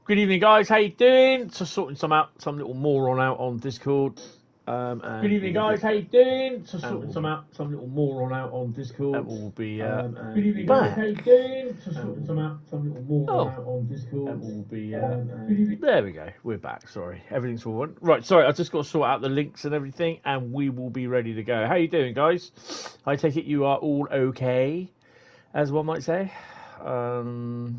Good evening, guys. How you doing? Just sorting some little moron out on Discord. Good evening, guys. How you doing? Just sorting some little moron out on Discord. And we'll be good evening, guys. How you doing? Just sorting some little moron out on Discord. And we'll be there we go. We're back. Sorry, everything's all right. Sorry, I just got to sort out the links and everything, and we will be ready to go. How you doing, guys? I take it you are all okay, as one might say. Yeah.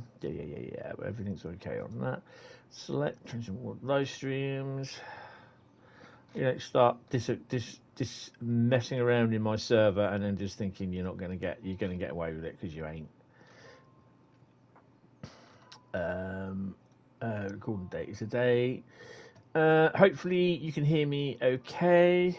Everything's okay on that. Select transmission live streams. You know, start this messing around in my server and then just thinking you're going to get away with it because you ain't. Recording date is today. Hopefully you can hear me okay.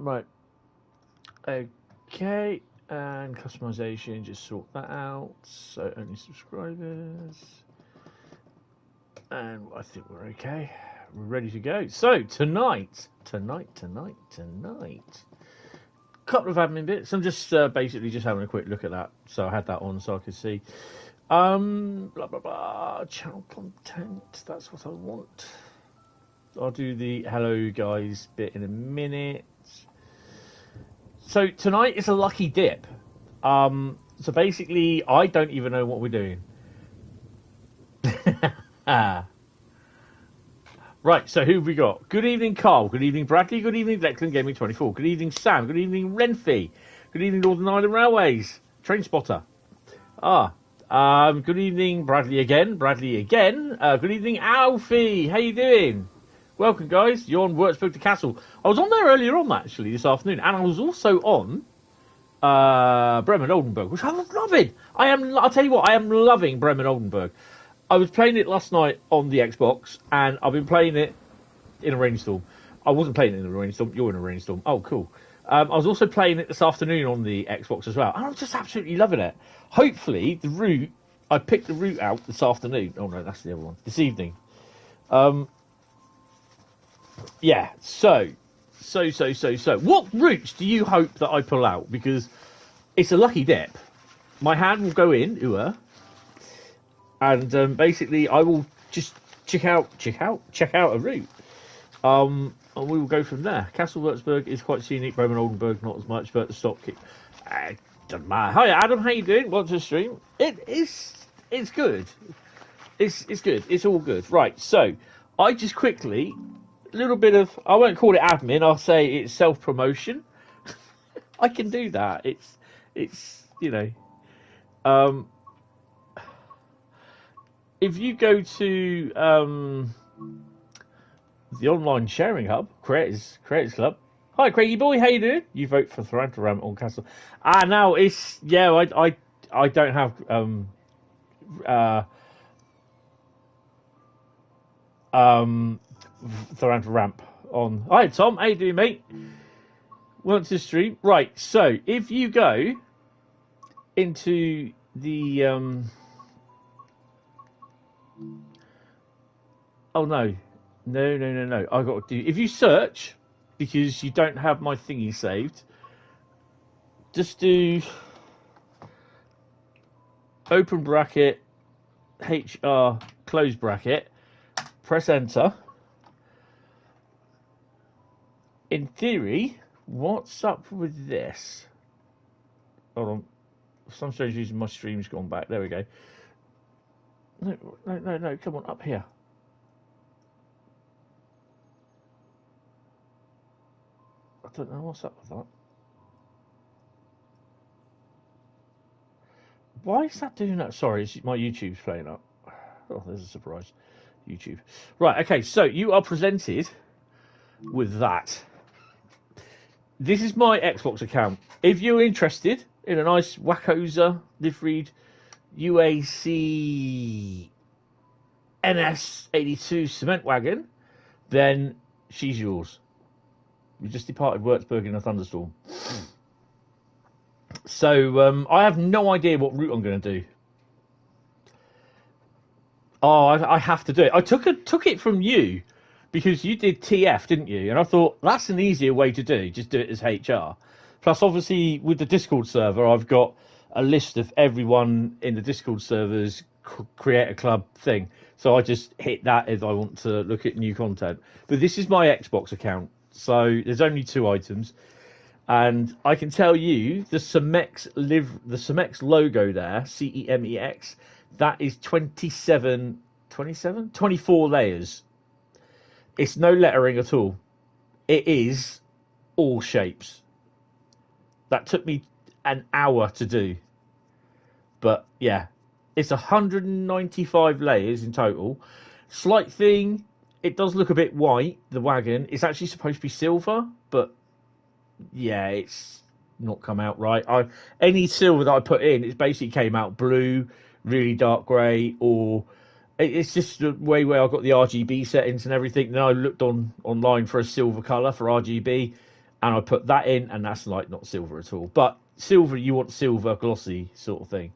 Right. Okay. And customization, just sort that out. So only subscribers. And I think we're okay. We're ready to go. So tonight. Couple of admin bits. I'm just basically just having a quick look at that. So I had that on so I could see. Blah blah blah. Channel content. That's what I want. I'll do the hello guys bit in a minute. So tonight is a lucky dip. So basically, I don't even know what we're doing. Right, so who have we got? Good evening, Carl. Good evening, Bradley. Good evening, Declan Gaming 24. Good evening, Sam. Good evening, Renfee. Good evening, Northern Ireland Railways. Train Spotter. Good evening, Bradley again. Good evening, Alfie. How you doing? Welcome, guys. You're on Würzburg to Kassel. I was on there earlier on, actually, this afternoon. And I was also on Bremen Oldenburg, which I was loving. I'll tell you what, I am loving Bremen Oldenburg. I was playing it last night on the Xbox, and I've been playing it in a rainstorm. I wasn't playing it in a rainstorm. You're in a rainstorm. Oh, cool. I was also playing it this afternoon on the Xbox as well. And I'm just absolutely loving it. Hopefully, I picked the route out this afternoon. Oh, no, that's the other one. This evening. Yeah, so. What routes do you hope that I pull out? Because it's a lucky dip. My hand will go in, and basically I will just check out a route. And we will go from there. Kassel-WÜRZBURG is quite scenic. Bremen Oldenburg not as much, but the stop kick doesn't matter. Hi Adam, how you doing? Welcome to the stream. It's good. It's good. It's all good. Right. So I just quickly. Little bit of, I won't call it admin, I'll say it's self-promotion. I can do that. It's if you go to the online sharing hub, Creators Club. Hi Craigie boy, how you doing? You vote for Tharantaram on Kassel. Now it's, yeah, I don't have Tharantaram ramp on. Hi Tom, how you doing, mate? Welcome to the stream. Right, so if you go into the oh no. I got to do, if you search, because you don't have my thingy saved, just do open bracket HR close bracket, press enter. In theory, what's up with this? Hold on. For some strange reason, my stream's gone back. There we go. No. Come on, up here. I don't know what's up with that. Why is that doing that? Sorry, my YouTube's playing up. Oh, there's a surprise. YouTube. Right, okay, so you are presented with that. This is my Xbox account. If you're interested in a nice Wackoza liveried UAC NS82 cement wagon, then she's yours. We just departed Würzburg in a thunderstorm. So I have no idea what route I'm going to do. Oh, I have to do it. I took it from you because you did TF, didn't you? And I thought that's an easier way to do. Just do it as HR. Plus, obviously, with the Discord server, I've got a list of everyone in the Discord server's create a club thing. So I just hit that if I want to look at new content. But this is my Xbox account, so there's only 2 items. And I can tell you the Cemex logo there, CEMEX, that is 24 layers. It's no lettering at all. It is all shapes. That took me an hour to do. But yeah, it's 195 layers in total. Slight thing, it does look a bit white, the wagon. It's actually supposed to be silver, but yeah, it's not come out right. Any silver that I put in, it basically came out blue, really dark grey, or it's just the way where I got the RGB settings and everything. Then I looked online for a silver colour for RGB, and I put that in, and that's like not silver at all. But silver, you want silver glossy sort of thing.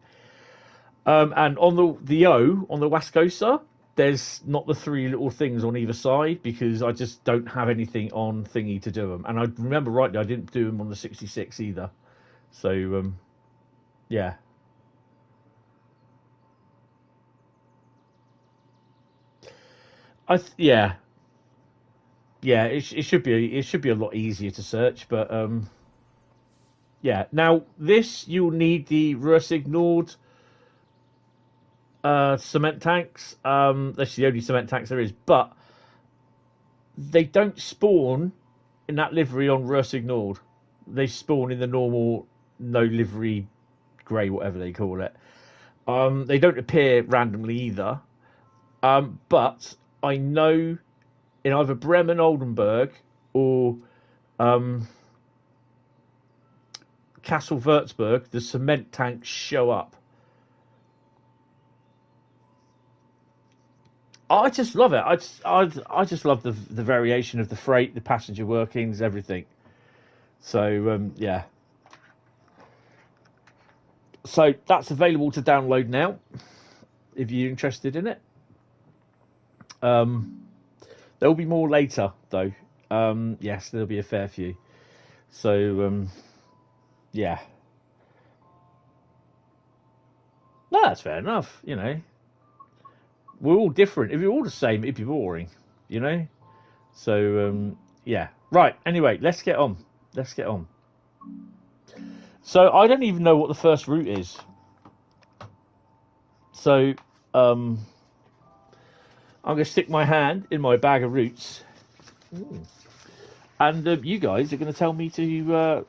And on the O on the Wascosa, there's not the 3 little things on either side because I just don't have anything on thingy to do them. And I remember rightly, I didn't do them on the 66 either. So, yeah. Yeah. Yeah, it should be a lot easier to search, but yeah. Now this you'll need the Ruhr cement tanks. That's the only cement tanks there is, but they don't spawn in that livery on Ruhr. They spawn in the normal no livery grey, whatever they call it. They don't appear randomly either. But I know in either Bremen, Oldenburg, or Kassel-WÜRZBURG, the cement tanks show up. I just love it. I just love the variation of the freight, the passenger workings, everything. So yeah. So that's available to download now, if you're interested in it. There'll be more later, though. Yes, there'll be a fair few. So yeah. No, that's fair enough. You know, we're all different. If you're all the same, it'd be boring. You know. So yeah. Right. Anyway, let's get on. So I don't even know what the first route is. So I'm going to stick my hand in my bag of roots, and you guys are going to tell me to. One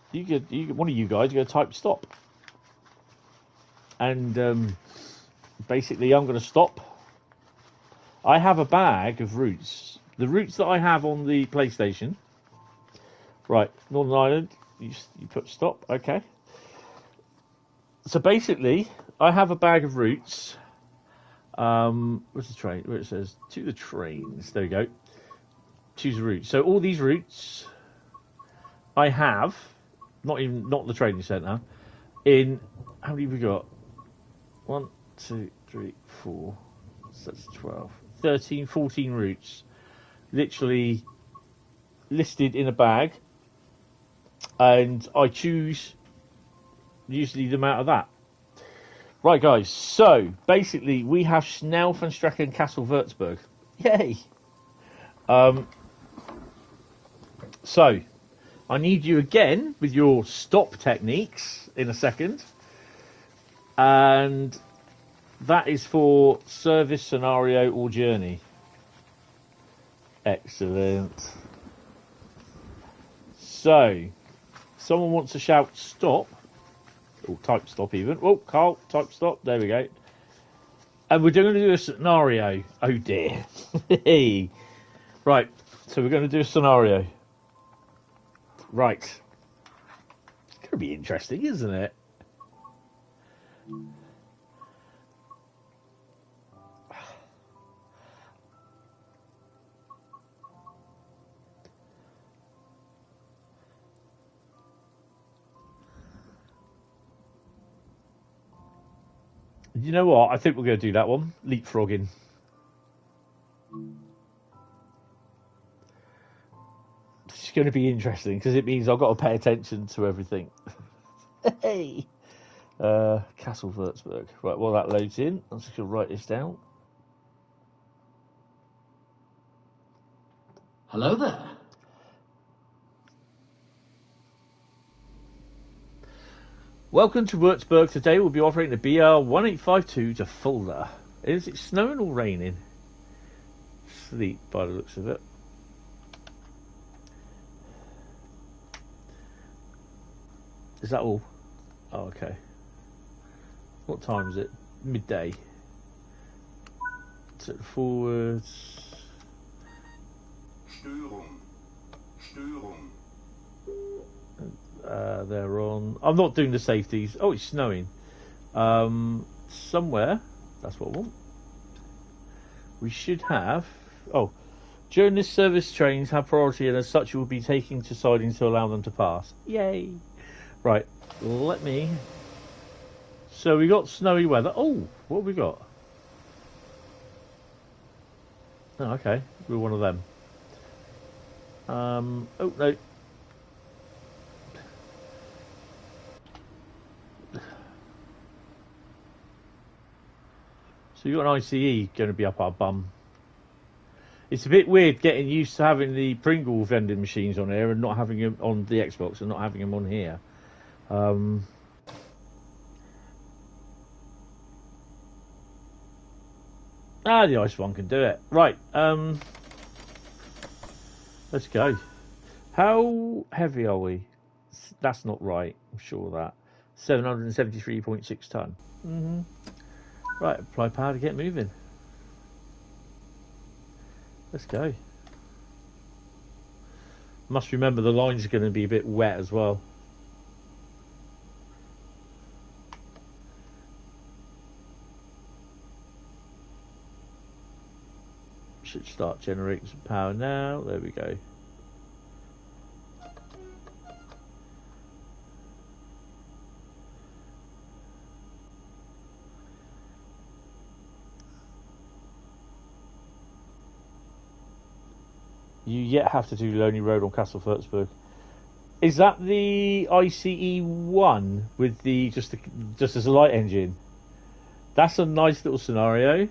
of you guys are going to type stop, and basically I'm going to stop. I have a bag of roots. The roots that I have on the PlayStation. Right, Northern Ireland. You put stop. Okay. So basically, I have a bag of roots. Where's the train? Where it says to the trains. There we go. Choose a route. So all these routes I have, not the training centre. In how many have we got? 1, 2, 3, 4. So that's 12, 13, 14 routes. Literally listed in a bag, and I choose usually them out of that. Right, guys, so basically we have Schnellfenstrecke and Kassel-WÜRZBURG. Yay! So, I need you again with your stop techniques in a second. And that is for service, scenario, or journey. Excellent. So, someone wants to shout stop. Or type stop even. Oh, Carl, type stop. There we go. And we're going to do a scenario. Oh dear. Right. So we're going to do a scenario. Right. It's going to be interesting, isn't it? You know what? I think we're going to do that one. Leapfrogging. It's going to be interesting because it means I've got to pay attention to everything. Hey! KASSEL-WÜRZBURG. Right, while that loads in, I'm just going to write this down. Hello there. Welcome to Wurzburg. Today we'll be operating the BR 1852 to Fulda. Is it snowing or raining? Sleet by the looks of it. Is that all? Oh, okay. What time is it? Midday. Set forwards. Störung. They're on. I'm not doing the safeties. Oh, it's snowing. Somewhere. That's what I want. We should have. Oh, during this service, trains have priority, and as such, you will be taking to sidings to allow them to pass. Yay! Right. Let me. So we got snowy weather. Oh, what have we got? Oh, okay. We're one of them. Oh no. So you've got an ICE going to be up our bum. It's a bit weird getting used to having the Pringle vending machines on here and not having them on the Xbox and not having them on here. The ice one can do it. Right, let's go. How heavy are we? That's not right, I'm sure of that. 773.6 ton. Right, apply power to get moving. Let's go. Must remember the lines are going to be a bit wet as well. Should start generating some power now. There we go. You yet have to do Lonely Road on KASSEL-WÜRZBURG. Is that the ICE one with the just as a light engine? That's a nice little scenario.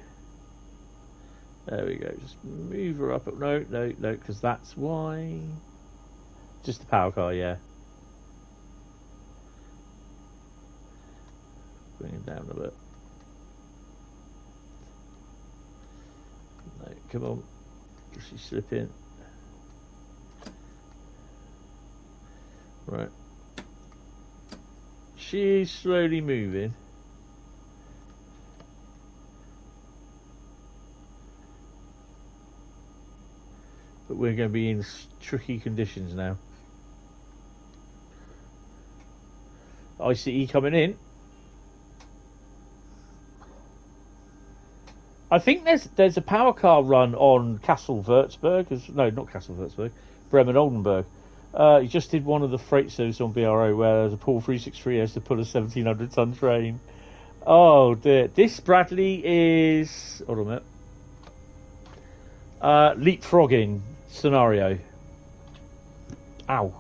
There we go. Just move her up. No, because that's why. Just the power car, yeah. Bring it down a bit. No, come on. She's slipping. Right. She's slowly moving. But we're going to be in tricky conditions now. ICE coming in. I think there's a power car run on KASSEL-WÜRZBURG. No, not KASSEL-WÜRZBURG. Bremen Oldenburg. He just did one of the freight service on BRO where there's a Paul 363 has to pull a 1700 ton train. Oh dear. This Bradley is. Hold on a minute. Leapfrogging scenario. Ow.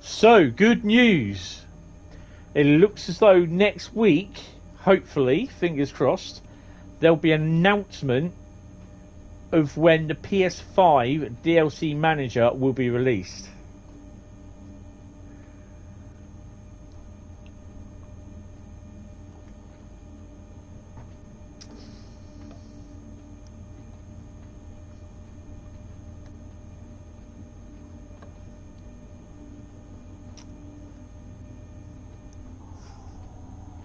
So, good news. It looks as though next week, hopefully, fingers crossed, there'll be an announcement of when the PS5 DLC manager will be released.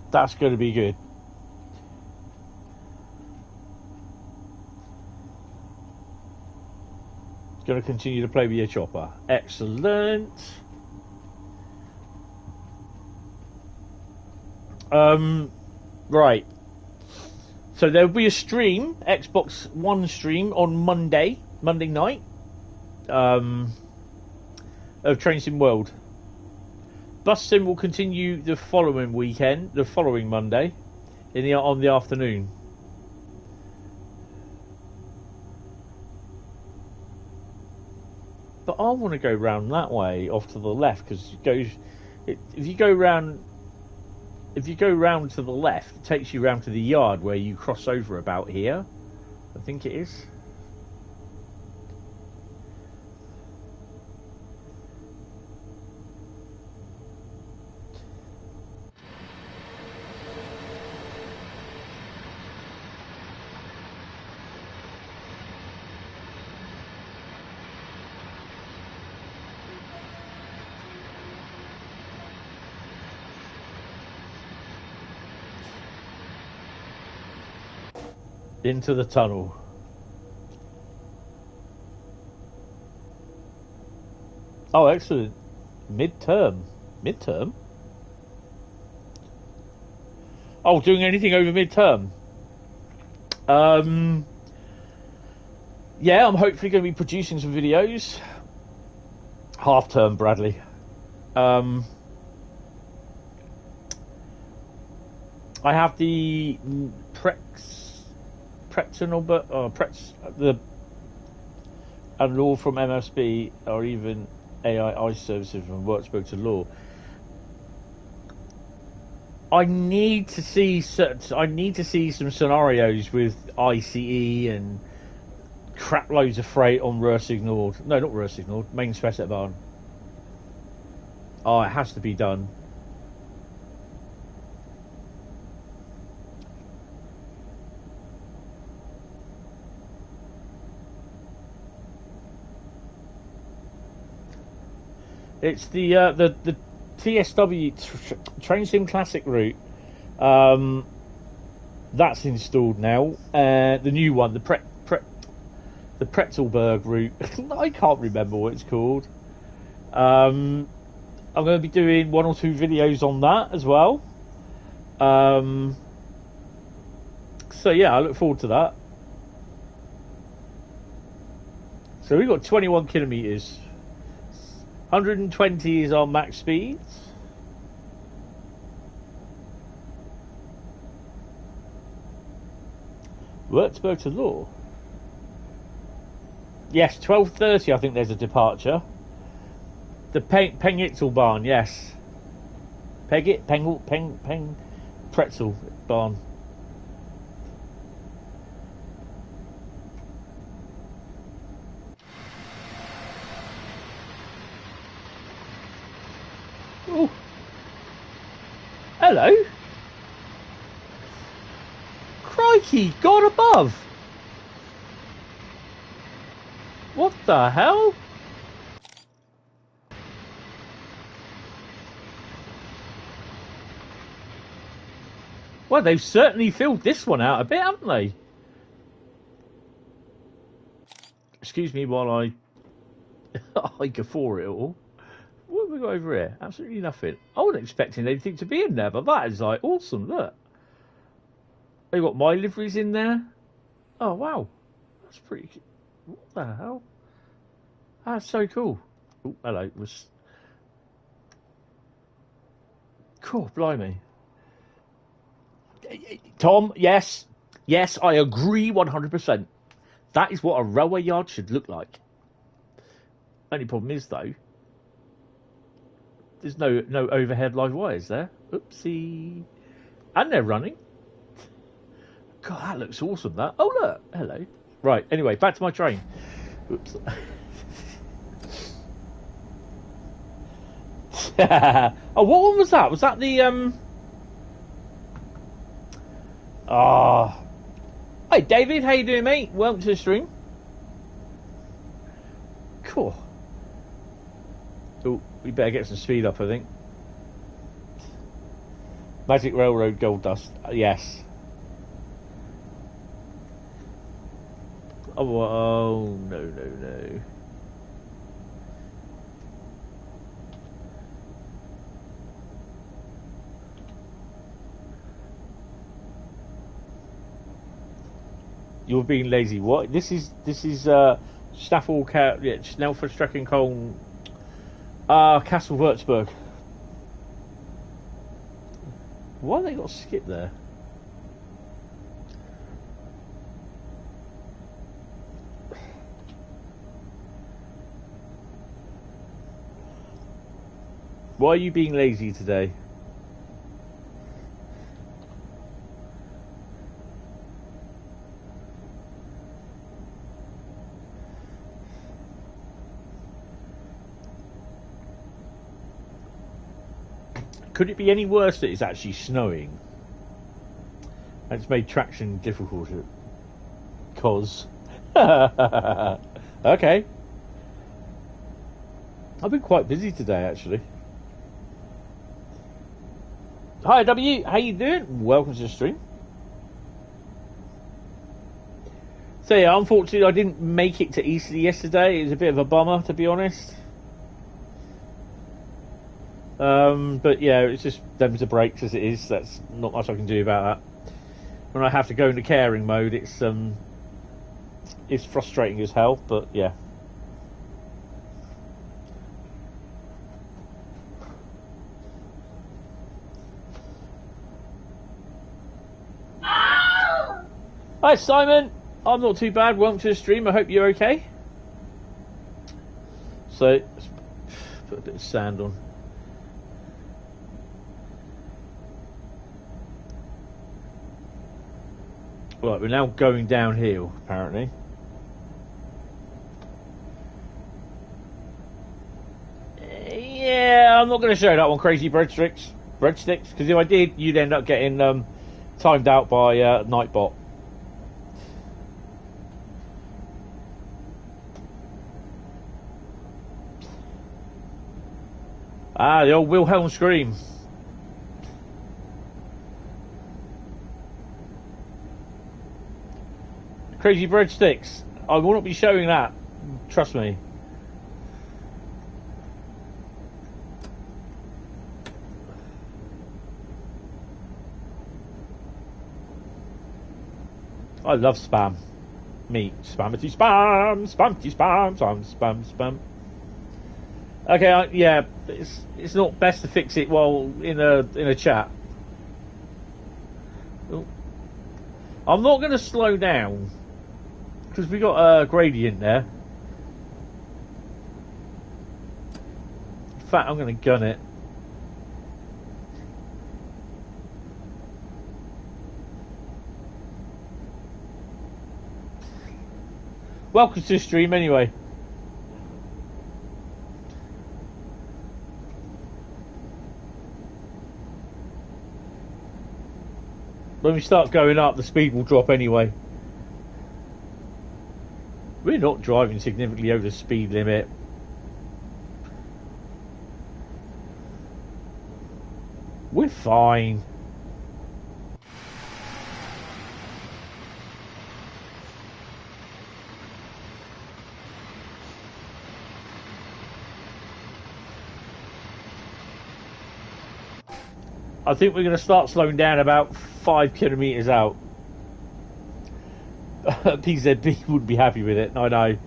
That's going to be good. Going to continue to play with your chopper. Excellent. Right. So there'll be a stream, Xbox One stream on Monday night, of Train Sim World. Bus Sim will continue the following Monday. on the afternoon. But I want to go round that way, off to the left, because if you go round to the left, it takes you round to the yard where you cross over about here. I think it is. Into the tunnel. Oh, excellent. Midterm. Oh, doing anything over midterm? Yeah, I'm hopefully going to be producing some videos. Half term, Bradley. I have the and law from MSB, or even AI services from Wurzburg to law. I need to see some scenarios with ICE and crap loads of freight on Ruhr Signal. No, not Ruhr Signal. Main Spessartbahn. Oh, it has to be done. It's the TSW Train Sim Classic route. That's installed now. The new one, the Pretzelberg route. I can't remember what it's called. I'm going to be doing 1 or 2 videos on that as well. So yeah, I look forward to that. So we've got 21 kilometres. 120 is our max speeds. Wurzburg to Law. Yes, 12:30. I think there's a departure. The Pengitzelbahn, yes. Pretzelbahn. Oh, hello. Crikey, God above. What the hell? Well, they've certainly filled this one out a bit, haven't they? Excuse me while I guffaw it all. What have we got over here? Absolutely nothing. I wasn't expecting anything to be in there, but that is like awesome. Look. They've got my liveries in there. Oh, wow. That's pretty... What the hell? That's so cool. Oh, hello. Cool, blimey. Tom, yes. Yes, I agree 100%. That is what a railway yard should look like. Only problem is, though, there's no overhead live wires there. Oopsie. And they're running. God, that looks awesome, that. Oh, look. Hello. Right, anyway, back to my train. Oops. Oh, what one was that? Was that the, Hey, David. How you doing, mate? Welcome to the stream. Cool. Oh, we better get some speed up, I think. Magic Railroad Gold Dust. Yes. Oh, no. You're being lazy. What? This is Schnellverstrecken Köln, Kassel-WÜRZBURG. Why have they got skip there? Why are you being lazy today? Could it be any worse that it's actually snowing? And it's made traction difficult. Cause. Okay. I've been quite busy today, actually. Hi, W. How you doing? Welcome to the stream. So yeah, unfortunately, I didn't make it to Eastleigh yesterday. It was a bit of a bummer, to be honest. But yeah, it's just them's the breaks as it is. That's not much I can do about that. When I have to go into caring mode, it's frustrating as hell. But yeah. Hi Simon, I'm not too bad. Welcome to the stream. I hope you're okay. So, let's put a bit of sand on. Right, we're now going downhill, apparently. Yeah, I'm not going to show that one, Crazy Breadsticks, because if I did, you'd end up getting timed out by Nightbot. Ah, the old Wilhelm scream. Crazy Breadsticks. I will not be showing that. Trust me. I love spam. Me. Spammity spam. Spammity spam. Spam. Spam. Okay, yeah. It's not best to fix it while in a chat. Ooh. I'm not going to slow down. Because we got a gradient there. In fact, I'm going to gun it. Welcome to the stream anyway. When we start going up, the speed will drop anyway. We're not driving significantly over the speed limit. We're fine. I think we're going to start slowing down about 5 kilometres out. PZB wouldn't be happy with it. I know.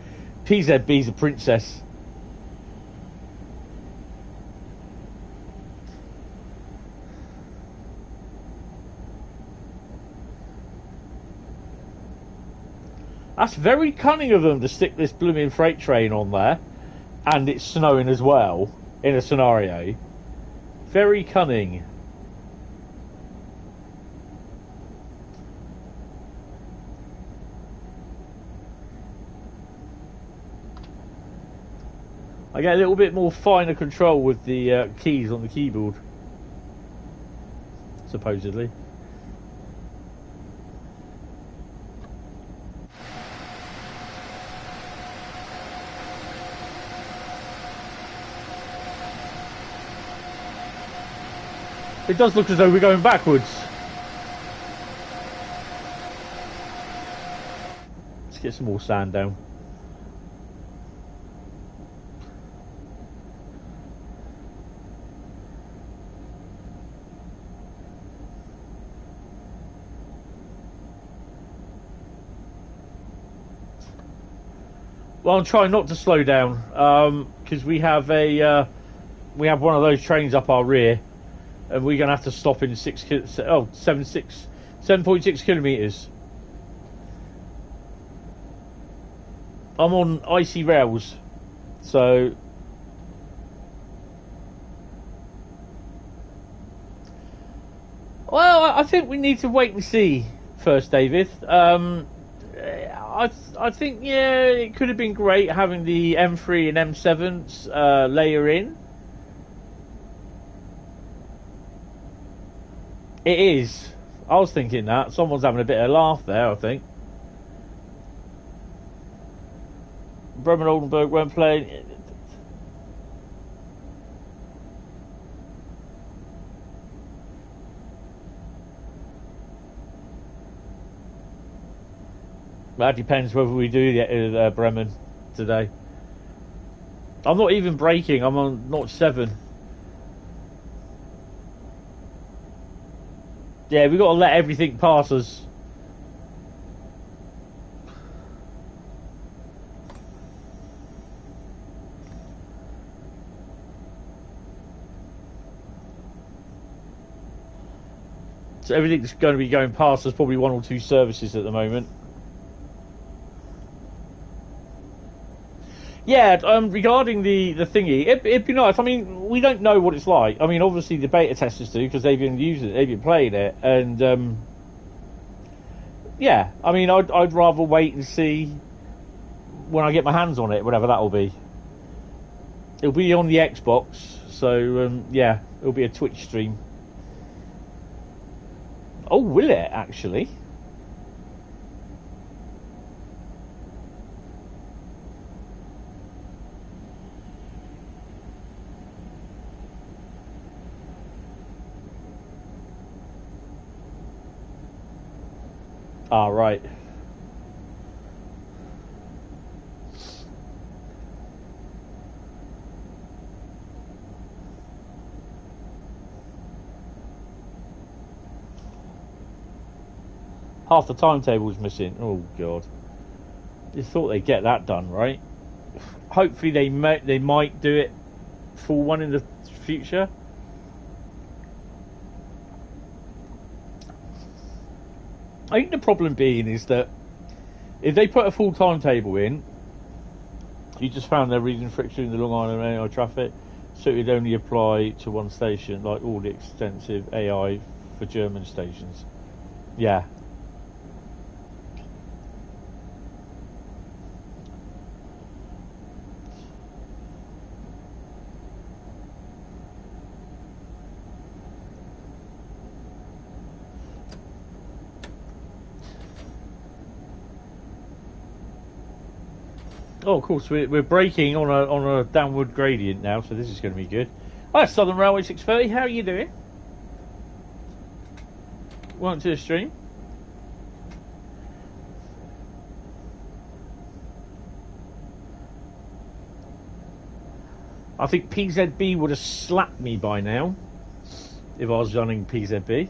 PZB's a princess. That's very cunning of them to stick this blooming freight train on there. And it's snowing as well, in a scenario. Very cunning. I get a little bit more finer control with the keys on the keyboard. Supposedly. It does look as though we're going backwards. Let's get some more sand down. Well, I'm trying not to slow down because we have one of those trains up our rear, and we're gonna have to stop in 7.6 kilometres. I'm on icy rails, so Well, I think we need to wait and see first, David. I think, yeah, it could have been great having the M3 and M7s layer in. It is. I was thinking that. Someone's having a bit of a laugh there, I think. Bremen and Oldenburg weren't playing. That depends whether we do get Bremen today. I'm not even braking. I'm on notch 7. Yeah, we've got to let everything pass us. So everything's going to be going past us, probably 1 or 2 services at the moment. Yeah, regarding the thingy, it'd be nice. I mean, we don't know what it's like. I mean, obviously the beta testers do because they've been using it, they've been playing it, and yeah. I mean, I'd rather wait and see when I get my hands on it, whatever that'll be. It'll be on the Xbox, so yeah, it'll be a Twitch stream. Oh, will it actually? Ah, right. Half the timetable's missing. Oh, God. You thought they'd get that done, right? Hopefully they might do it full one in the future. I think the problem being is that if they put a full timetable in, you just found their reason for excluding the Long Island AI traffic, so it would only apply to one station, like all the extensive AI for German stations. Yeah. Oh, of course, we're braking on a downward gradient now, so this is going to be good. Hi, Southern Railway 630. How are you doing? Welcome to the stream. I think PZB would have slapped me by now if I was running PZB.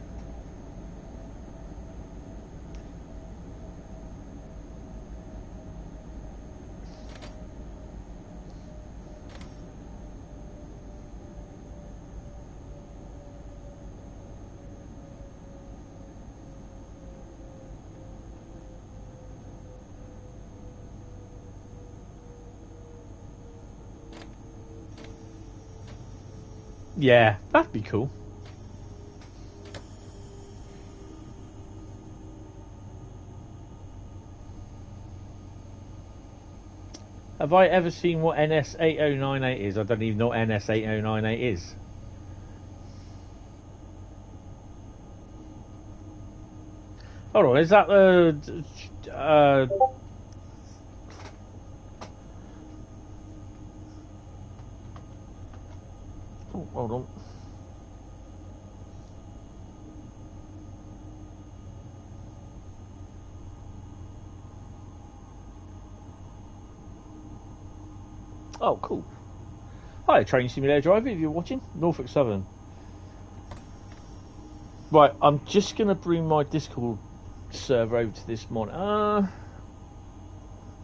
Yeah, that'd be cool. Have I ever seen what NS8098 is? I don't even know what NS8098 is. Hold on, is that oh, hold on. Oh, cool. Hi, Train Simulator Driver, if you're watching. Norfolk Southern. Right, I'm just going to bring my Discord server over to this monitor.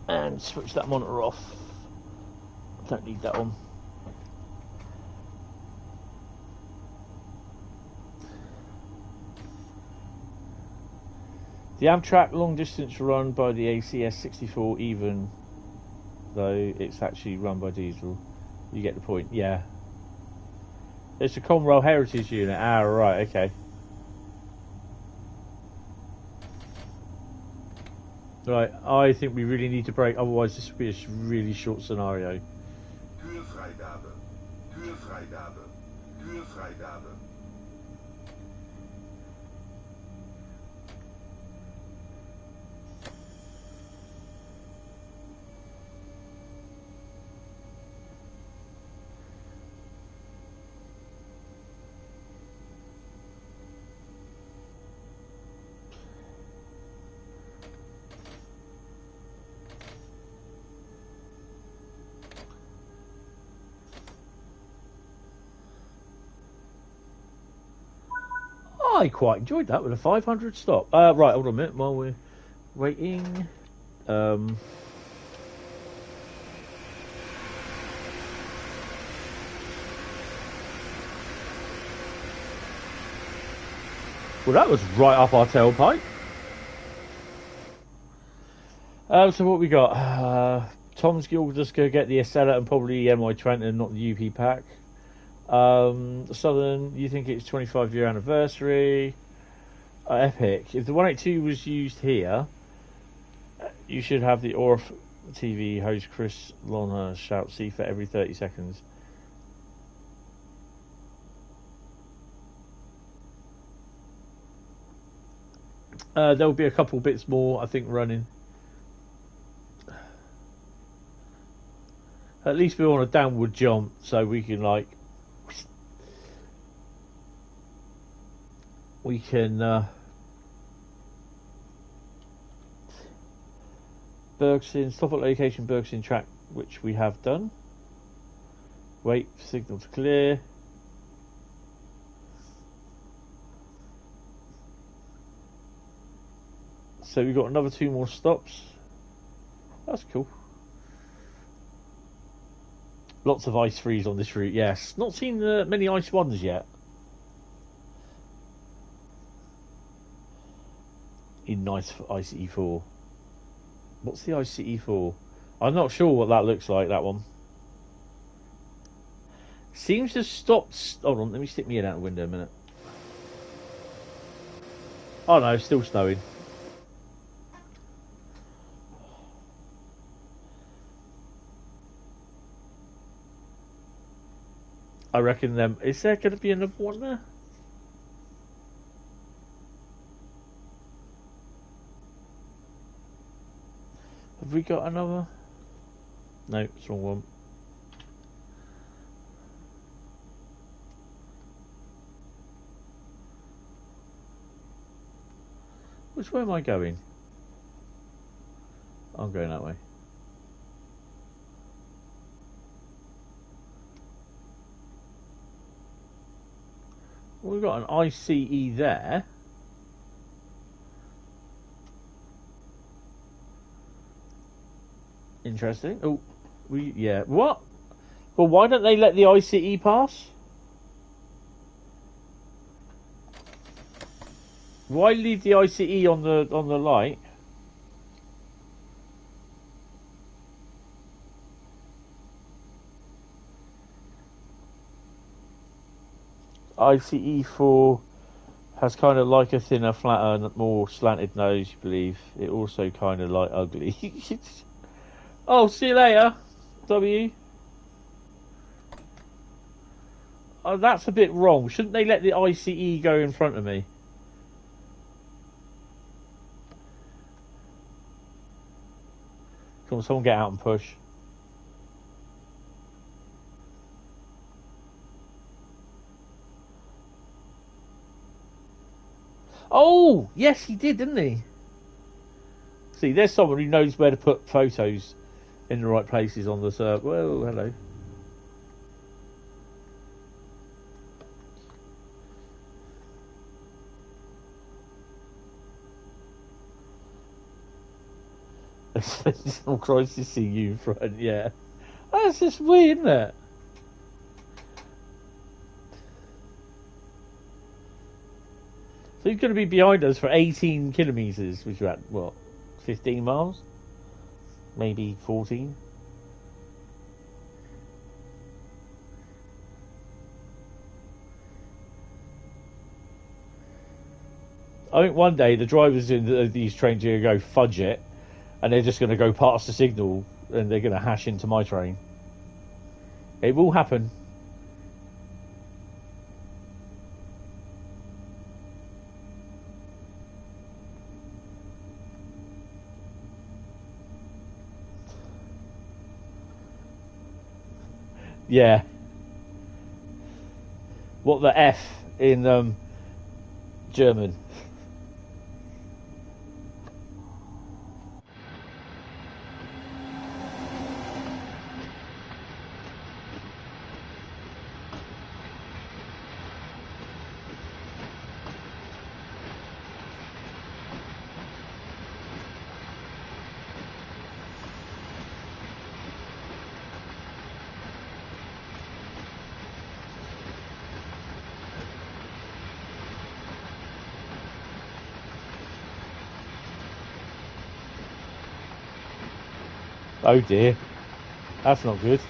And switch that monitor off. Don't need that on. The Amtrak long distance run by the ACS 64 even though it's actually run by diesel. You get the point, yeah. It's a Conrail Heritage unit. Ah, right, okay. Right, I think we really need to brake, otherwise this will be a really short scenario. Türfreigabe. Türfreigabe. Türfreigabe. I quite enjoyed that with a 500 stop. Right, hold on a minute while we're waiting. Well, that was right up our tailpipe. So what we got? Tom's Guild just go get the Estella and probably the MI Trenton, not the UP pack. Southern, you think it's 25-year anniversary. Epic. If the 182 was used here, you should have the Orf TV host Chris Lonner shout "C" for every 30 seconds. There'll be a couple bits more, I think, running. At least we're on a downward jump, so we can Bergson, stop at location Bergson track, which we have done. Wait for signal to clear. So we've got another 2 more stops. That's cool. Lots of ice freeze on this route, yes. Not seen many ice ones yet. In nice ICE 4. What's the ICE 4? I'm not sure what that looks like, that one. Seems to stop... Hold on, let me stick my head out the window a minute. Oh no, it's still snowing. I reckon them... Is there going to be another one there? Have we got another? No, it's the wrong one. Which way am I going? I'm going that way. Well, we've got an ICE there. Interesting. Oh, yeah. What? Well, why don't they let the ICE pass? Why leave the ICE on the light? ICE 4 has kind of like a thinner, flatter, more slanted nose, you believe. It also kind of like ugly. Oh, see you later, W. Oh, that's a bit wrong. Shouldn't they let the ICE go in front of me? Come on, someone get out and push. Oh, yes, he did, didn't he? See, there's someone who knows where to put photos in the right places on the server. Well, hello. Oh Christ, to see you in front, yeah. That's just weird, isn't it? So he's going to be behind us for 18 kilometres, which are at, what, 15 miles? Maybe 14? I think one day the drivers in these trains are going to go fudge it and they're just going to go past the signal and they're going to hash into my train. It will happen. Yeah. What the F in German? Oh dear, that's not good.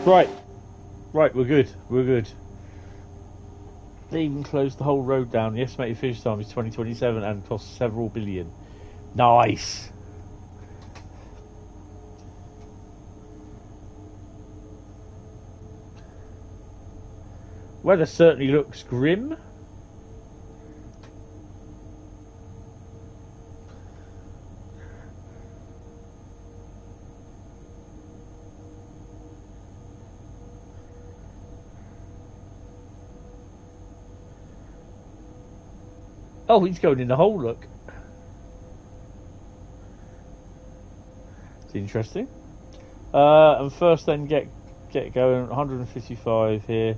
Right, we're good. They even closed the whole road down. The estimated finish time is 2027 and costs several billion. Nice. Weather certainly looks grim. Oh, he's going in the hole, look. It's interesting. And first then get going, 155 here.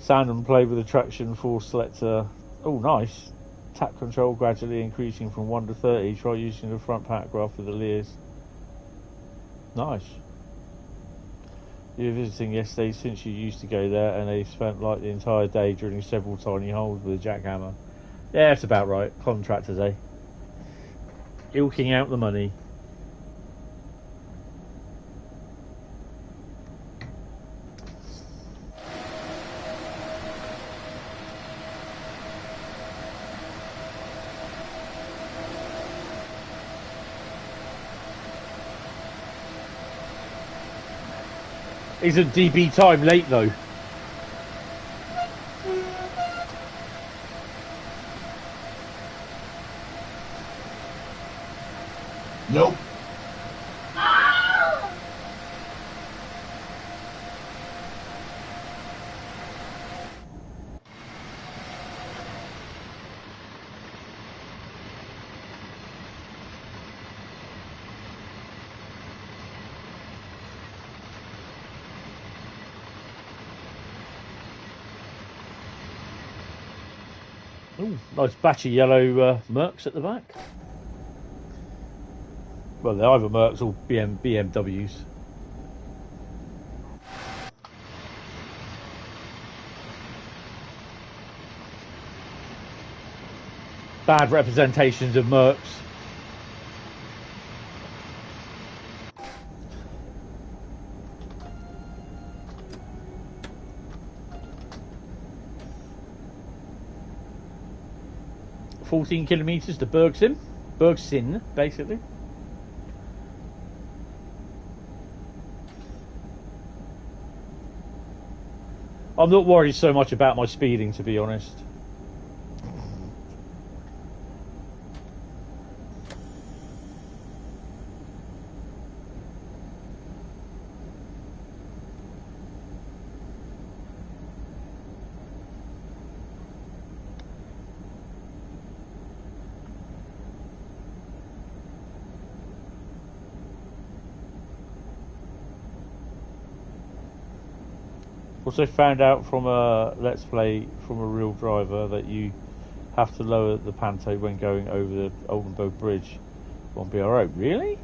Sound and play with the traction force selector. Oh, nice. Tap control gradually increasing from 1 to 30. Try using the front paragraph with the leers. Nice. You were visiting yesterday since you used to go there, and they spent like the entire day drilling several tiny holes with a jackhammer. Yeah, that's about right. Contractors, eh? Ilking out the money. Isn't DB time late though? Nope. Ooh, nice batch of yellow Mercs at the back. Well, they're either Mercs or BMWs. Bad representations of Mercs. $14 kilometres to Bergsin, basically. I'm not worried so much about my speeding, to be honest. Also found out from a Let's Play from a real driver that you have to lower the panto when going over the Oldenburg Bridge. Won't be alright, really?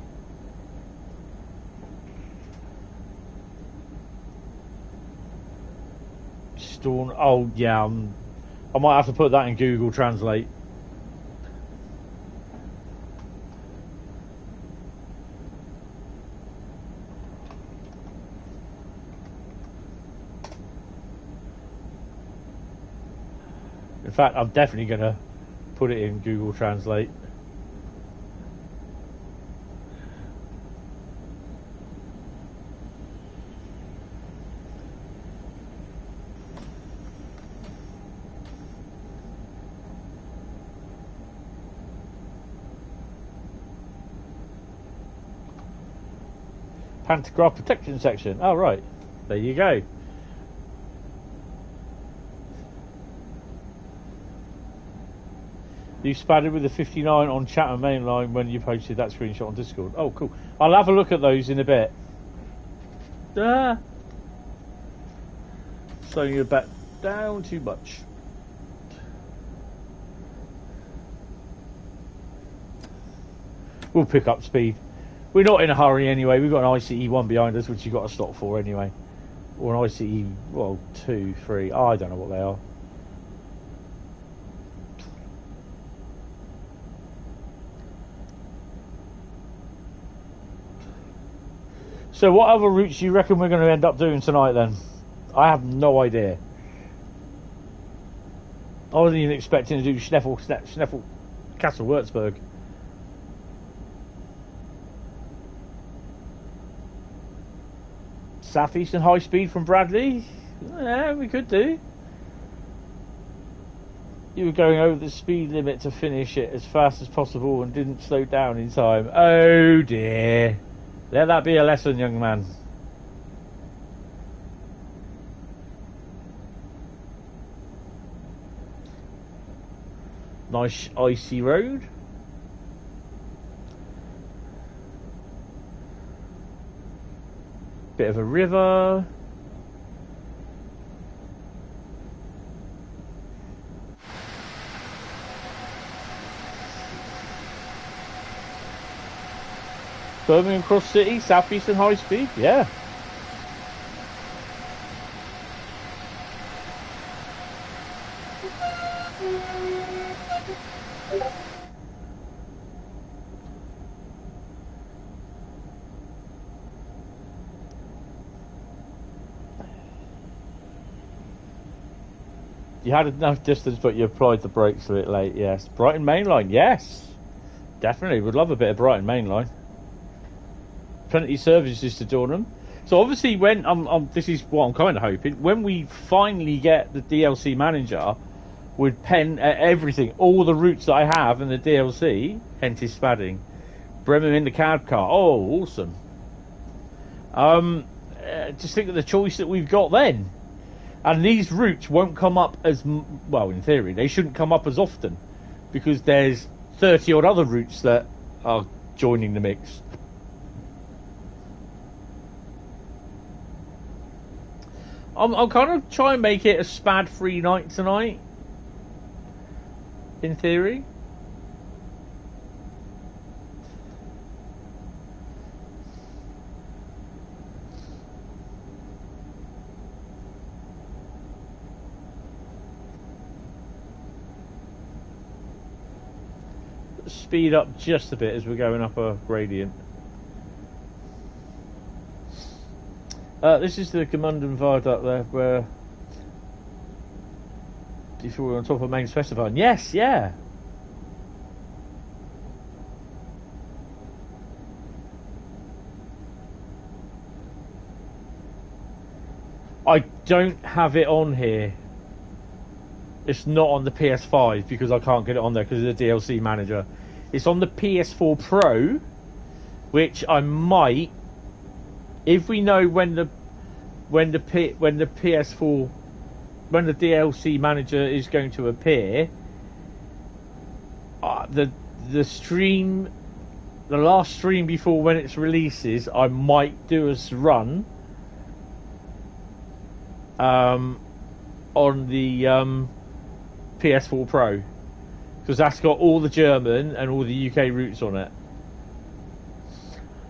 Storm. Oh yeah, I might have to put that in Google Translate. In fact, I'm definitely going to put it in Google Translate. Pantograph protection section. Oh, right. There you go. You spattered with the 59 on Chatham mainline when you posted that screenshot on Discord. Oh, cool. I'll have a look at those in a bit. Slowing you back down too much. We'll pick up speed. We're not in a hurry anyway. We've got an ICE 1 behind us, which you've got to stop for anyway. Or an ICE, well, 2, 3. Oh, I don't know what they are. So what other routes do you reckon we're going to end up doing tonight then? I have no idea. I wasn't even expecting to do Schneffel Kassel-WÜRZBURG. Southeastern Highspeed from Bradley? Yeah, we could do. You were going over the speed limit to finish it as fast as possible and didn't slow down in time. Oh dear. Let that be a lesson, young man. Nice icy road. Bit of a river. Birmingham Cross City, Southeastern High Speed, yeah. You had enough distance, but you applied the brakes a bit late, yes. Brighton Mainline, yes. Definitely, would love a bit of Brighton Mainline. Plenty of services to Dornham. So obviously when, this is what I'm kind of hoping, when we finally get the DLC manager with pen everything, all the routes that I have in the DLC, Hentis Spadding, Bremen in the cab car, oh, awesome. Just think of the choice that we've got then. And these routes won't come up as, well, in theory, they shouldn't come up as often because there's 30 odd other routes that are joining the mix. I'll kind of try and make it a spad-free night tonight, in theory. Speed up just a bit as we're going up a gradient. This is the Commandant Viaduct there, where if we're on top of main specifying. Yes, yeah. I don't have it on here. It's not on the PS5 because I can't get it on there because of the DLC manager. It's on the PS4 Pro, which I might, if we know when the PS4, when the DLC manager is going to appear, the stream, the last stream before when it releases, I might do a run on the PS4 Pro, because that's got all the German and all the UK routes on it.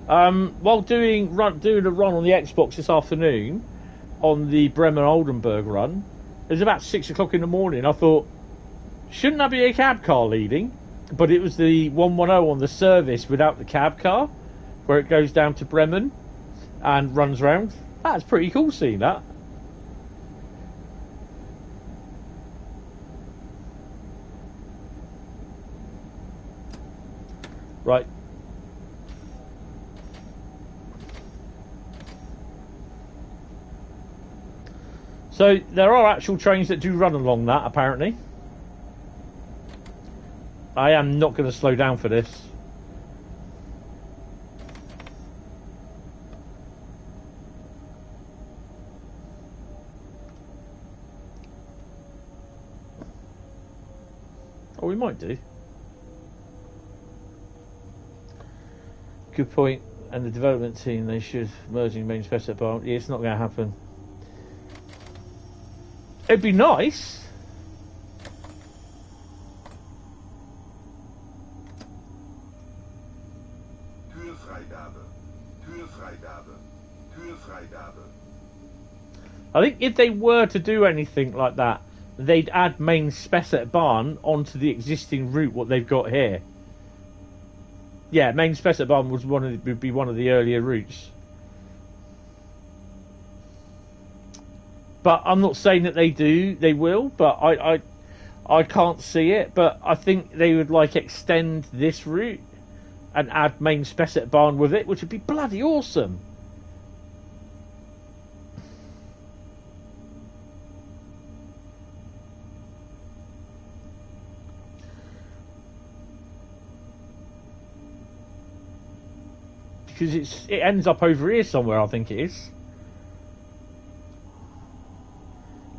While doing a run on the Xbox this afternoon on the Bremen Oldenburg run, it was about 6 o'clock in the morning. I thought, shouldn't that be a cab car leading? But it was the 110 on the service without the cab car, where it goes down to Bremen and runs round. That's pretty cool seeing that. Right. So there are actual trains that do run along that, apparently. I am not going to slow down for this. Oh, we might do. Good point. And the development team, they should merge in main specific bar. Yeah, it's not going to happen. It'd be nice. Türfreigabe. Türfreigabe. Türfreigabe. I think if they were to do anything like that, they'd add main spec at Barn onto the existing route what they've got here. Yeah, main spec at Barn would be one of the earlier routes. But I'm not saying that they will, but I can't see it. But I think they would like extend this route and add main spec at Barn with it, which would be bloody awesome. Because it ends up over here somewhere, I think it is.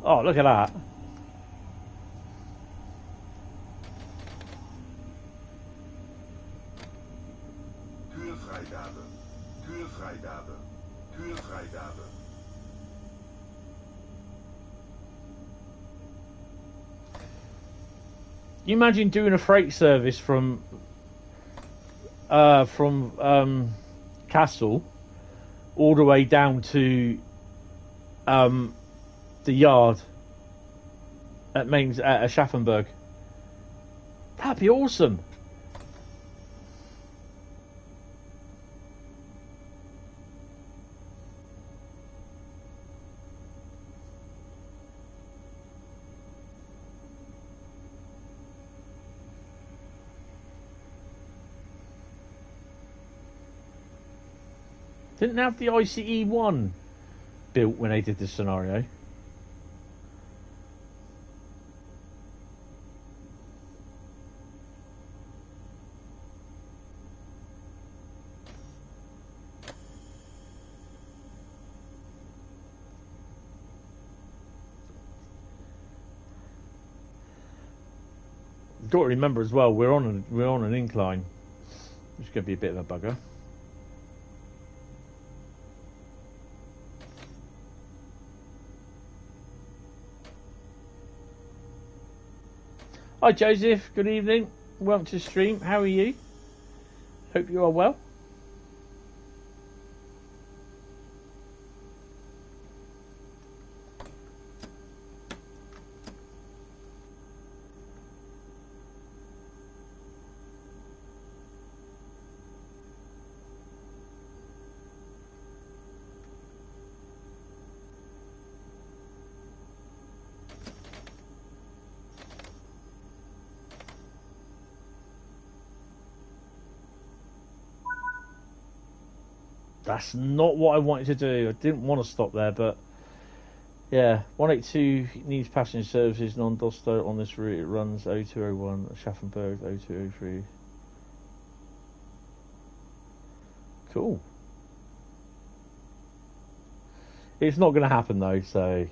Oh, look at that. Türfreigabe. Türfreigabe. Türfreigabe. You imagine doing a freight service from Kassel all the way down to the yard at Schaffenburg. That'd be awesome. Didn't they have the ICE 1 built when they did this scenario? You've got to remember as well, we're on an incline, which is going to be a bit of a bugger. Hi Joseph, good evening. Welcome to the stream. How are you? Hope you are well. That's not what I wanted to do. I didn't want to stop there, but yeah, 182 needs passenger services non-Dosto on this route. It runs 0201 Schaffenburg 0203. Cool. It's not going to happen though, so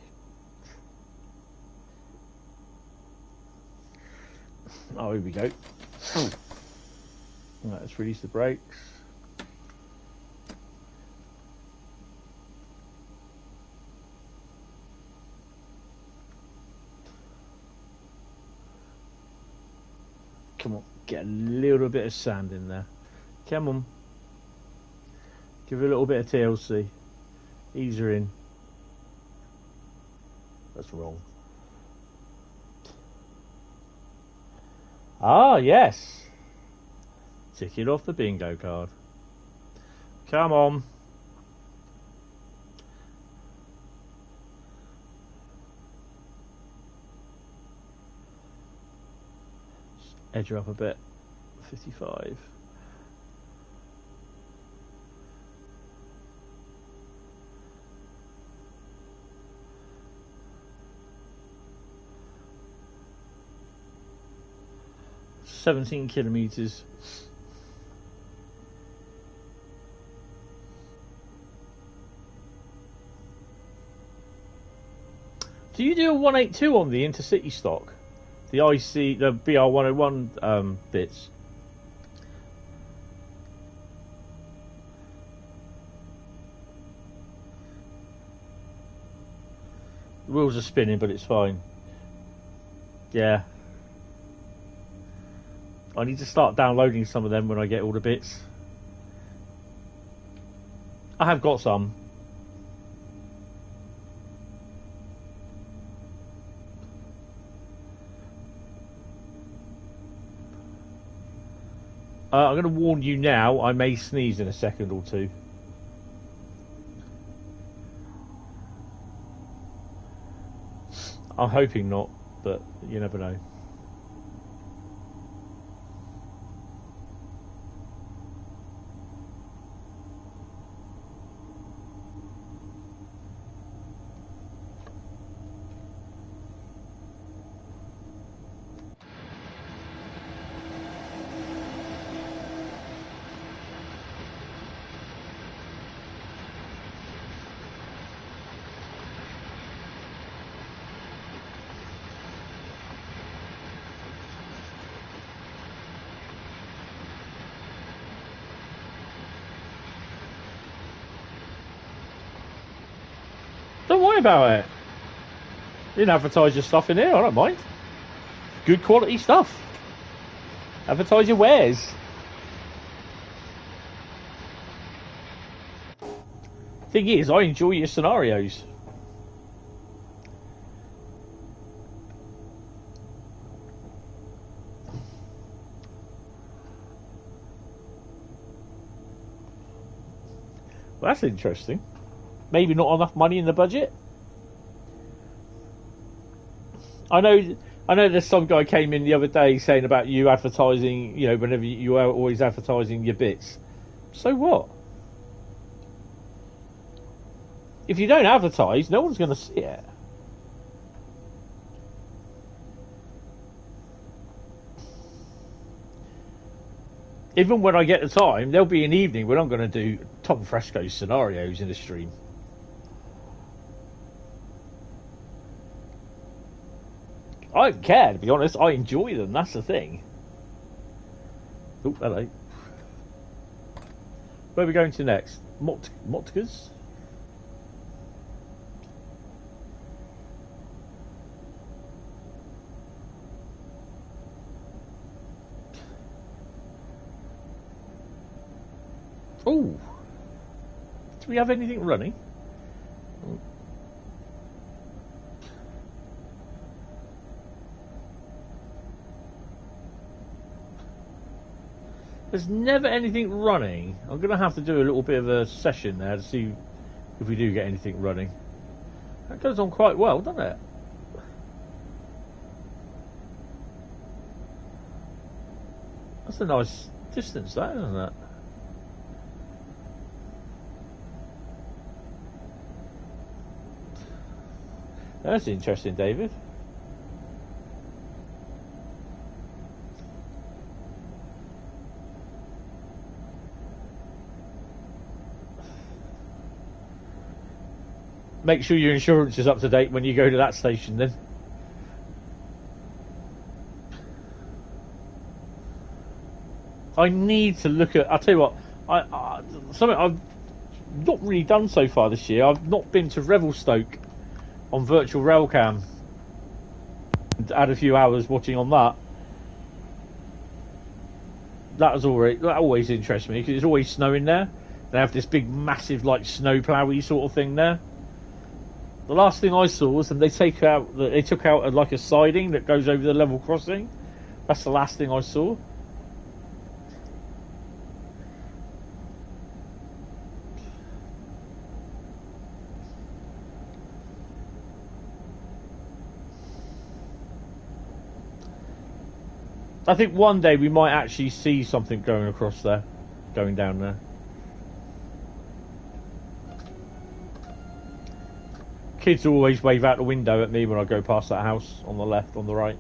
oh, here we go. Let's release the brakes. Come on, get a little bit of sand in there. Come on. Give it a little bit of TLC. Ease her in. That's wrong. Ah, yes. Tick it off the bingo card. Come on. Edge her up a bit. 55. 17 kilometres. Do you do a 182 on the intercity stock? The IC, the BR101 bits? The wheels are spinning, but it's fine. Yeah. I need to start downloading some of them when I get all the bits. I have got some. I'm going to warn you now, I may sneeze in a second or two. I'm hoping not, but you never know. Don't worry about it. You can advertise your stuff in here, I don't mind. Good quality stuff. Advertise your wares. Thing is, I enjoy your scenarios. Well, that's interesting. Maybe not enough money in the budget. I know there's some guy came in the other day saying about you advertising, you know, whenever you are always advertising your bits. So what? If you don't advertise, no one's going to see it. Even when I get the time, there'll be an evening when I'm going to do Tom Fresco's scenarios in the stream. I don't care, to be honest. I enjoy them. That's the thing. Oh, hello. Where are we going to next? Motkas? Oh. Do we have anything running? Oh. There's never anything running. I'm going to have to do a little bit of a session there to see if we do get anything running. That goes on quite well, doesn't it? That's a nice distance, that, isn't it? That's interesting, David. Make sure your insurance is up to date when you go to that station then. I need to look at, I'll tell you what, something I've not really done so far this year. I've not been to Revelstoke on virtual Railcam. Had a few hours watching on that. That always interests me because it's always snowing there. They have this big massive like snow ploughy sort of thing there. The last thing I saw was they took out like a siding that goes over the level crossing. That's the last thing I saw. I think one day we might actually see something going across there, going down there. Kids always wave out the window at me when I go past that house on the left, on the right.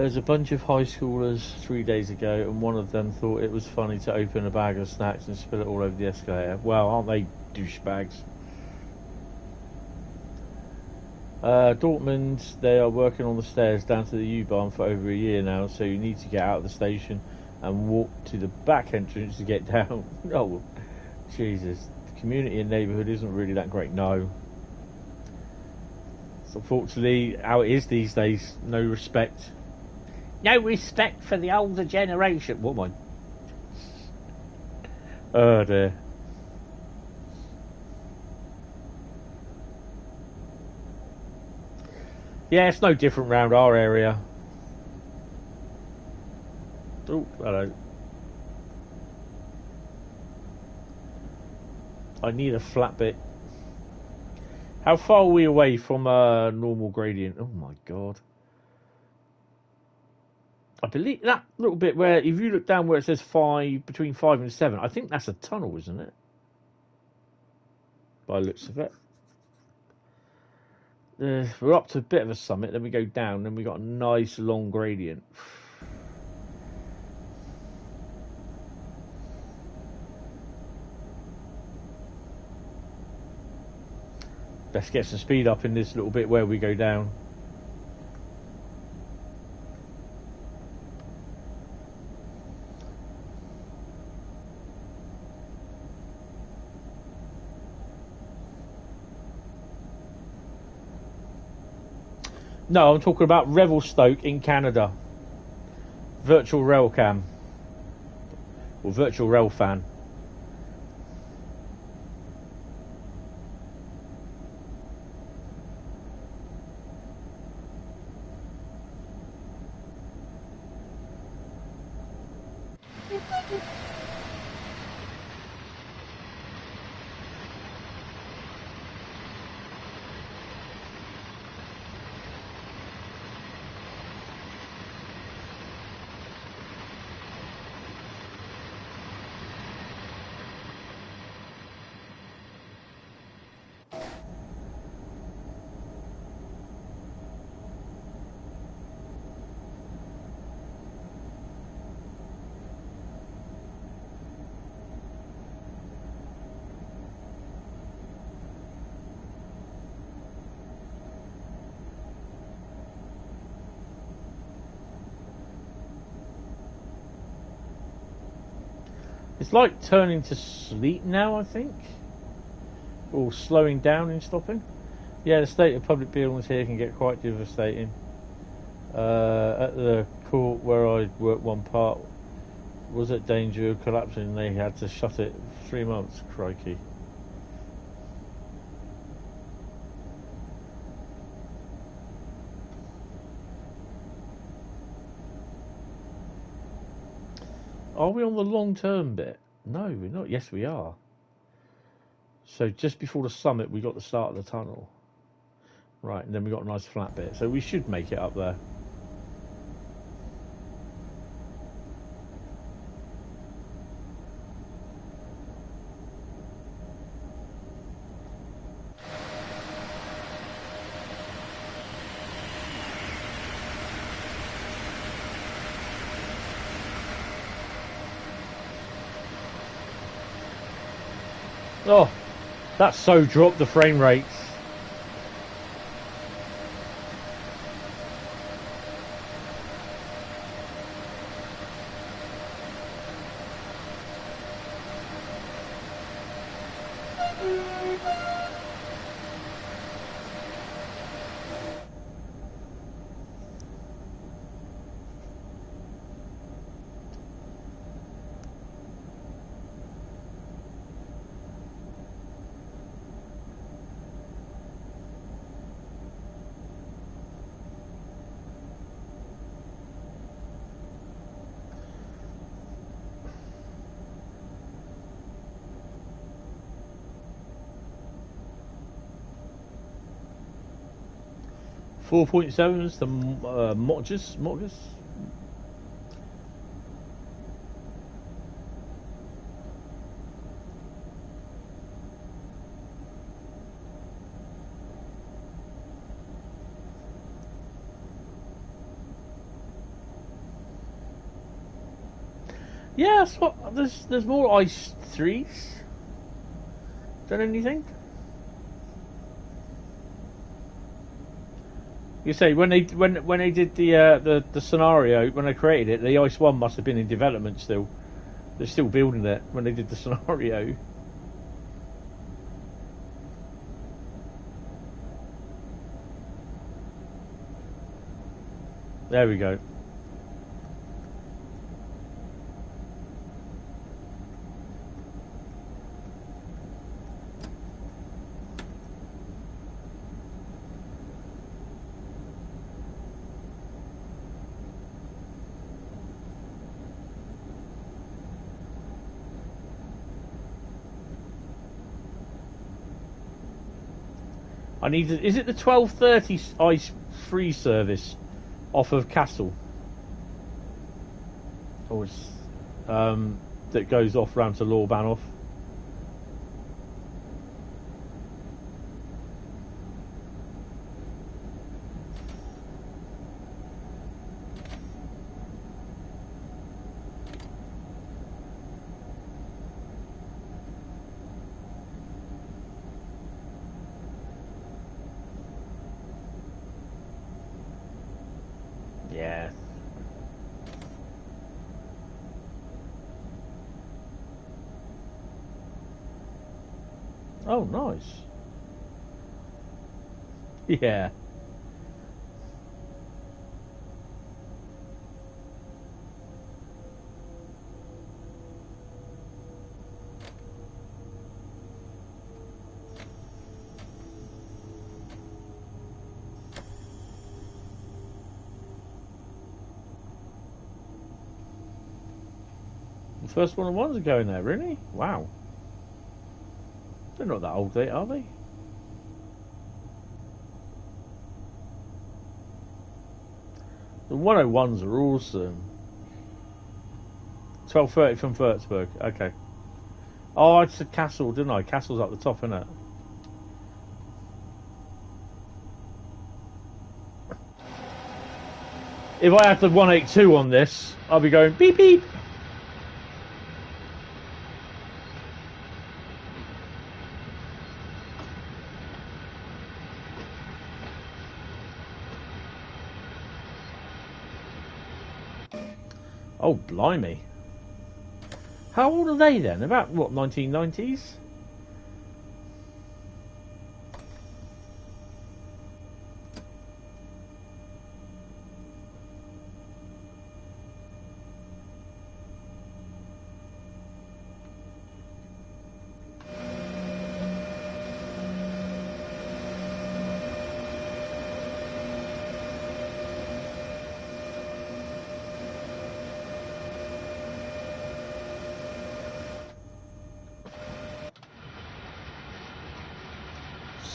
There's a bunch of high schoolers 3 days ago, and one of them thought it was funny to open a bag of snacks and spill it all over the escalator. Well, aren't they douchebags? Dortmund, they are working on the stairs down to the U-Bahn for over a year now, so you need to get out of the station and walk to the back entrance to get down. Oh, Jesus. The community and neighbourhood isn't really that great, no. So unfortunately, how it is these days, no respect. No respect for the older generation. What am I? Oh dear. Yeah, it's no different round our area. Oh, hello. I need a flat bit. How far are we away from a normal gradient? Oh my god. I believe that little bit where, if you look down where it says 5, between 5 and 7, I think that's a tunnel, isn't it? By the looks of it. We're up to a bit of a summit, then we go down, then we got a nice long gradient. Let's get some speed up in this little bit where we go down. No, I'm talking about Revelstoke in Canada. Virtual Railcam. Or Virtual Rail Fan. It's like turning to sleep now, I think. Or slowing down and stopping. Yeah, the state of public buildings here can get quite devastating. At the court where I worked, one part was at danger of collapsing and they had to shut it for 3 months. Crikey. Are we on the long-term bit? No, we're not. Yes, we are. So just before the summit, we got the start of the tunnel. Right, and then we got a nice flat bit. So we should make it up there. Oh, that's so dropped the frame rates. .7 is the Morgus. Yeah, that's what. There's more ice 3s. Done anything? You say when they did the scenario, when they created it, the ice 1 must have been in development still. They're still building it when they did the scenario. There we go. I need to, is it the 12:30 ice free service off of Kassel? Or it's, that goes off round to Lorbanov? Yeah. Oh, nice. Yeah. The first one of ones are going there, really? Wow. They're not that old, are they? The 101s are awesome. 12:30 from Würzburg. Okay. Oh, I said Kassel, didn't I? Kassel's up the top, isn't it? If I had the 182 on this, I'll be going beep beep. Oh, blimey. How old are they then? About, what, 1990s?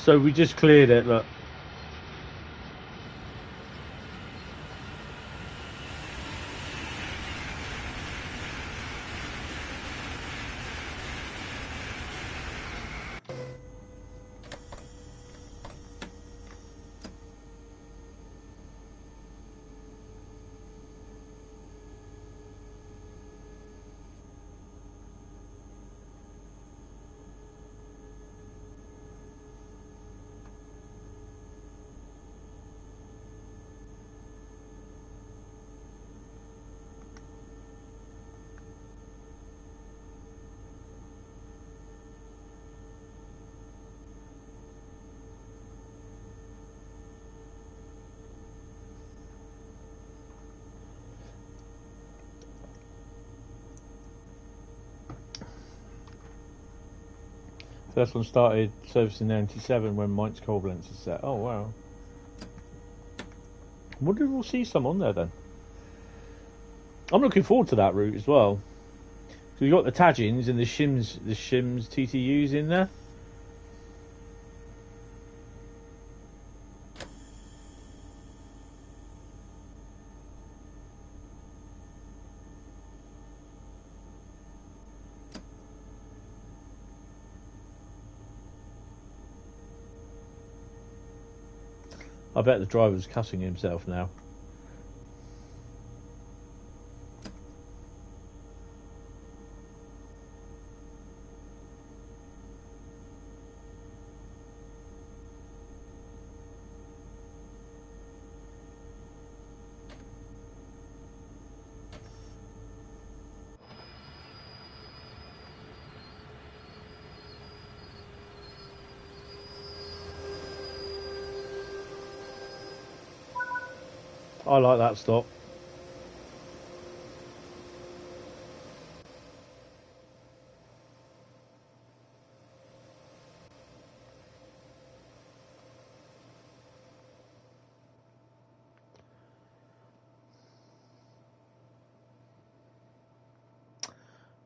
So we just cleared it, look. First one started servicing in 97 when Mainz Koblenz is set. Oh, wow. I wonder if we'll see some on there then. I'm looking forward to that route as well. So we've got the Tajins and the Shims TTUs in there. I bet the driver's cussing himself now. I like that stop.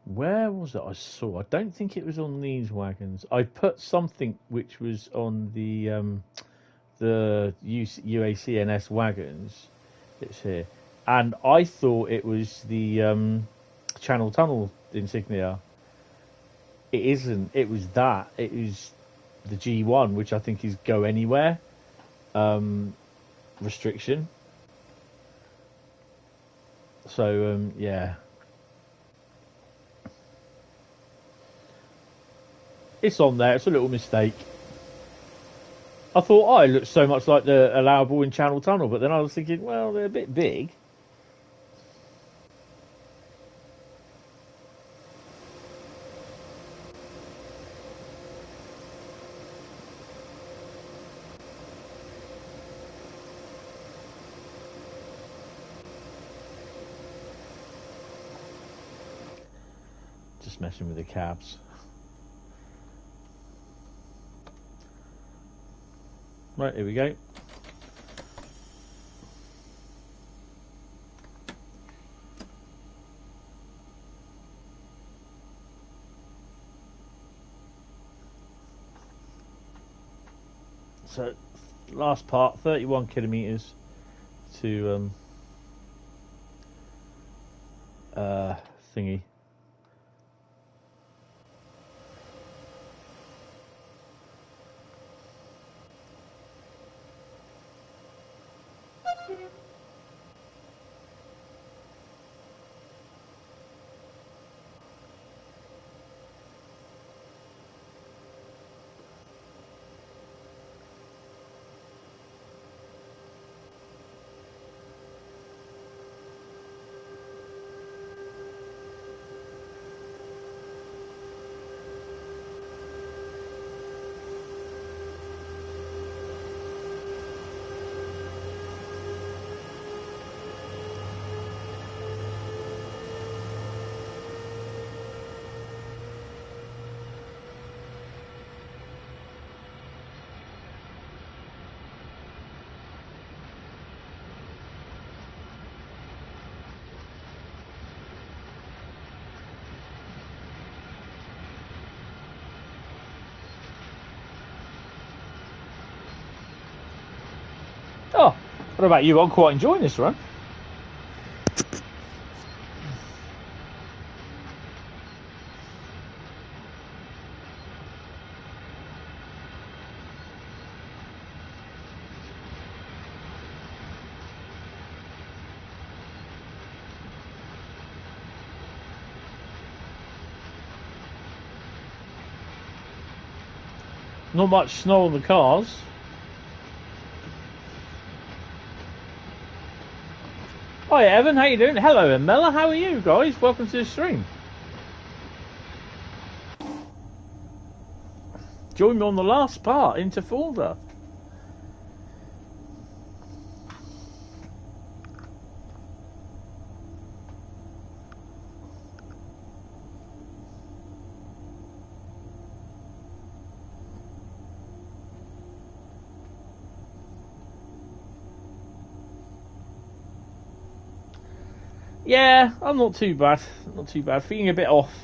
Where was it I saw? I don't think it was on these wagons. I put something which was on the UACNS wagons. It's here. And I thought it was the Channel Tunnel insignia. It isn't. It was that. It is the G1, which I think is go anywhere restriction. So, yeah. It's on there. It's a little mistake. I thought, oh, it looks so much like the allowable in Channel Tunnel, but then I was thinking, well, they're a bit big. Just messing with the cabs. Right, here we go. So, last part, 31 kilometres to thingy. Oh, what about you? I'm quite enjoying this run. Not much snow on the cars. Hi Evan, how you doing? Hello Mella, how are you guys? Welcome to the stream. Join me on the last part into Fulda. Yeah, I'm not too bad. Not too bad. Feeling a bit off.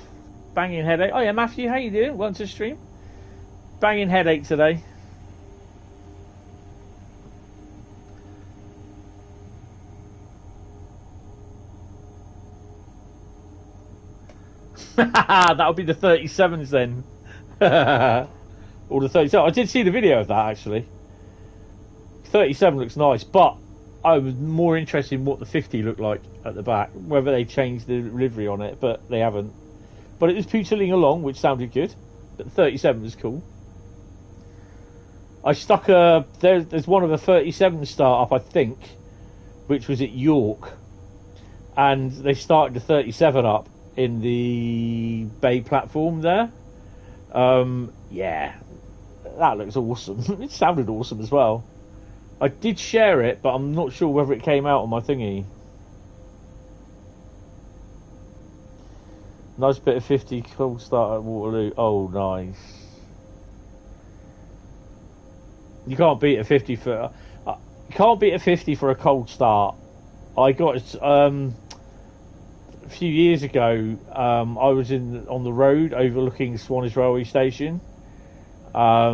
Banging headache. Oh yeah, Matthew, how you doing? Welcome to the stream. Banging headache today. That'll be the 37s then. Or the 37. I did see the video of that actually. 37 looks nice, but I was more interested in what the 50 looked like at the back, whether they changed the livery on it, but they haven't. But it was pootling along, which sounded good. But the 37 was cool. I stuck there's one of the 37 start up, I think, which was at York, and they started the 37 up in the bay platform there. Yeah, that looks awesome. It sounded awesome as well. I did share it, but I'm not sure whether it came out on my thingy. Nice bit of 50 cold start at Waterloo. Oh, nice. You can't beat a 50 for... you can't beat a 50 for a cold start. I got it a few years ago. I was on the road overlooking Swanage railway station. I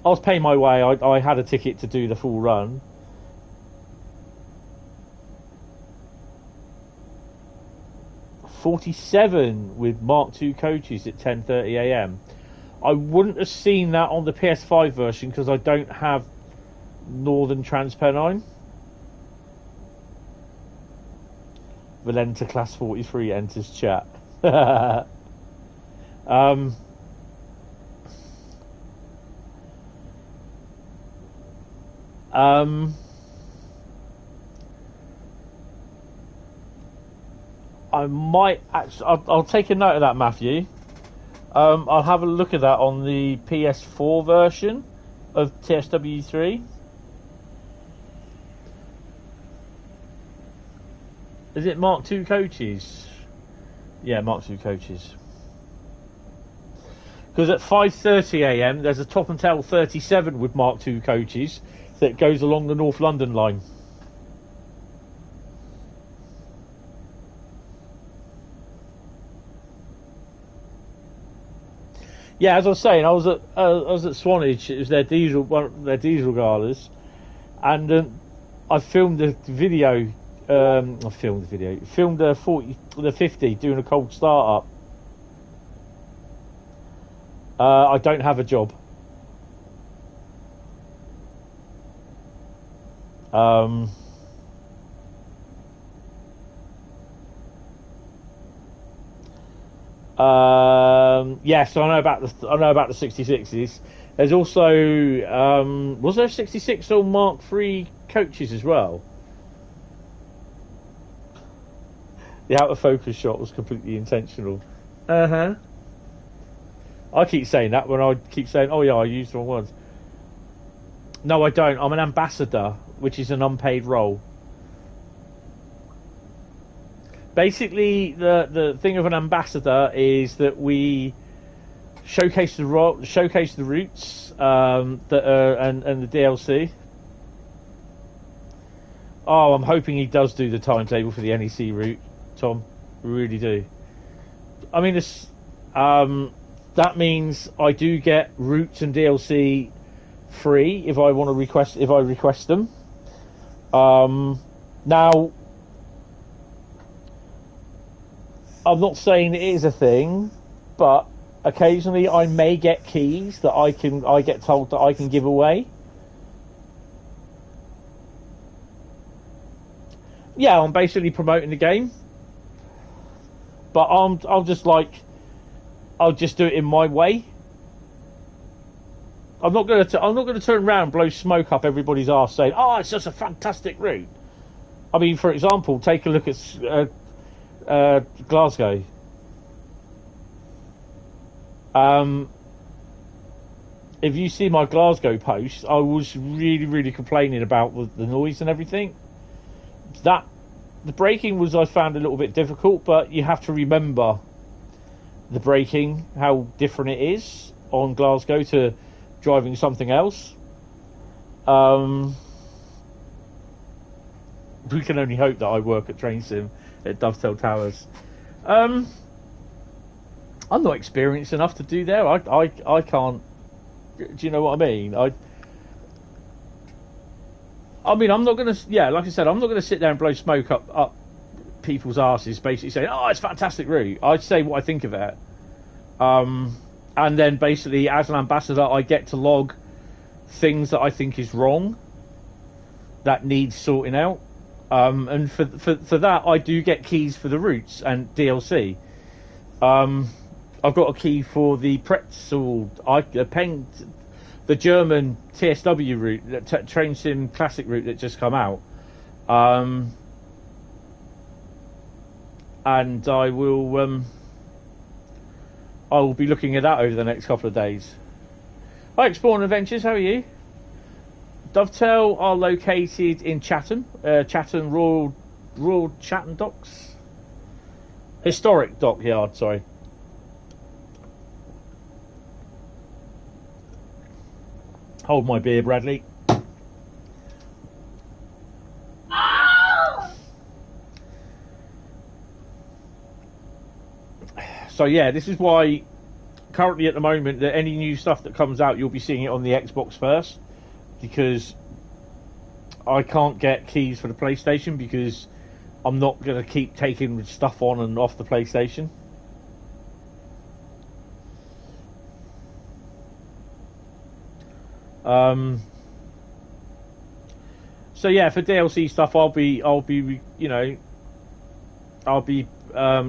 was paying my way. I had a ticket to do the full run. .47 with Mark II coaches at 10:30 a.m. I wouldn't have seen that on the PS5 version because I don't have Northern Trans Pennine. Valenta Class 43 enters chat. I might actually. I'll take a note of that, Matthew. I'll have a look at that on the PS4 version of TSW3. Is it Mark II coaches? Yeah, Mark II coaches. Because at 5:30 a.m. there's a top and tail 37 with Mark II coaches that goes along the North London line. Yeah, as I was saying, I was at Swanage. It was their diesel galas, and I filmed the video. Filmed the 50 doing a cold start up. I don't have a job. Yes, I know about the 66s. There's also was there 66 or Mark III coaches as well? The out of focus shot was completely intentional. I keep saying that when I keep saying, "Oh yeah, I used the wrong ones." No, I don't. I'm an ambassador, which is an unpaid role. Basically, the thing of an ambassador is that we showcase the routes that are, and the DLC. Oh, I'm hoping he does do the timetable for the NEC route, Tom. We really do. I mean, this that means I do get routes and DLC free if I want to request them. Now, I'm not saying it is a thing, but occasionally I may get keys that I get told that I can give away. Yeah, I'm basically promoting the game, but I'll just do it in my way. I'm not going to turn around and blow smoke up everybody's arse saying, "Oh, it's just a fantastic route." I mean, for example, take a look at Glasgow. If you see my Glasgow post, I was really complaining about the noise and everything. That the braking was, I found, a little bit difficult, but you have to remember the braking, how different it is on Glasgow to driving something else. We can only hope that I work at Train Sim at Dovetail Towers. I'm not experienced enough to do there. I can't. Do you know what I mean? I mean, I'm not going to. Yeah, like I said, I'm not going to sit there and blow smoke up people's asses, basically saying, "Oh, it's a fantastic route." I'd say what I think of it, and then basically, as an ambassador, I get to log things that I think is wrong, that needs sorting out. And for that, I do get keys for the routes and DLC. I've got a key for the Pretzel, the German TSW route, the Train Sim Classic route that just come out. And I will be looking at that over the next couple of days. Hi, Exploring Adventures, how are you? Dovetail are located in Chatham, Royal Chatham Docks, historic dockyard. Sorry. Hold my beer, Bradley. So yeah, this is why currently at the moment that any new stuff that comes out, you'll be seeing it on the Xbox first, because I can't get keys for the PlayStation because I'm not going to keep taking stuff on and off the PlayStation. So yeah, for DLC stuff, I'll be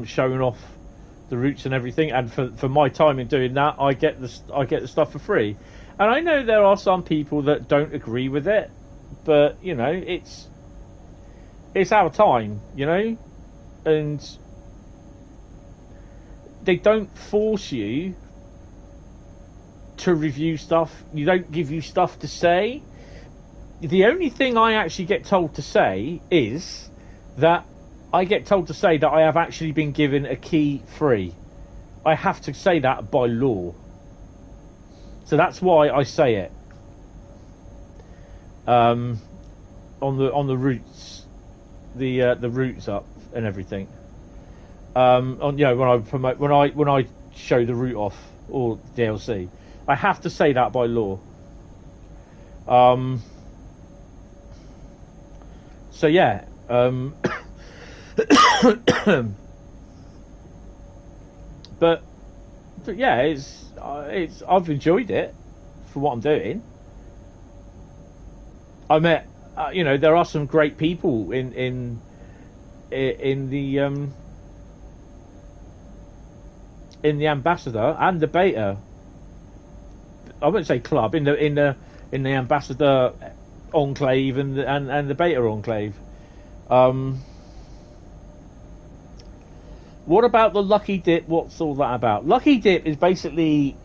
showing off the routes and everything, and for my time in doing that, I get the stuff for free. And I know there are some people that don't agree with it, but you know, it's our time, you know, and they don't force you to review stuff. You don't give you stuff to say. The only thing I actually get told to say is that I get told to say that I have actually been given a key free. I have to say that by law. So that's why I say it. On the routes, the routes up and everything. When I promote, when I show the route off or DLC, I have to say that by law. So yeah. But yeah, it's I've enjoyed it for what I'm doing. I met there are some great people in the ambassador and the beta. I wouldn't say club, in the ambassador enclave and the beta enclave. What about the Lucky Dip? What's all that about? Lucky Dip is basically,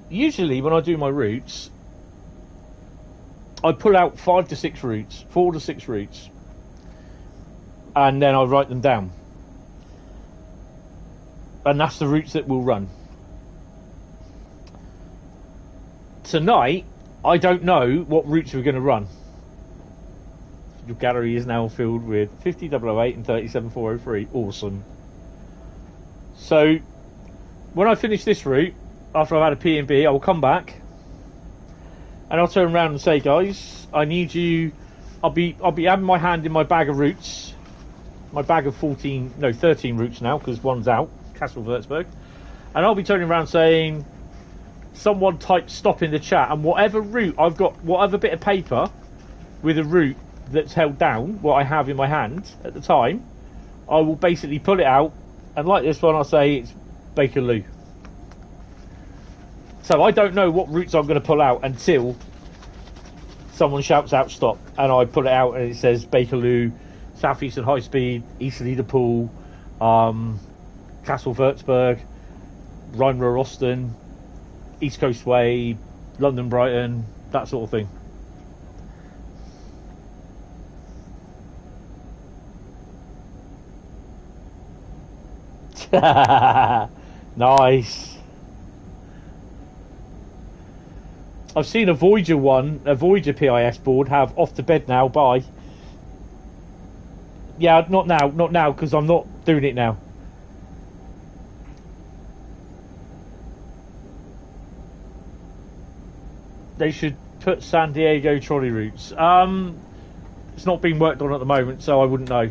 usually when I do my routes, I pull out 4 to 6 routes, and then I write them down. And that's the routes that we'll run. Tonight, I don't know what routes we're going to run. Your gallery is now filled with 50008 and 37403. Awesome. So, when I finish this route, after I've had a P&B, I will come back and I'll turn around and say, guys, I need you. I'll be having my hand in my bag of routes, my bag of 13 routes now because one's out, KASSEL-WÜRZBURG, and I'll be turning around saying, someone type stop in the chat, and whatever route I've got, whatever bit of paper with a route that's held down, what I have in my hand at the time, I will basically pull it out. And like this one, I'll say it's Bakerloo. So I don't know what routes I'm going to pull out until someone shouts out stop. And I pull it out and it says Bakerloo, Southeastern Highspeed, East Liverpool, Kassel-WÜRZBURG, Rhein, Ruhr, Osten, East Coast Way, London-Brighton, that sort of thing. Nice. I've seen a Voyager PIS board have off to bed now, bye. Yeah, not now, because I'm not doing it now. They should put San Diego trolley routes. It's not being worked on at the moment, so I wouldn't know.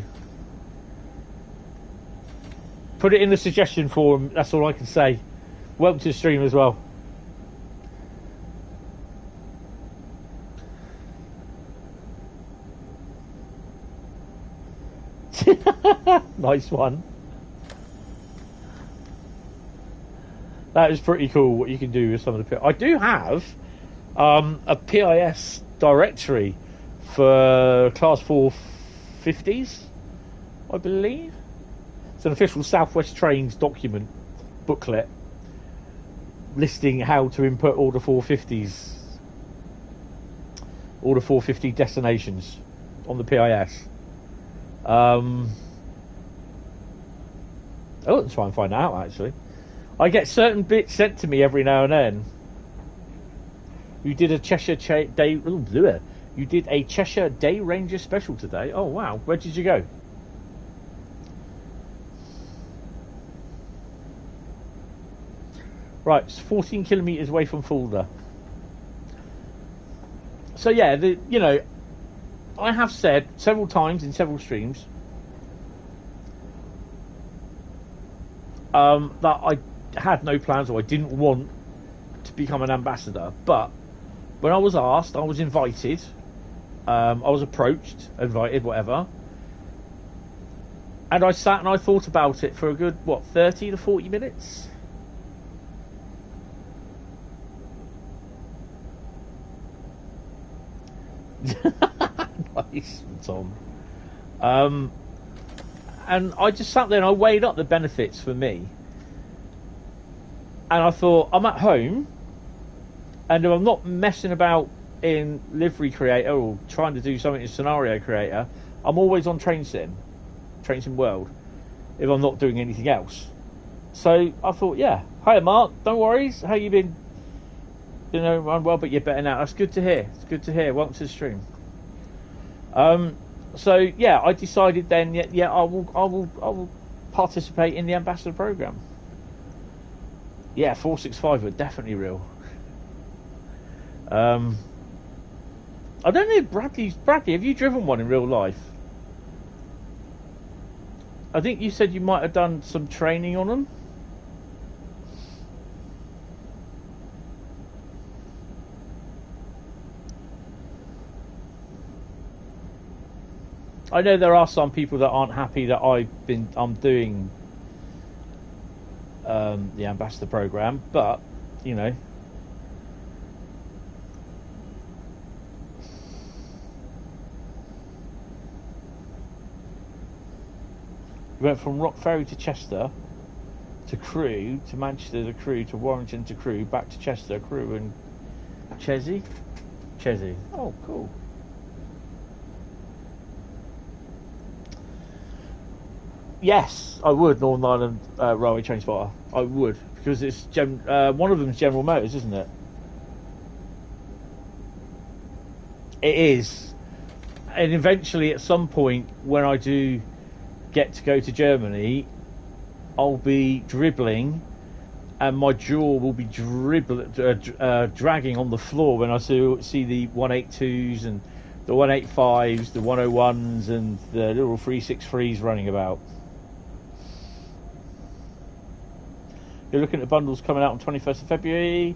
Put it in the suggestion forum, that's all I can say. Welcome to the stream as well. Nice one. That is pretty cool what you can do with some of the... I do have a PIS directory for Class 4 50s, I believe. It's an official Southwest Trains document booklet listing how to input all the 450s. all the 450 destinations on the PIS. Let's try and find out, actually. I get certain bits sent to me every now and then. You did a Cheshire Day... You did a Cheshire Day Ranger special today. Oh, wow. Where did you go? Right, it's 14 kilometres away from Fulda. So, yeah, I have said several times in several streams that I had no plans, or I didn't want to become an ambassador. But when I was asked, I was invited, I was approached, invited, whatever. And I sat and I thought about it for a good, 30 to 40 minutes? Nice, Tom. And I just sat there and I weighed up the benefits for me. And I thought, I'm at home, and if I'm not messing about in Livery Creator or trying to do something in Scenario Creator, I'm always on Train Sim World, if I'm not doing anything else. So I thought, yeah, hiya Mark, don't worry, how you been? I'm well, but you're better now. That's good to hear. It's good to hear. Welcome to the stream. So yeah, I decided then, I will participate in the ambassador program. Yeah, 465 were definitely real. I don't know, Bradley, have you driven one in real life? I think you said you might have done some training on them. I know there are some people that aren't happy that I'm doing the ambassador program, but we went from Rock Ferry to Chester to Crewe to Manchester to Crewe to Warrington to Crewe back to Chester, Crewe and Chesney. Oh, cool. Yes, I would, Northern Ireland Railway Train Spotter. I would, because it's one of them is General Motors, isn't it? It is. And eventually, at some point, when I do get to go to Germany, I'll be dribbling, and my jaw will be dragging on the floor when I see the 182s and the 185s, the 101s, and the little 363s running about. You're looking at bundles coming out on 21st of February.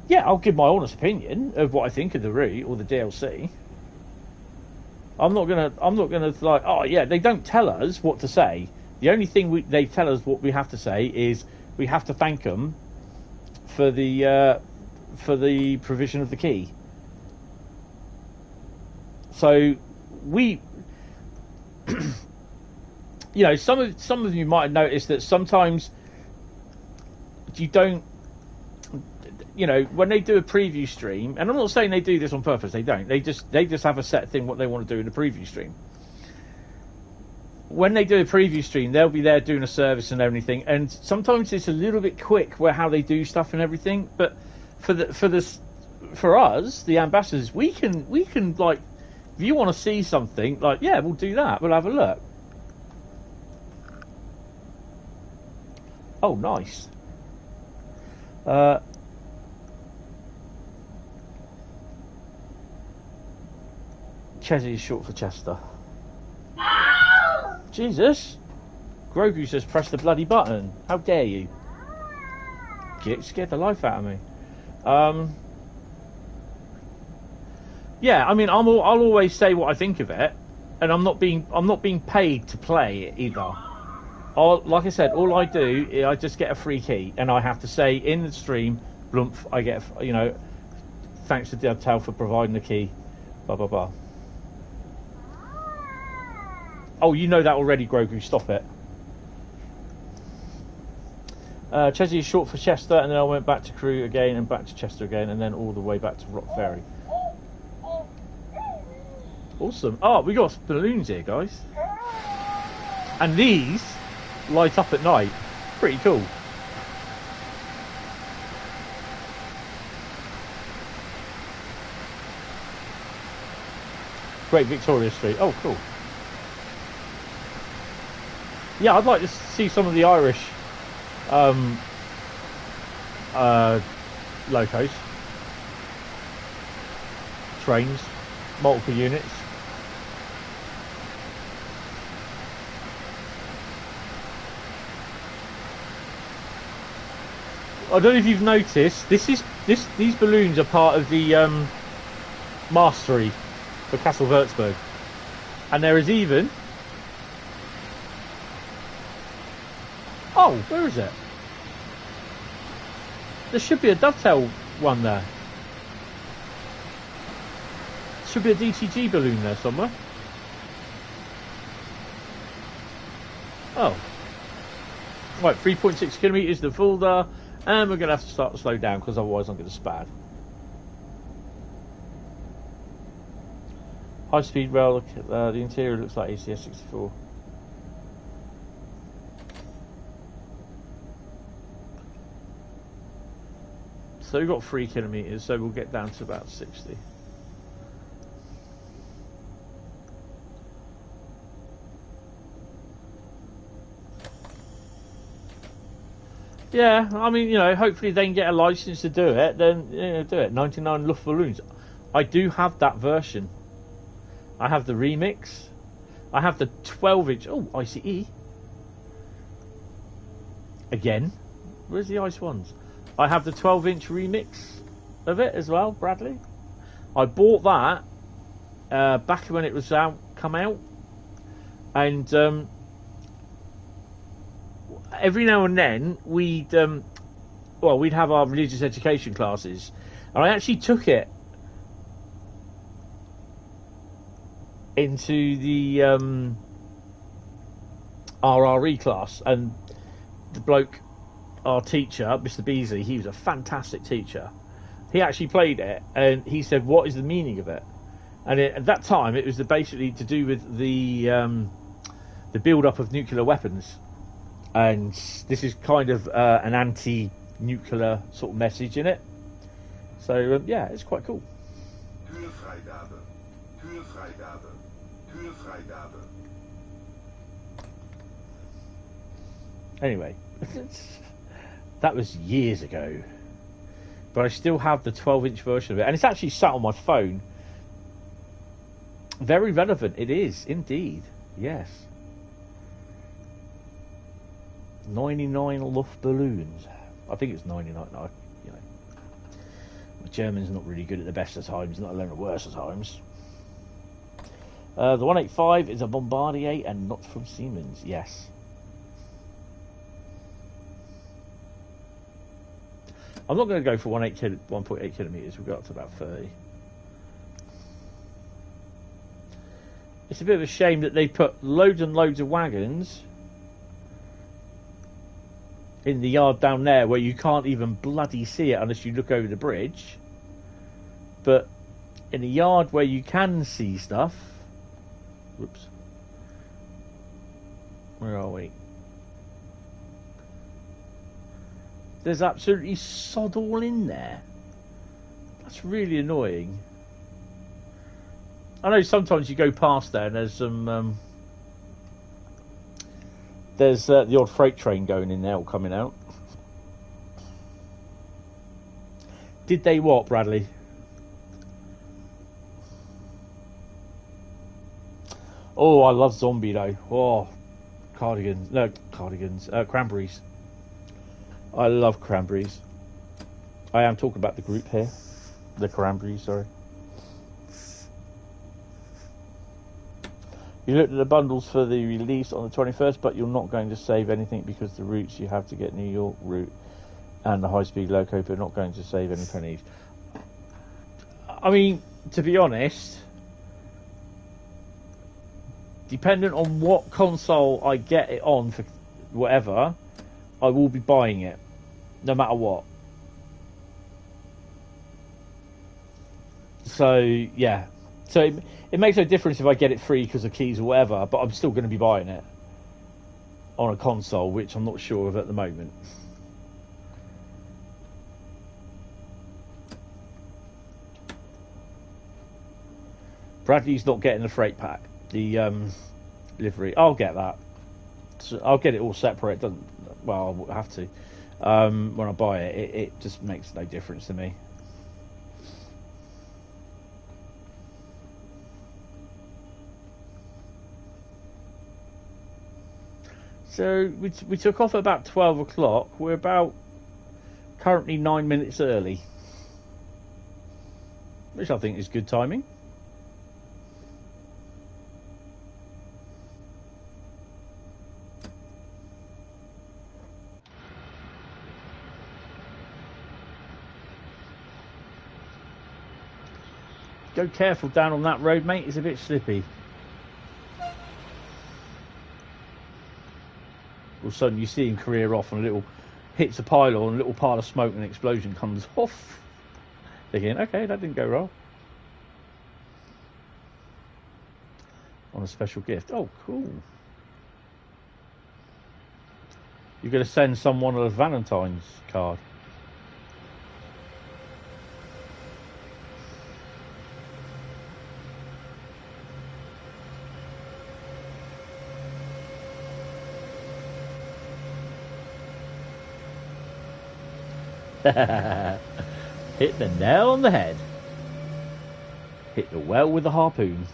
Yeah, I'll give my honest opinion of what I think of the route or the DLC. I'm not gonna like, oh yeah, they don't tell us what to say. The only thing they tell us what we have to say is we have to thank them for the provision of the key. So we, some of you might have noticed that sometimes you don't, when they do a preview stream, and I'm not saying they do this on purpose, they don't. They just have a set thing what they want to do in the preview stream. When they do a preview stream, they'll be there doing a service and everything, and sometimes it's a little bit quick how they do stuff and everything, but for us, the ambassadors, we can like, if you want to see something, like, yeah, we'll do that. We'll have a look. Oh, nice. Chesney is short for Chester. Jesus. Grogu says press the bloody button. How dare you? Scared the life out of me. Yeah, I mean, I'll always say what I think of it, and I'm not being paid to play it either. Like I said, all I do is I just get a free key, and I have to say in the stream, blumph, I get, thanks to Dovetail for providing the key, blah blah blah. Oh, you know that already, Grogu. Stop it. Chesney is short for Chester, and then I went back to Crewe again, and back to Chester again, and then all the way back to Rock Ferry. Awesome. Oh, we got balloons here, guys. And these light up at night. Pretty cool. Great Victoria Street. Oh, cool. Yeah, I'd like to see some of the Irish locos. Trains. Multiple units. I don't know if you've noticed, these balloons are part of the mastery for KASSEL-WÜRZBURG, and there is even where is it? There should be a Dovetail one there. Should be a DTG balloon there somewhere. Oh, right, 3.6 kilometres to Fulda. And we're going to have to start to slow down because otherwise I'm going to spad. High-speed rail, the interior looks like ACS 64. So we've got 3 kilometres, so we'll get down to about 60. Yeah, I mean, you know, hopefully they can get a license to do it, then, you know, do it. 99 Luft balloons. I do have that version. I have the remix. I have the 12-inch. Oh, ICE. Again. Where's the ice ones? I have the 12-inch remix of it as well, Bradley. I bought that back when it was come out. And every now and then we'd have our religious education classes, and I actually took it into the RRE class, and the bloke, our teacher, Mr. Beasley, he was a fantastic teacher. He actually played it, and he said, "What is the meaning of it?" And at that time, it was basically to do with the build-up of nuclear weapons. And this is kind of an anti-nuclear sort of message in it. So, yeah, it's quite cool. Türfreigabe. Türfreigabe. Türfreigabe. Anyway, that was years ago. But I still have the 12-inch version of it. And it's actually sat on my phone. Very relevant. It is, indeed. Yes. 99 Luft balloons. I think it's 99. No, you know, my German's not really good at the best of times, not alone the worst of times. The 185 is a Bombardier and not from Siemens. Yes. I'm not going to go for 1.8 kilometres. We'll go up to about 30. It's a bit of a shame that they put loads and loads of wagons in the yard down there where you can't even bloody see it unless you look over the bridge. But in a yard where you can see stuff... Whoops. Where are we? There's absolutely sod all in there. That's really annoying. I know sometimes you go past there and there's some... There's the odd freight train going in there or coming out. Did they what, Bradley? Oh, I love zombie though. Oh, cranberries. I love cranberries. I am talking about the group here. The cranberries, sorry. You looked at the bundles for the release on the 21st, but you're not going to save anything because the routes you have to get New York route and the high-speed loco, but not going to save any pennies. I mean, to be honest, dependent on what console I get it on for whatever, I will be buying it, no matter what. So, yeah. So it makes no difference if I get it free because of keys or whatever, but I'm still going to be buying it on a console, which I'm not sure of at the moment. Bradley's not getting the freight pack, the livery. I'll get that. So I'll get it all separate. It doesn't. Well, I'll have to. When I buy it, it just makes no difference to me. So we took off at about 12 o'clock. We're about currently 9 minutes early, which I think is good timing. Go careful down on that road, mate. It's a bit slippy. All of a sudden you see him career off and a little hits a pylon, a little pile of smoke and an explosion comes off. Thinking, okay, that didn't go wrong. On a special gift. Oh, cool. You're going to send someone a Valentine's card. Hit the nail on the head. Hit the well with the harpoon.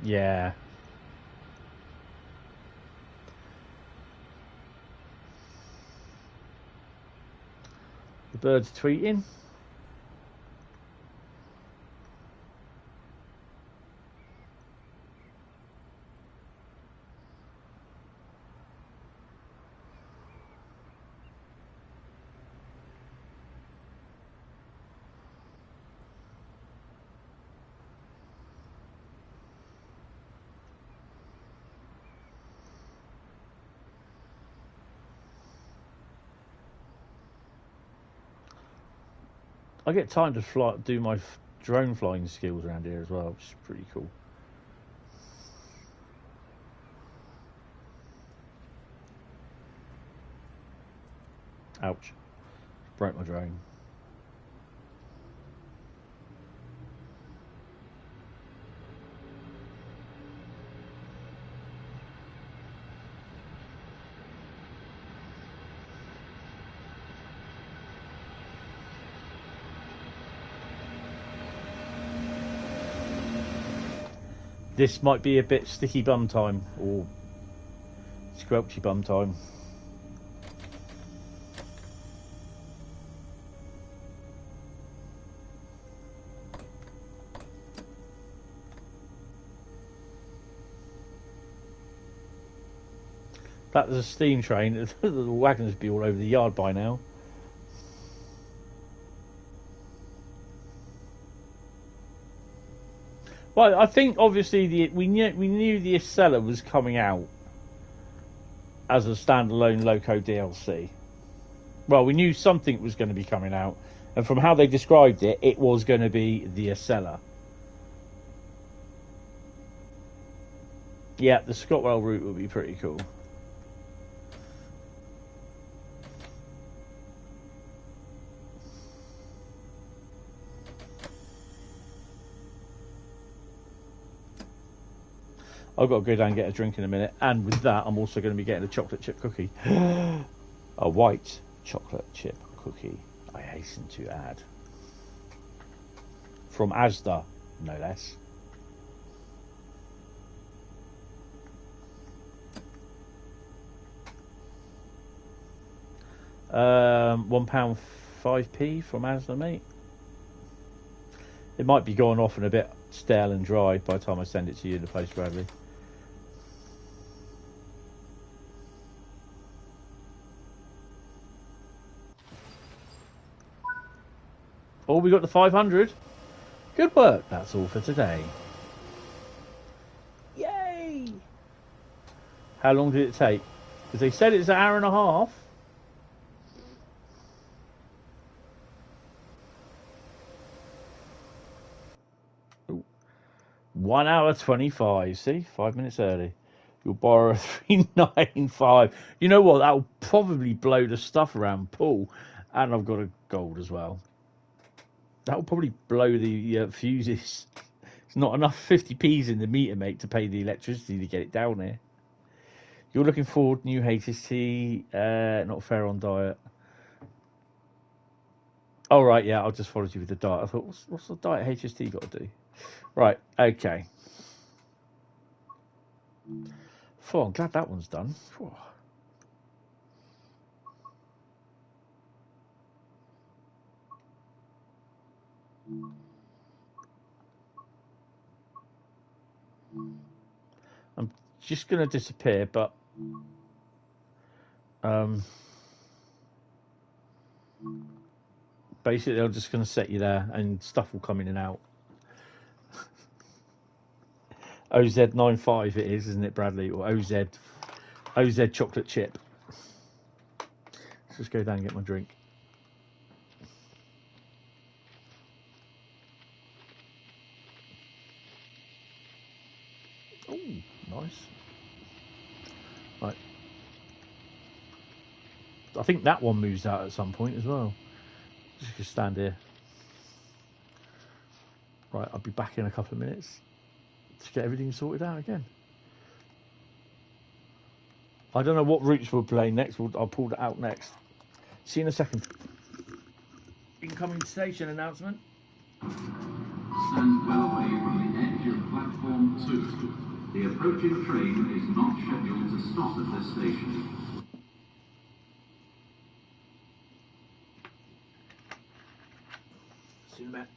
Yeah. The bird's tweeting. I get time to do my drone flying skills around here as well, which is pretty cool. Ouch. Broke my drone. This might be a bit sticky bum time, or squelchy bum time. That was a steam train. The wagons would be all over the yard by now. Well, I think obviously we knew the Acela was coming out as a standalone Loco DLC. Well, we knew something was going to be coming out, and from how they described it, it was going to be the Acela. Yeah, the Scotwell route would be pretty cool. I've got to go down and get a drink in a minute, and with that I'm also going to be getting a chocolate chip cookie. A white chocolate chip cookie, I hasten to add. From Asda, no less. £1.05p from Asda, mate. It might be going off and a bit stale and dry by the time I send it to you in the post, Bradley. Oh, we got the 500. Good work. That's all for today. Yay! How long did it take? Because they said it's an hour and a half. Ooh. 1 hour 25. See? 5 minutes early. You'll borrow a 395. You know what? That'll probably blow the stuff around Paul. And I've got a gold as well. That'll probably blow the fuses. It's not enough 50p's in the meter, mate, to pay the electricity to get it down here. You're looking forward new HST, not fair on diet. Oh, right, yeah, I'll just follow you with the diet. I thought, what's the diet HST got to do? Right, okay. Oh, I'm glad that one's done. Oh. I'm just going to disappear, but basically I'm just going to set you there and stuff will come in and out. OZ95 it is, isn't it, Bradley? Or OZ chocolate chip. Let's just go down and get my drink. Oh, nice. Right. I think that one moves out at some point as well. Just gonna stand here. Right, I'll be back in a couple of minutes to get everything sorted out again. I don't know what routes we'll play next. I'll pull that out next. See you in a second. Incoming station announcement. Stand well away from the edge of platform 2. The approaching train is not scheduled to stop at this station. See you in a minute.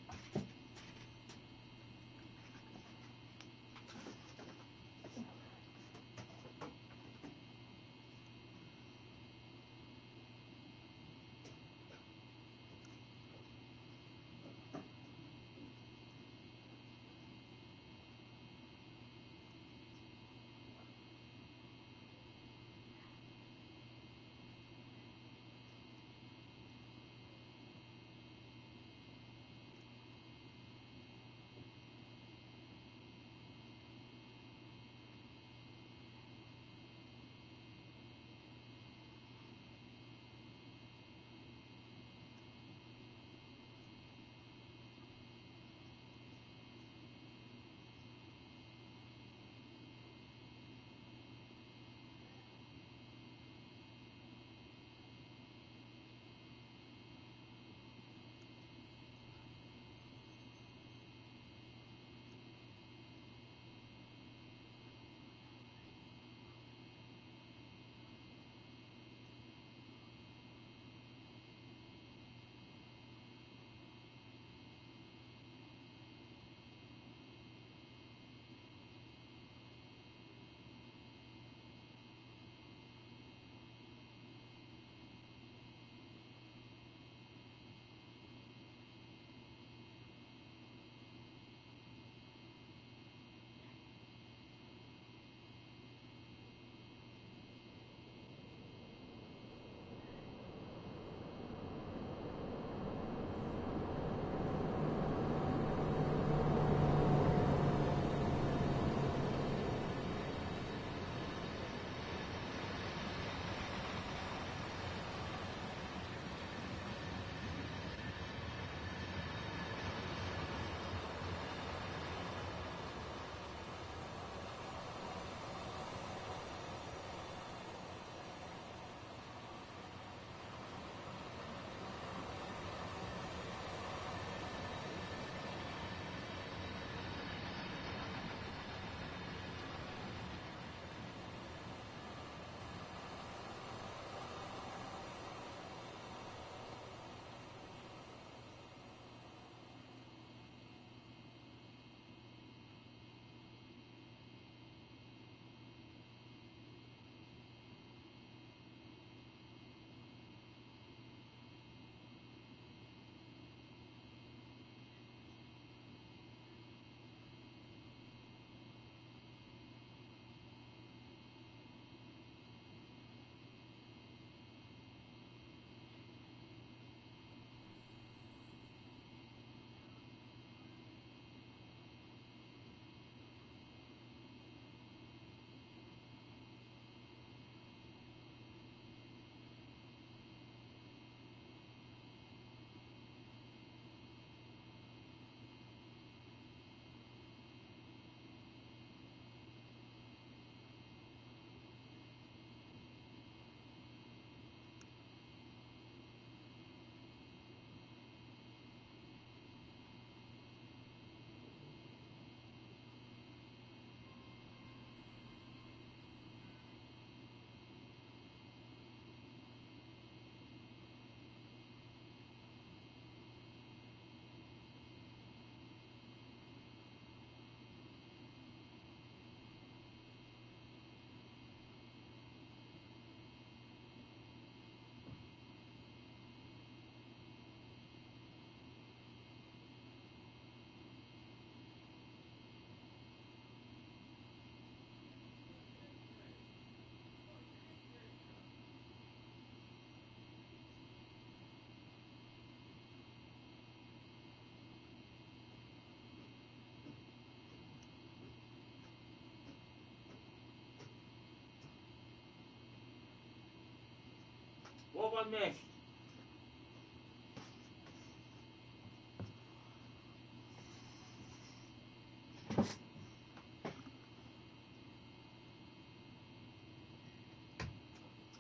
What have I missed?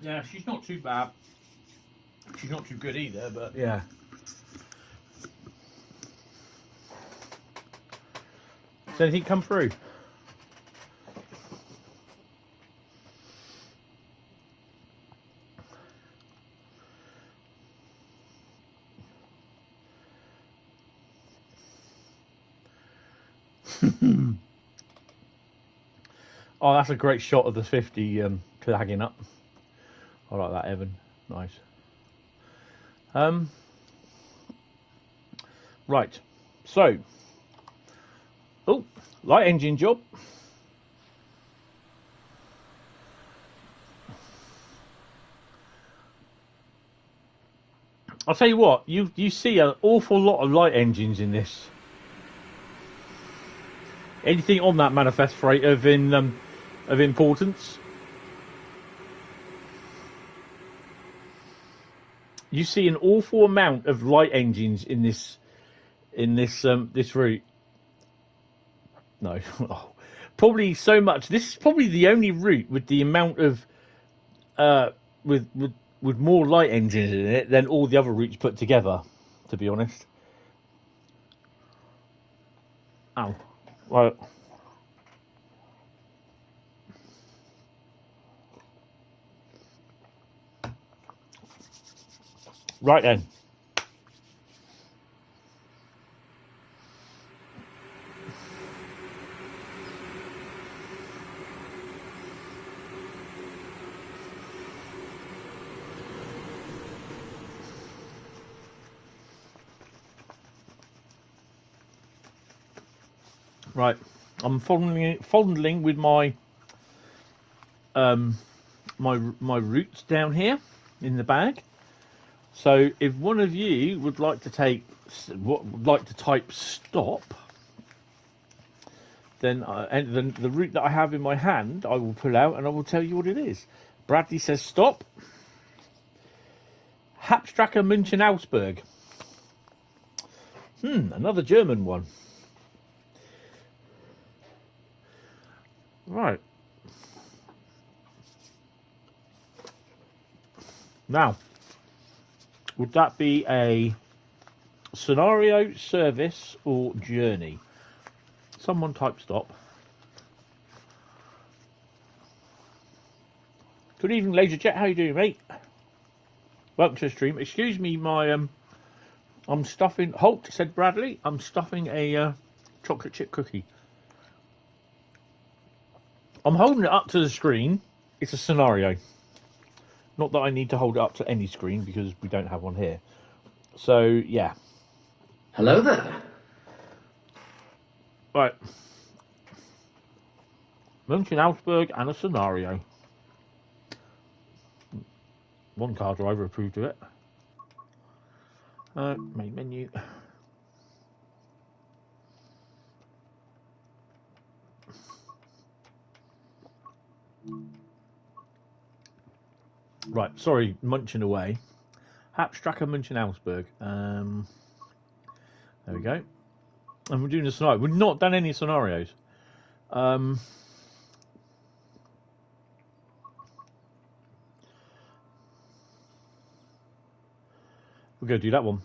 Yeah, she's not too bad. She's not too good either, but yeah. Does anything come through? Oh, that's a great shot of the 50 flagging up. I like that, Evan. Nice. Right. So. Oh, light engine job. I'll tell you what, you see an awful lot of light engines in this. Anything on that manifest freight of importance? You see an awful amount of light engines in this route. No, oh, probably so much. This is probably the only route with the amount of with more light engines in it than all the other routes put together. To be honest. Ow. Right. Right then. Right, I'm fondling with my my roots down here in the bag. So if one of you would like to type stop, then the route that I have in my hand, I will pull out and I will tell you what it is. Bradley says stop. Hauptstrecke München Augsburg. Another German one. Right. Now, would that be a scenario, service, or journey? Someone type stop. Good evening, Laser Jet. How you doing, mate? Welcome to the stream. Excuse me, I'm stuffing. Halt, said Bradley. I'm stuffing a chocolate chip cookie. I'm holding it up to the screen. It's a scenario. Not that I need to hold it up to any screen because we don't have one here. So, yeah. Hello there. Right. München Augsburg and a scenario. One car driver approved of it. Main menu. Right, sorry, munching away. Hauptstrecke München Augsburg. There we go. And we're doing a scenario. We've not done any scenarios. We'll go do that one.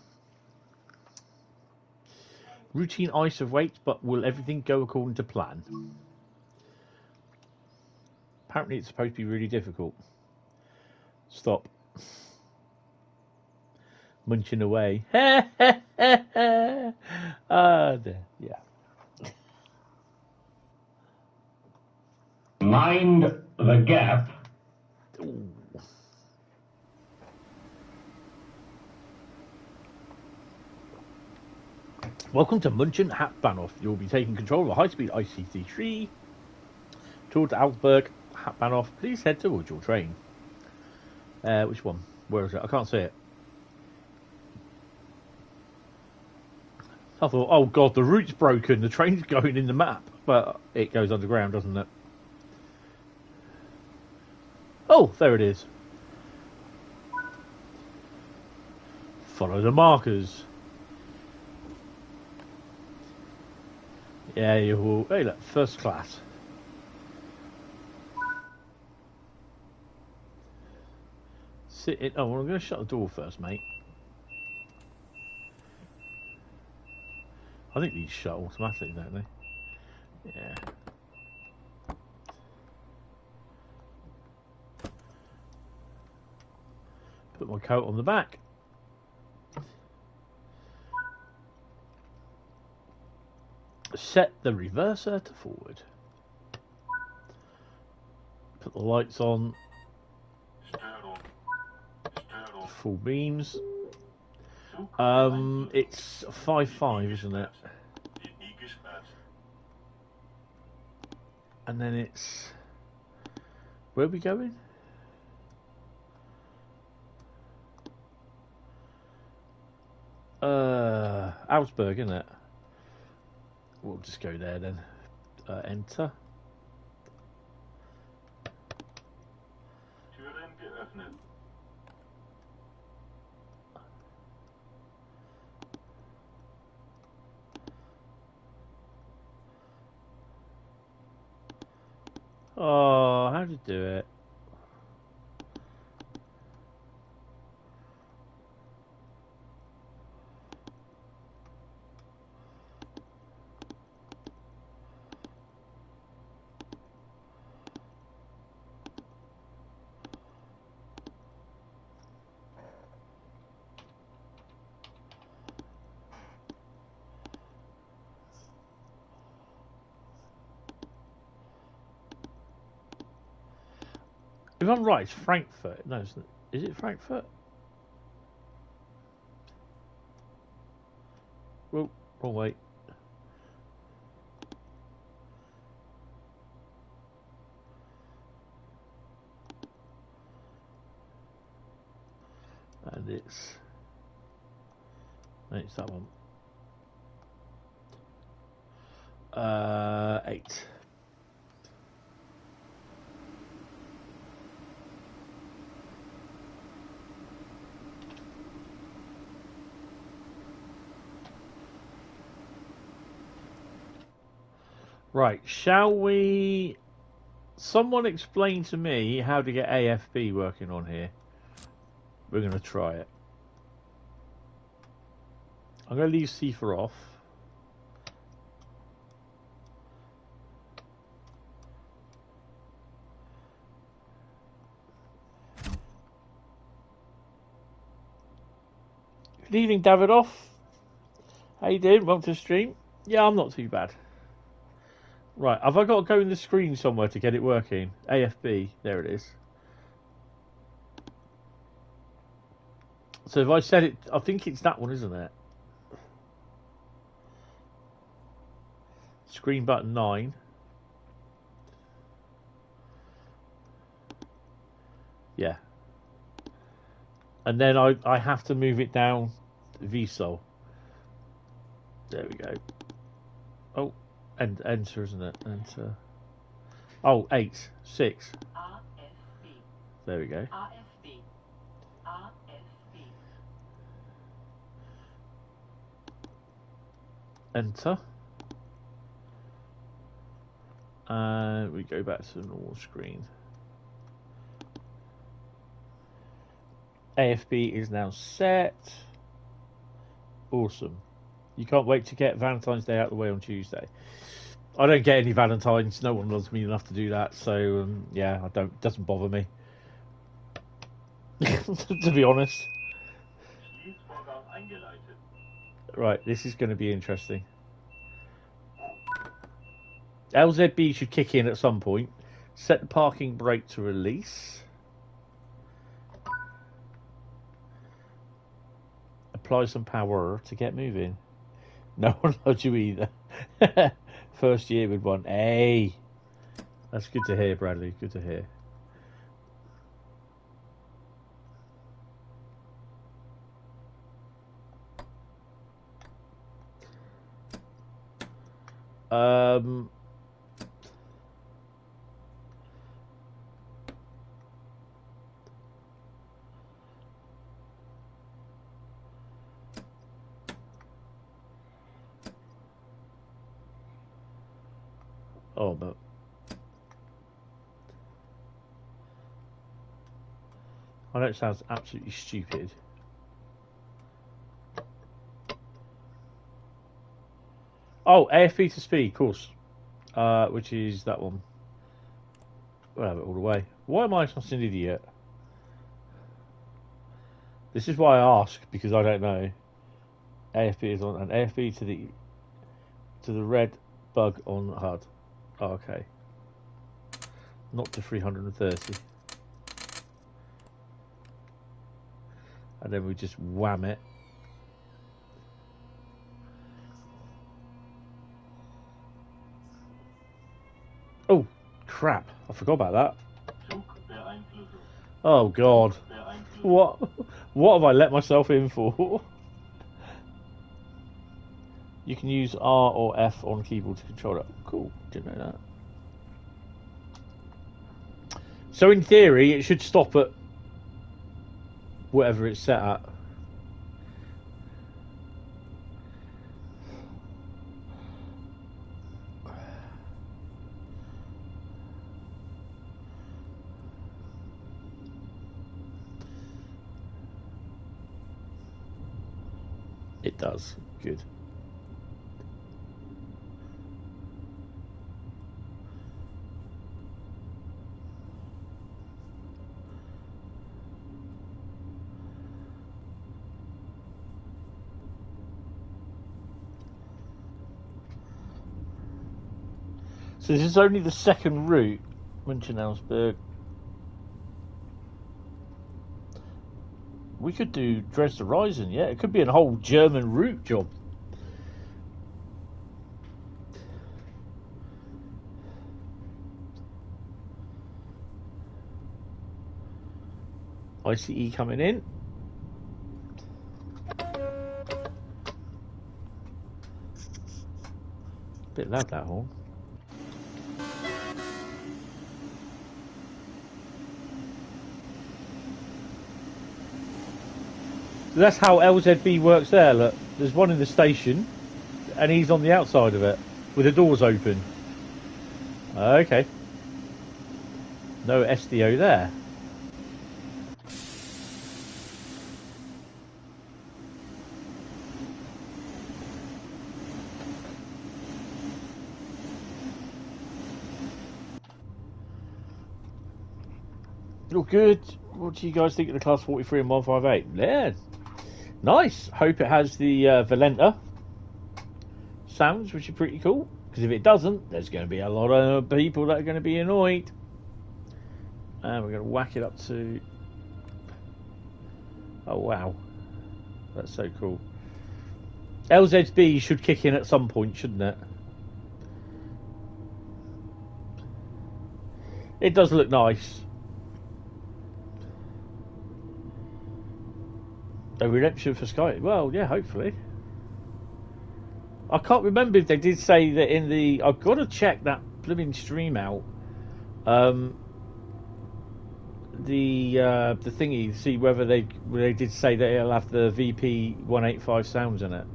Routine ice of weight, but will everything go according to plan? Apparently it's supposed to be really difficult. Stop. Munching away. Yeah. Mind the gap. Ooh. Welcome to München Hauptbahnhof. You'll be taking control of a high-speed ICT3 towards Augsburg Hauptbahnhof. Please head towards your train. Which one? Where is it? I can't see it. I thought, oh god, the route's broken. The train's going in the map, but it goes underground, doesn't it? Oh, there it is. Follow the markers. Yeah, you will. Hey, look, first class. Sit in. Oh, well, I'm going to shut the door first, mate. I think these shut automatically, don't they? Yeah. Put my coat on the back. Set the reverser to forward. Put the lights on. Full beams. It's 5.5, isn't it? And then it's... Where are we going? Augsburg, isn't it? We'll just go there then. Enter. Türen geöffnet. Oh, how did you do it? If I'm right, it's Frankfurt. No, it's not. Is it Frankfurt? Well, wrong way. And it's... No, it's that one. 8. Right, shall we... Someone explain to me how to get AFB working on here. We're going to try it. I'm going to leave CIFA off. Good evening, Davidoff. How you doing? Welcome to the stream. Yeah, I'm not too bad. Right, have I got to go in the screen somewhere to get it working? AFB, there it is. So if I set it, I think it's that one, isn't it? Screen button 9. Yeah. And then I have to move it down VSOL. There we go. Oh. And enter, isn't it? Enter. Oh, 8, 6. RFB. There we go. RFB. RFB. Enter. And we go back to the normal screen. AFB is now set. Awesome. You can't wait to get Valentine's Day out of the way on Tuesday. I don't get any Valentines. No one loves me enough to do that. So yeah, I don't. Doesn't bother me. To be honest. Right, this is going to be interesting. LZB should kick in at some point. Set the parking brake to release. Apply some power to get moving. No one loves you either. First year with one. Hey, that's good to hear, Bradley. Good to hear. Oh, but I know it sounds absolutely stupid. Oh, AFB to speed, of course. Which is that one. We'll have it all the way. Why am I such an idiot? This is why I ask, because I don't know. AFB is on, and AFB to the red bug on HUD. Oh, okay. Not to 330. And then we just wham it. Oh, crap. I forgot about that. Oh, God. What have I let myself in for? You can use R or F on keyboard to control it. Cool. Didn't know that. So in theory, it should stop at whatever it's set at. It does. Good. So this is only the second route, München Augsburg. We could do Dresden Rhein, yeah. It could be a whole German route job. ICE coming in. Bit loud, that horn. So that's how LZB works there. Look, there's one in the station, and he's on the outside of it with the doors open. Okay. No SDO there. All good. What do you guys think of the Class 43 and 158? Yeah. Nice. Hope it has the Valenta sounds, which are pretty cool. Because if it doesn't, there's going to be a lot of people that are going to be annoyed. And we're going to whack it up to... Oh, wow. That's so cool. LZB should kick in at some point, shouldn't it? It does look nice. A redemption for Sky. Well, yeah, hopefully. I can't remember if they did say that in the... I've got to check that blooming stream out. The thingy, see whether they did say that it'll have the VP 185 sounds in it.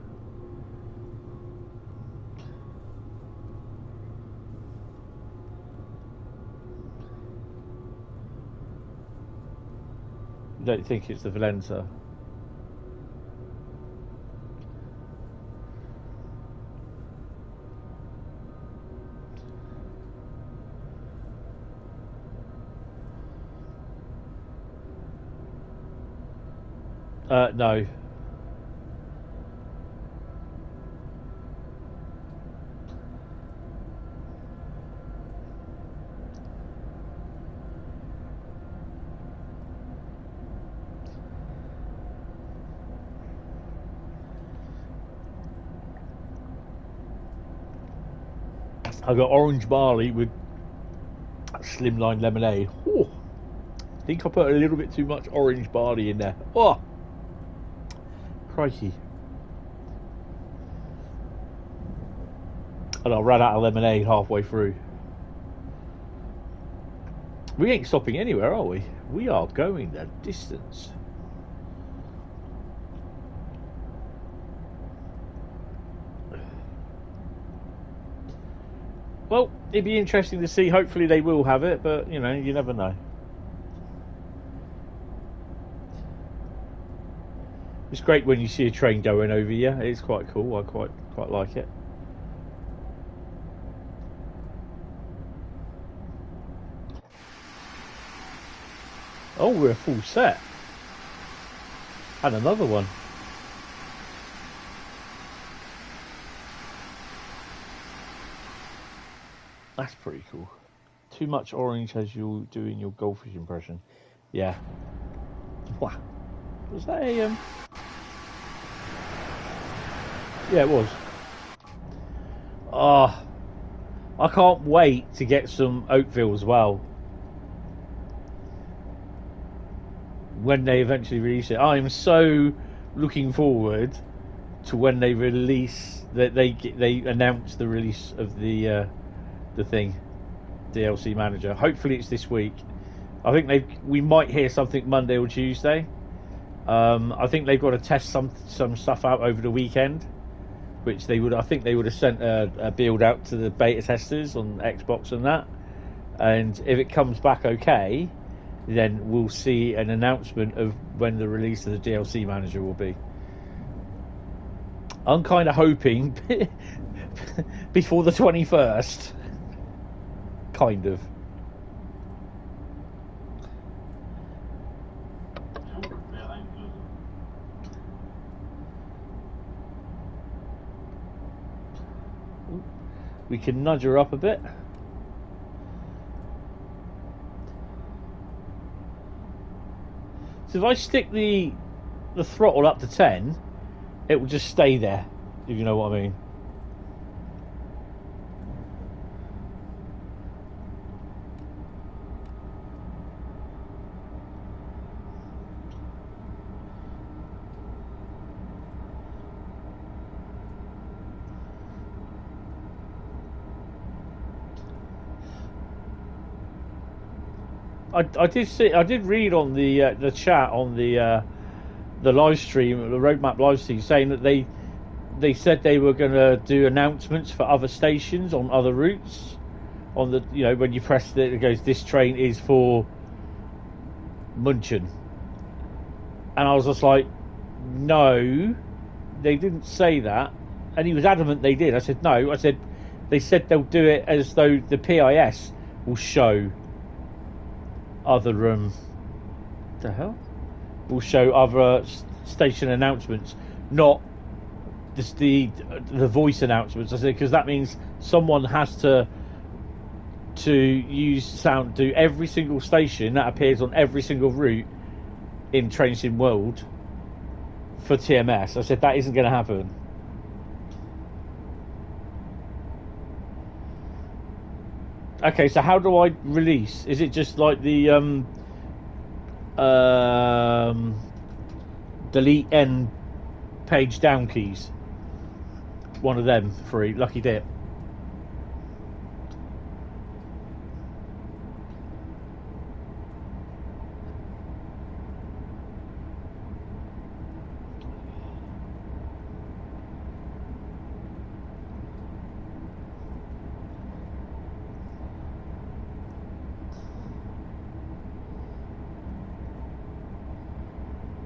I don't think it's the Valenta. No. I got orange barley with slimline lemonade. Oh, I think I put a little bit too much orange barley in there. Oh, crikey. And I ran out of lemonade halfway through. We ain't stopping anywhere, are we? We are going the distance. Well, it'd be interesting to see. Hopefully they will have it, but you know, you never know. It's great when you see a train going over you. It's quite cool. I quite like it. Oh, we're a full set. And another one. That's pretty cool. Too much orange as you're doing your goldfish impression. Yeah. Wow. Was that a Yeah, it was. Oh, I can't wait to get some Oakville as well. When they eventually release it, I am so looking forward to when they release that they announce the release of the thing, DLC manager. Hopefully it's this week. I think we might hear something Monday or Tuesday. I think they've got to test some stuff out over the weekend, which I think they would have sent a build out to the beta testers on Xbox and that. And if it comes back okay, then we'll see an announcement of when the release of the DLC manager will be. I'm kind of hoping before the 21st. Kind of. We can nudge her up a bit. So if I stick the throttle up to 10, it will just stay there, if you know what I mean. I did read on the chat on the live stream, the roadmap live stream, saying that they said they were going to do announcements for other stations on other routes. On the, you know, when you press it goes, this train is for München, and I was just like, no, they didn't say that, and he was adamant they did. I said no. I said they said they'll do it as though the PIS will show other the hell will show other station announcements, not just the voice announcements. I said because that means someone has to use sound, do every single station that appears on every single route in Train Sim World for TMS. I said that isn't going to happen. Okay, so how do I release? Is it just like the delete and page down keys? One of them, free, lucky dip.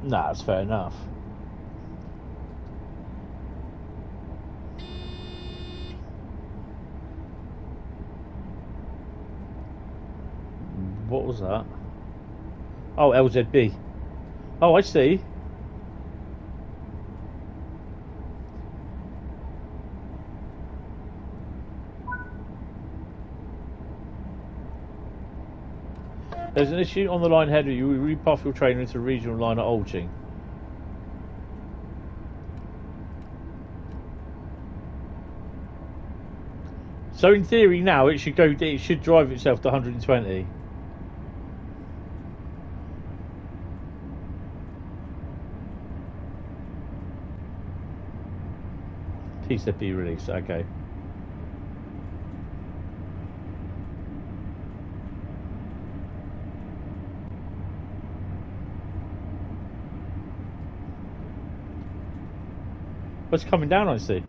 Nah, that's fair enough. What was that? Oh, LZB. Oh, I see. There's an issue on the line header. You repath your train into a regional line at Olching. So in theory now it should drive itself to 120. PCP release, okay. What's coming down, I see.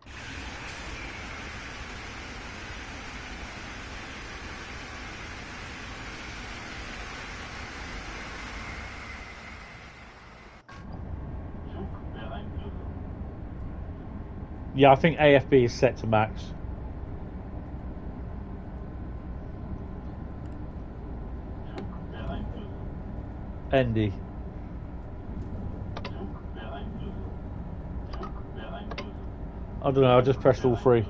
Yeah, I think AFB is set to max. Andy. I don't know, I just pressed all three.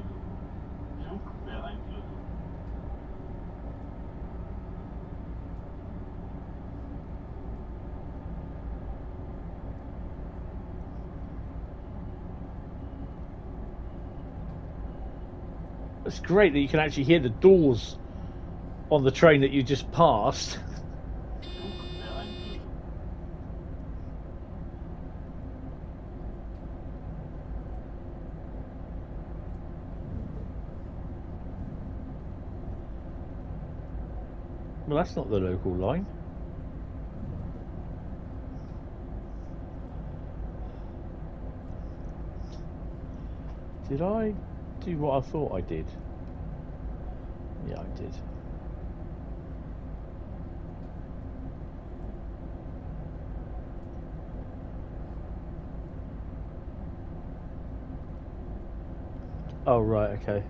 It's great that you can actually hear the doors on the train that you just passed. Well, that's not the local line. Did I do what I thought I did? Yeah, I did. Oh, right, okay.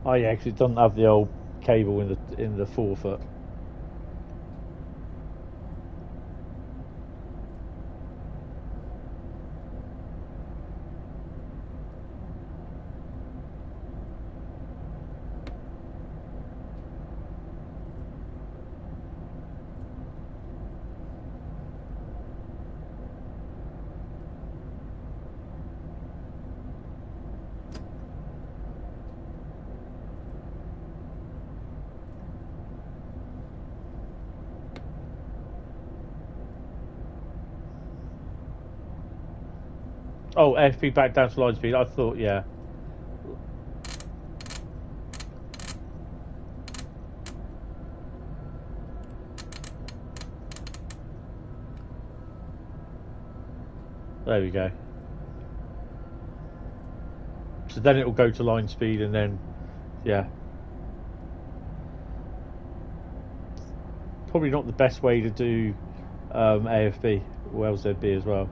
Oh yeah, because it doesn't have the old cable in the forefoot. Oh, FP back down to line speed. I thought, yeah. There we go. So then it will go to line speed and then, yeah. Probably not the best way to do AFB or LZB as well.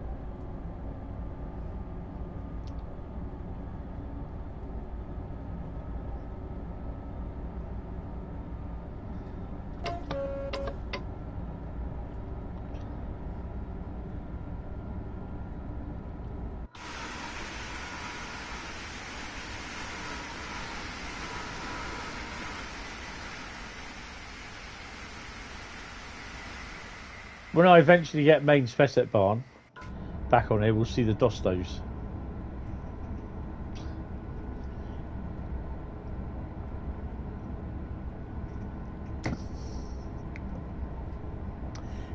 When I eventually get main Spessett barn back on here, we'll see the Dostos.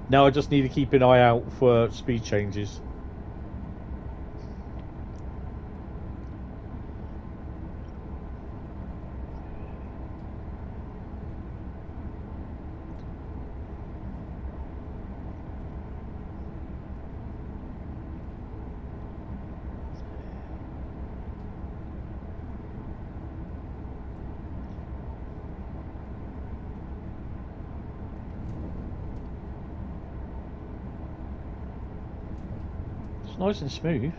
Now I just need to keep an eye out for speed changes. Nice and smooth.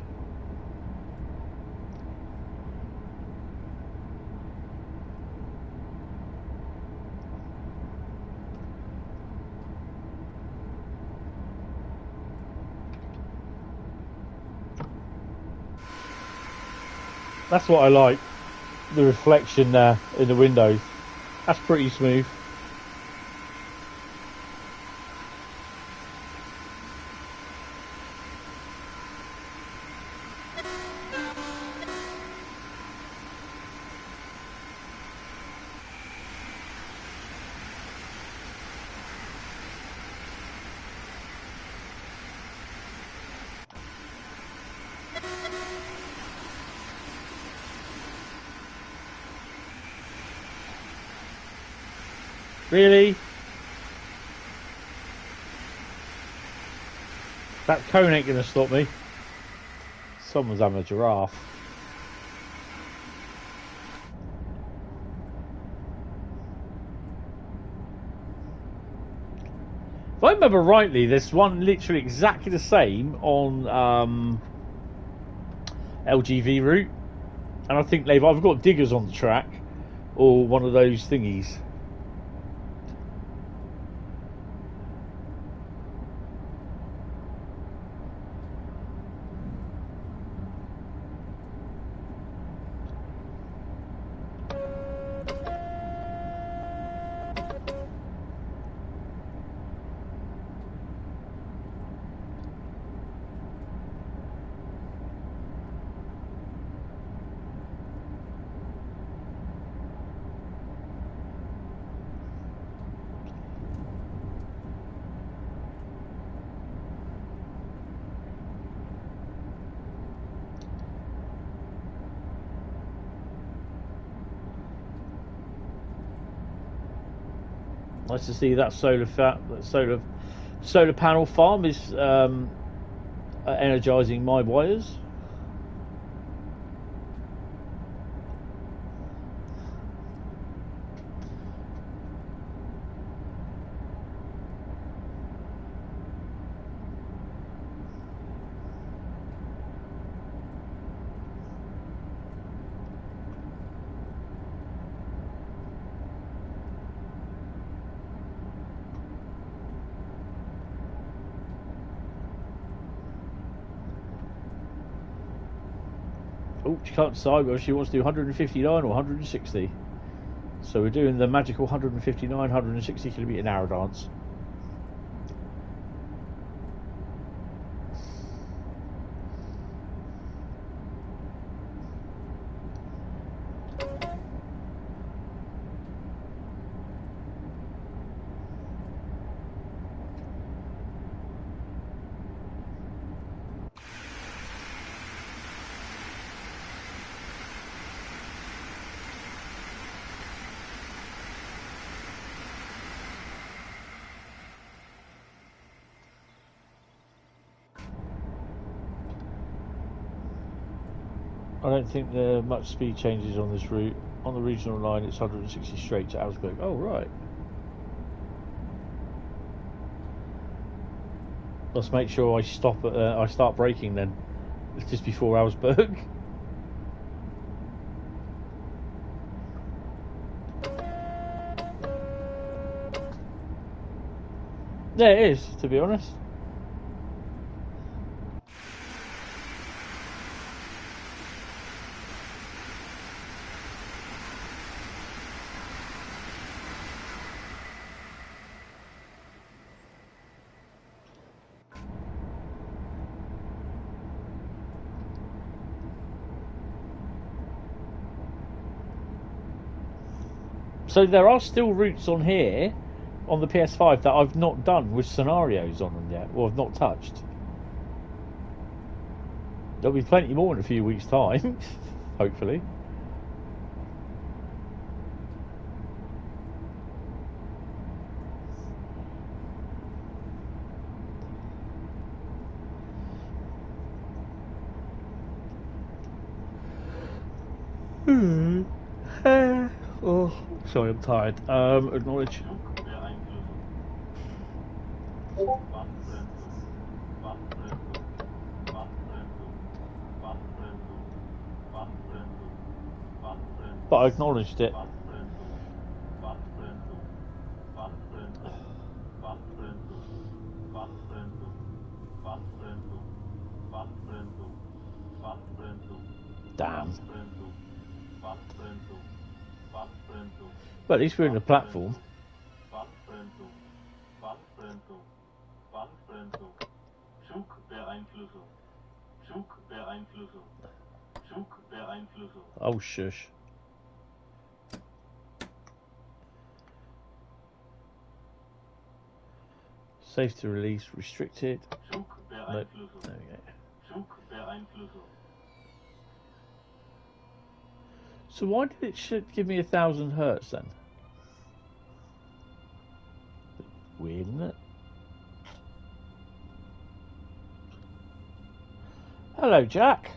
That's what I like. The reflection there in the windows. That's pretty smooth. Really? That cone ain't gonna stop me. Someone's having a giraffe. I remember rightly, there's one literally exactly the same on LGV route, and I think they've either got diggers on the track or one of those thingies. Nice to see that solar panel farm is energizing my wires. Oh, she can't decide whether she wants to do 159 or 160. So we're doing the magical 159, 160 kilometre an hour dance. I don't think there are much speed changes on this route. On the regional line, it's 160 straight to Augsburg. Oh, right. Let's make sure I stop at, I start braking then, just before Augsburg. Yeah, it is, to be honest. So there are still routes on here, on the PS5, that I've not done with scenarios on them yet, or I've not touched. There'll be plenty more in a few weeks' time, hopefully. Oh, sorry, I'm tired. Acknowledge. But I acknowledged it. Damn. Well, at least we're in the platform. Oh, shush. Safety release restricted. Nope. There we go. So why did it should give me 1,000 hertz then? Weird, isn't it? Hello, Jack.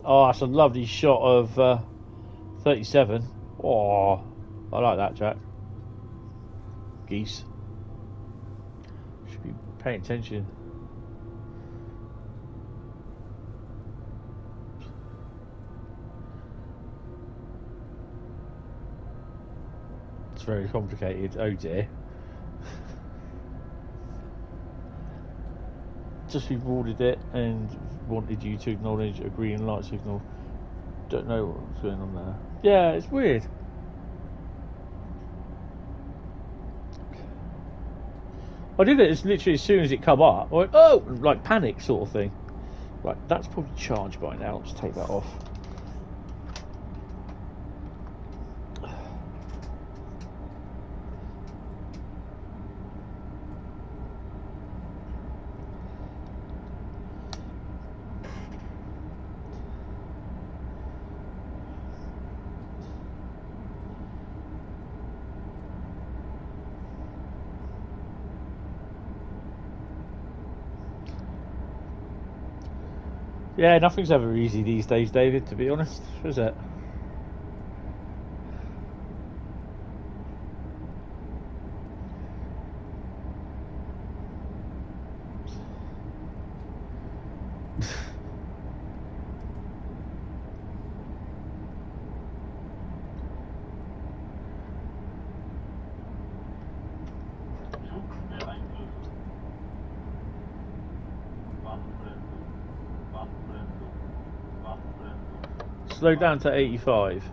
Oh, that's a lovely shot of 37. Oh, I like that, Jack. Geese. Should be paying attention. It's very complicated. Oh dear. Just rewarded it and wanted you to acknowledge a green light signal. Don't know what's going on there. Yeah, it's weird. I did it as literally as soon as it come up. I went, oh, like panic sort of thing. Right, that's probably charged by now. Let's take that off. Yeah, nothing's ever easy these days, David, to be honest, is it? Slow down to 85.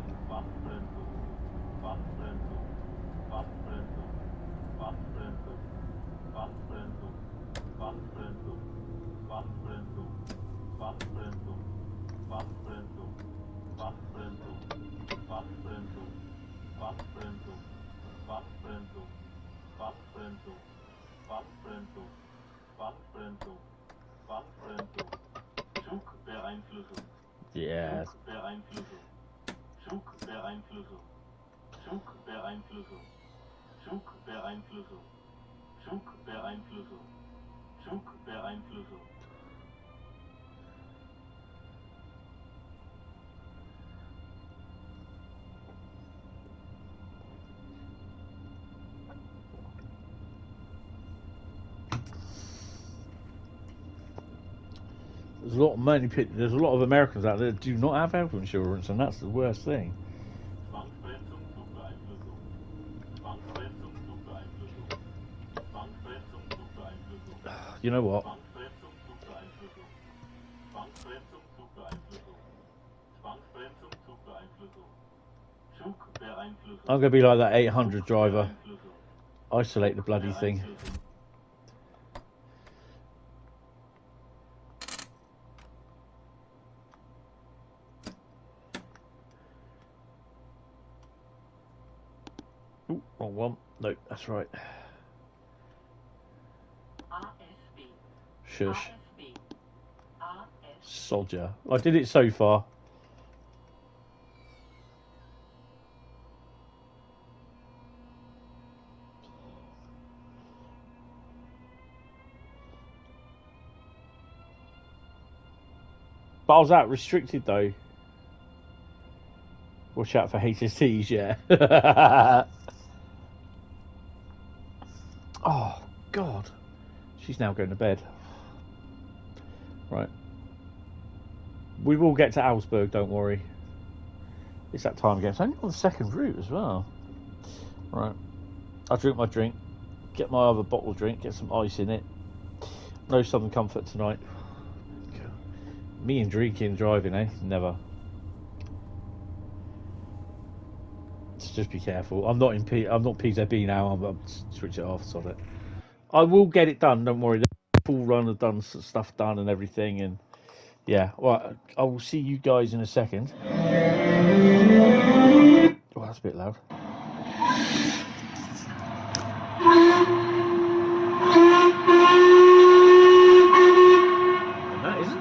Yeah. There's a lot of money. There's a lot of Americans out there that do not have health insurance, and that's the worst thing. You know what? I'm gonna be like that 800 driver. Isolate the bloody thing. Ooh, wrong one. No, that's right. Shush. Soldier. I did it so far. But I was out restricted though. Watch out for HSTs, yeah. Oh, God. She's now going to bed. Right. We will get to Augsburg, don't worry. It's that time again. It's only on the second route as well. Right. I'll drink my drink. Get my other bottle of drink. Get some ice in it. No Southern Comfort tonight. Me and drinking, driving, eh? Never. So just be careful. I'm not PZB now. I'm switch it off. Sod it. I will get it done. Don't worry. The full run of done stuff done and everything. And yeah, well, I will see you guys in a second. Oh, that's a bit loud. And that isn't.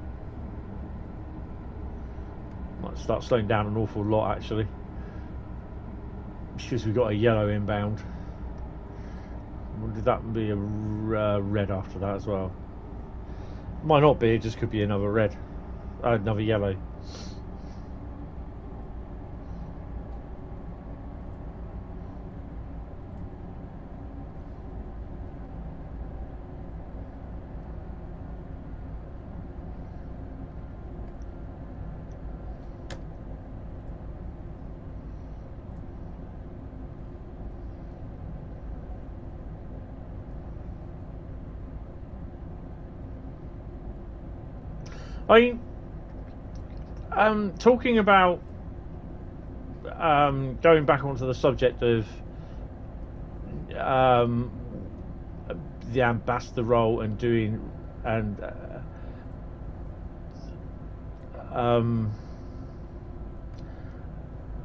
Might start slowing down an awful lot actually, because we've got a yellow inbound. Would that be a red after that as well? Might not be. It just could be another red, another yellow. I mean, talking about going back onto the subject of the ambassador role and doing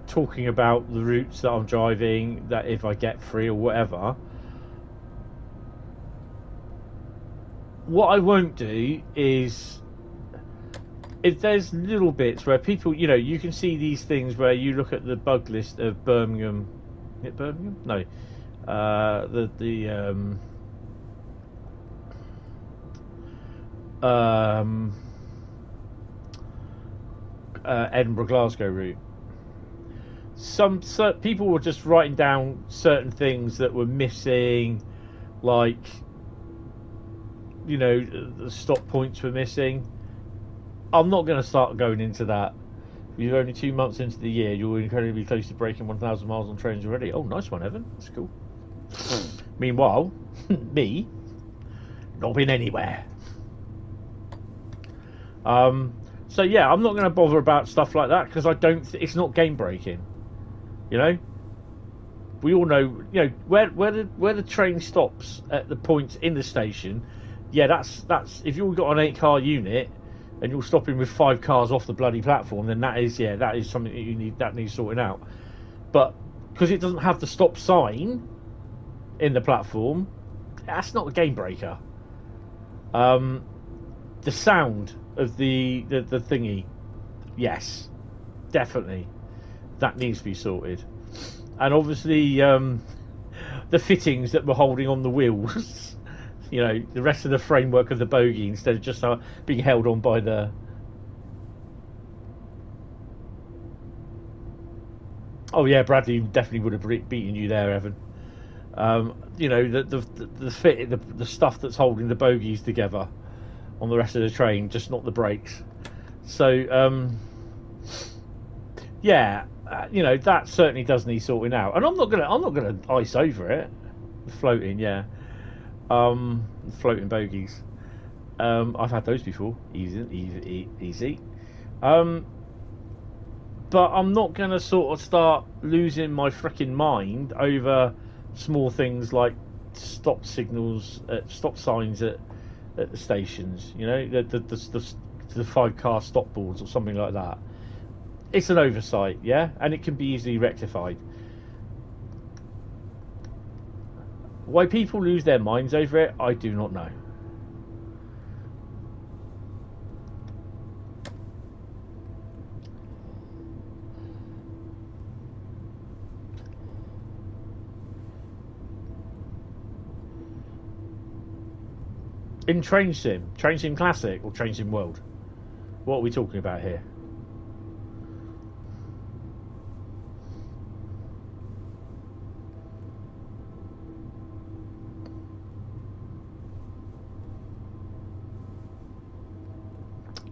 talking about the routes that I'm driving, that if I get free or whatever, what I won't do is, if there's little bits where people, you know, you can see these things where you look at the bug list of Birmingham. Is it Birmingham? No. Edinburgh Glasgow route. Some people were just writing down certain things that were missing, like, you know, the stop points were missing. I'm not going to start going into that. You're only 2 months into the year. You're incredibly close to breaking 1,000 miles on trains already. Oh, nice one, Evan. That's cool. Meanwhile, me, not been anywhere. So yeah, I'm not going to bother about stuff like that because I don't. It's not game breaking. You know. We all know. You know where the train stops at the points in the station. Yeah, that's if you've got an 8-car unit and you're stopping with 5 cars off the bloody platform, then that is something that needs sorting out. But because it doesn't have the stop sign in the platform, that's not a game breaker. The sound of the thingy, yes, definitely, that needs to be sorted. And obviously, the fittings that were holding on the wheels. You know, the rest of the framework of the bogie, instead of just being held on by the... Oh yeah, Bradley definitely would have beaten you there, Evan. You know, the stuff that's holding the bogies together on the rest of the train, just not the brakes. So, yeah, you know, that certainly does need sorting out. And I'm not gonna ice over it. Floating, yeah. Floating bogies. I've had those before. Easy. But I'm not going to sort of start losing my freaking mind over small things like stop signals, stop signs at the stations. You know, the 5-car stop boards or something like that. It's an oversight, yeah, and it can be easily rectified. Why people lose their minds over it, I do not know. In Train Sim Classic or Train Sim World? What are we talking about here?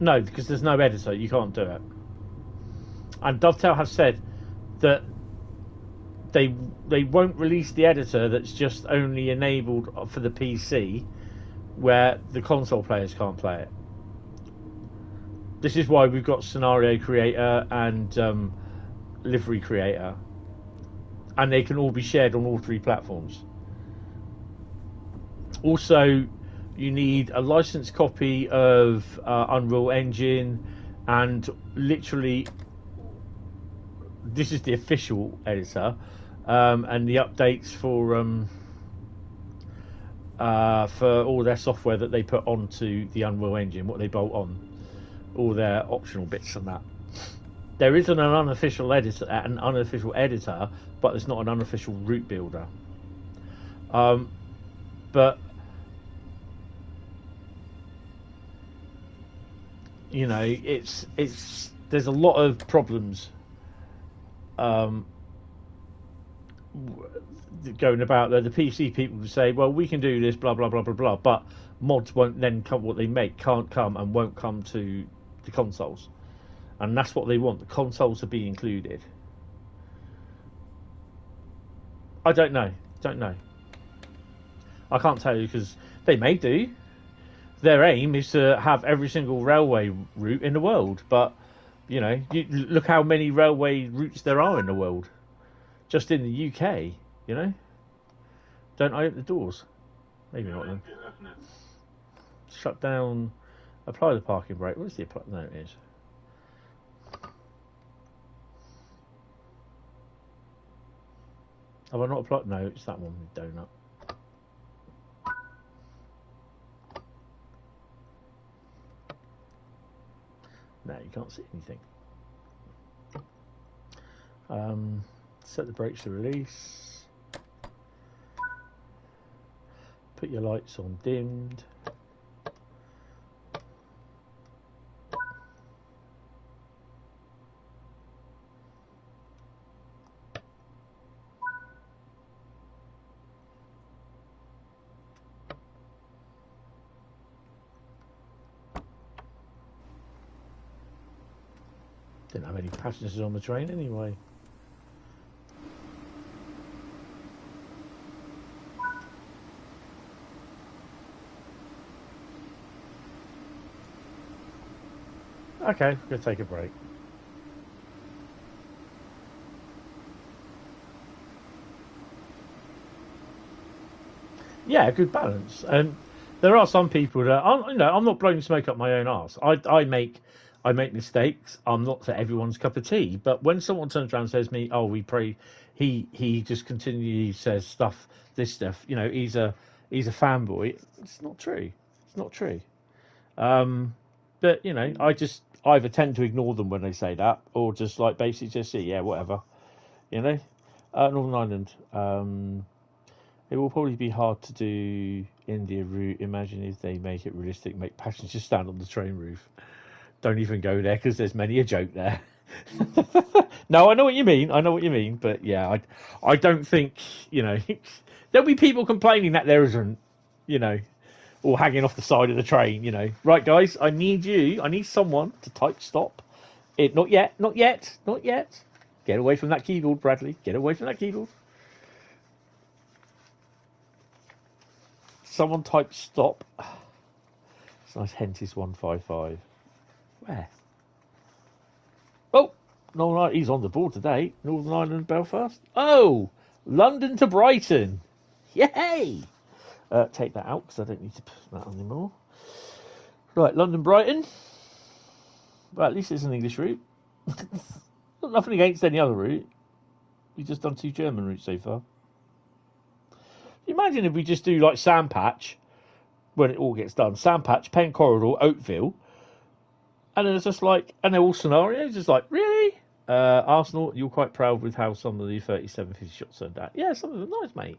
No, because there's no editor, you can't do it. And Dovetail have said that they won't release the editor that's just only enabled for the PC, where the console players can't play it. This is why we've got Scenario Creator and Livery Creator, and they can all be shared on all 3 platforms. Also, you need a licensed copy of Unreal Engine, and literally, this is the official editor, and the updates for all their software that they put onto the Unreal Engine, what they bolt on, all their optional bits and that. there isn't an unofficial editor, but it's not an unofficial route builder. But you know, it's there's a lot of problems going about there. The PC people will say, well, we can do this, blah blah blah blah blah, but mods won't then come. What they make can't come and won't come to the consoles, and that's what they want. The consoles to be included. I don't know. I can't tell you because they may do. Their aim is to have every single railway route in the world, but you know, look how many railway routes there are in the world, just in the UK. You know, don't I open the doors? Maybe not then. Shut down. Apply the parking brake. What is the apply? No, it is. Have I not applied? No, it's that one. Donut. No, you can't see anything. Set the brakes to release. Put your lights on dimmed. Didn't have any passengers on the train anyway. Okay, we're going to take a break. Yeah, good balance. And there are some people that, I'm not blowing smoke up my own arse. I make mistakes. I'm not to everyone's cup of tea. But when someone turns around and says to me, "Oh, we pray," he just continually says this stuff. You know, he's a fanboy. It's not true. It's not true. But you know, I just either tend to ignore them when they say that, or just like basically just say, yeah, whatever. You know, Northern Ireland. It will probably be hard to do India route. Imagine if they make it realistic, make passengers stand on the train roof. Don't even go there because there's many a joke there. No, I know what you mean. But yeah, I don't think, you know, there'll be people complaining that there isn't, you know, or hanging off the side of the train, you know. Right, guys, I need someone to type stop. Not yet. Get away from that keyboard, Bradley. Get away from that keyboard. Someone type stop. It's a nice Hentis 155. Where? Oh, no, he's on the board today. Northern Ireland, Belfast. Oh, London to Brighton. Yay! Take that out because I don't need to put that on anymore. Right, London-Brighton. Well, at least it's an English route. Got nothing against any other route. We've just done 2 German routes so far. Imagine if we just do like Sandpatch when it all gets done. Sandpatch, Pen Corridor, Oakville. And then it's just like, and they're all scenarios. It's like, really? Arsenal, you're quite proud with how some of the 37-50 shots turned out. Yeah, some of them nice, mate.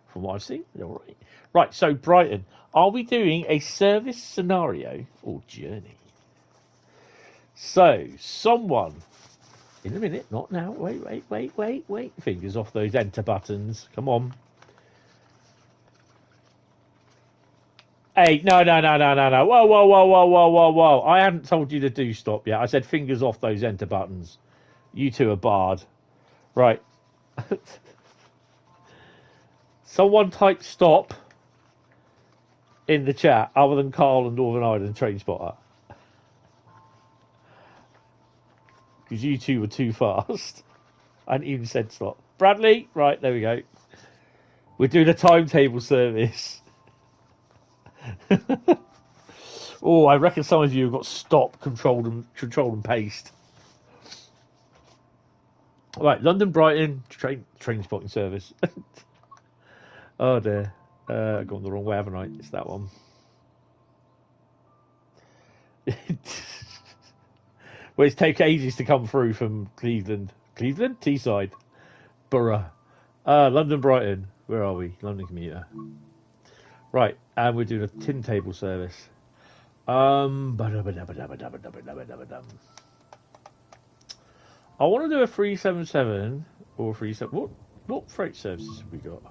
From what I've seen, they're all right. Right, so Brighton. Are we doing a service scenario or journey? So, someone, in a minute, not now. Wait. Fingers off those enter buttons. Come on. Hey, no. Whoa. I hadn't told you to do stop yet. I said fingers off those enter buttons. You two are barred. Right. Someone type stop in the chat other than Carl and Northern Ireland Train Spotter. Because you two were too fast. I hadn't even said stop. Bradley, right, there we go. We're doing a timetable service. Oh, I reckon some of you have got stop, control and paste. Right, London-Brighton train spotting service. Oh dear, I've gone the wrong way, haven't I? It's that one. Well, it's taken ages to come through from Cleveland. Cleveland? Teesside. Borough. London-Brighton. Where are we? London commuter. Right, and we're doing a tin table service. I want to do a 377 or a 37. What freight services have we got?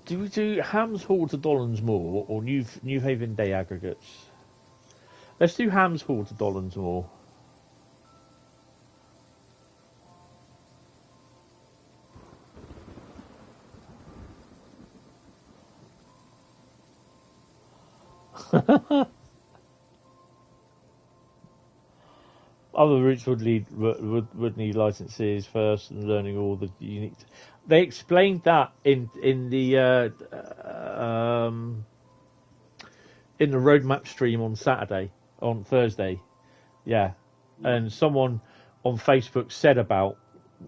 Do we do Hams Hall to Dollans Moor or New Haven Day aggregates? Let's do Hams Hall to Dollans Moor. Other routes would need licenses first and learning all the unique. They explained that in the roadmap stream on Thursday, yeah. And someone on Facebook said about,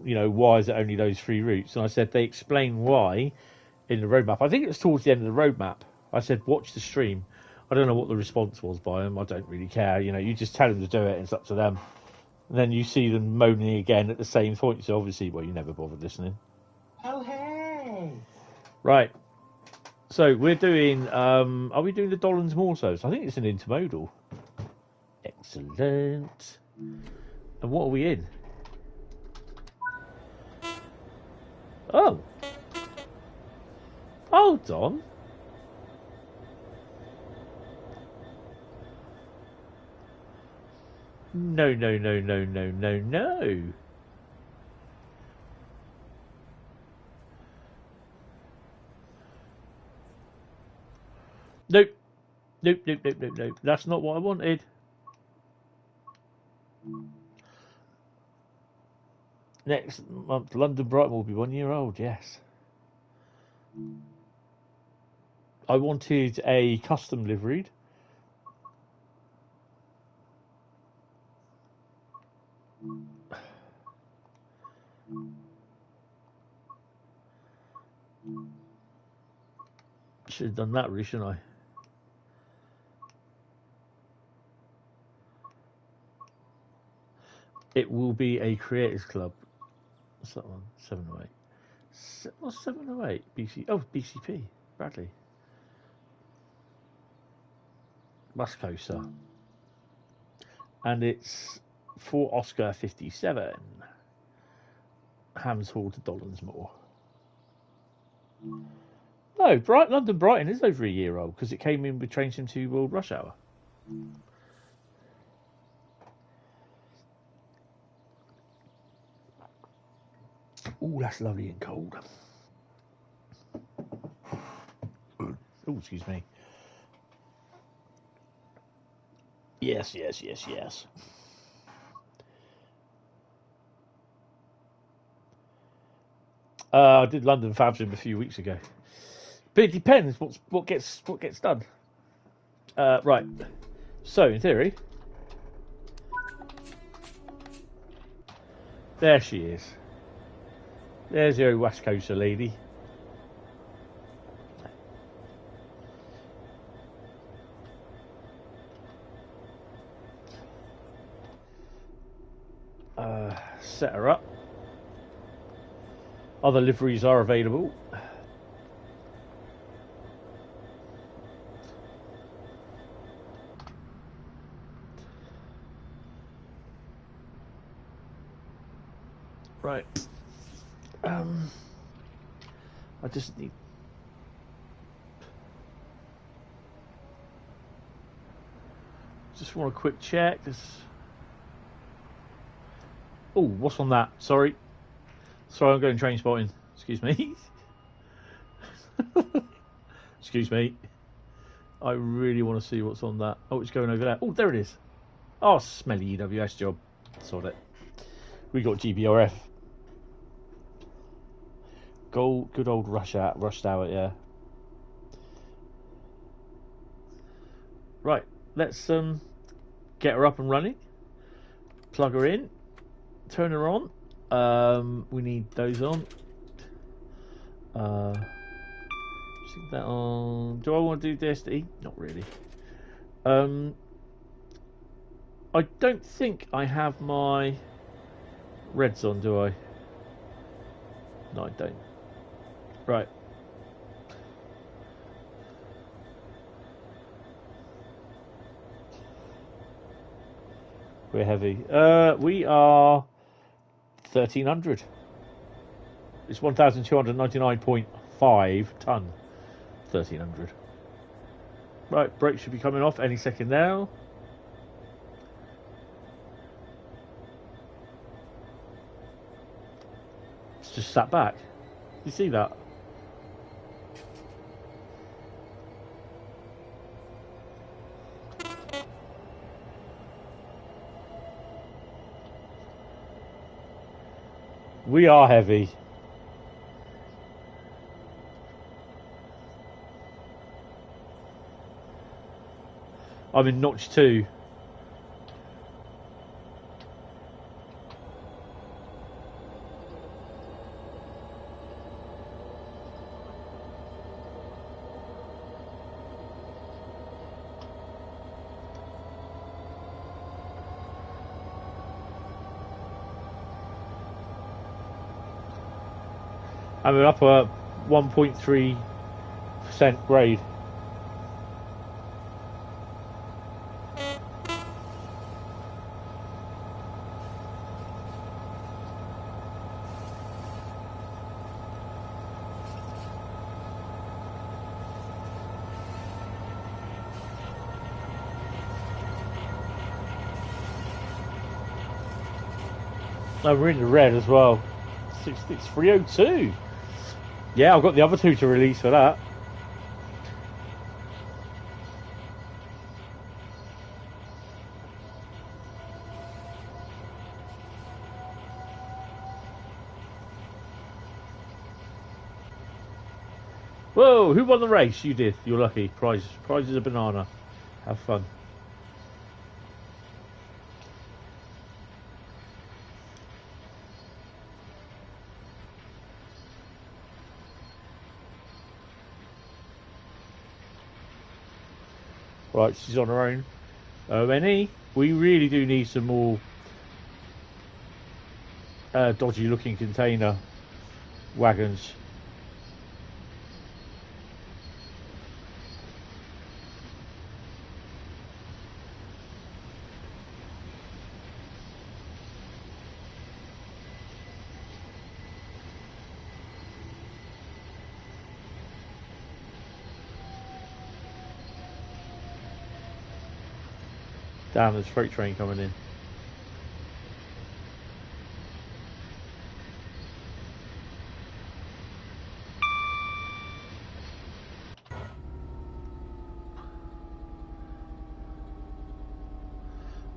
why is it only those 3 routes? And I said they explain why in the roadmap. I think it was towards the end of the roadmap. I said watch the stream. I don't know what the response was by them. I don't really care. You just tell them to do it, and it's up to them. And then you see them moaning again at the same point. So obviously, you never bothered listening. Oh, hey! Right. So we're doing, are we doing the Dollans Moor service? I think it's an intermodal. Excellent. And what are we in? Oh. Hold on. No. Nope. That's not what I wanted. Next month, London-Brighton will be 1 year old, yes. I wanted a custom liveried. Should have done that really, shouldn't I? It will be a creators club. What's that one? 708. What's 708? BC. Oh, BCP. Bradley. West Coaster. And it's for Oscar 57. Hams Hall to Dollans Moor. No, London-Brighton is over a year old because it came in with Train Sim 2 World Rush Hour. Oh, that's lovely and cold. Oh, excuse me. Yes. I did London Fab Sim a few weeks ago, but it depends what gets done. Right. So in theory, there she is. There's your West Coaster lady. Set her up. Other liveries are available. Right. I just need. Just want a quick check. Oh, what's on that? Sorry, I'm going train spotting. Excuse me. Excuse me. I really want to see what's on that. Oh, it's going over there. Oh, there it is. Oh, smelly EWS job. Sort it. We got GBRF. Good old rush hour, yeah. Right, let's get her up and running. Plug her in. Turn her on. We need those on. Stick that on. Do I want to do DSD? Not really. I don't think I have my reds on, do I? No, I don't. Right. We're heavy. We are 1,300. It's 1,299.5 ton. 1,300. Right, brakes should be coming off any second now. It's just sat back. You see that? We are heavy. I'm in notch 2. I'm up a 1.3% grade. Oh, we're in the red as well. 302. Yeah, I've got the other two to release for that. Whoa, who won the race? You did. You're lucky. Prize is a banana. Have fun. Right, she's on her own. ONE, we really do need some more dodgy looking container wagons. Damn, there's a freight train coming in.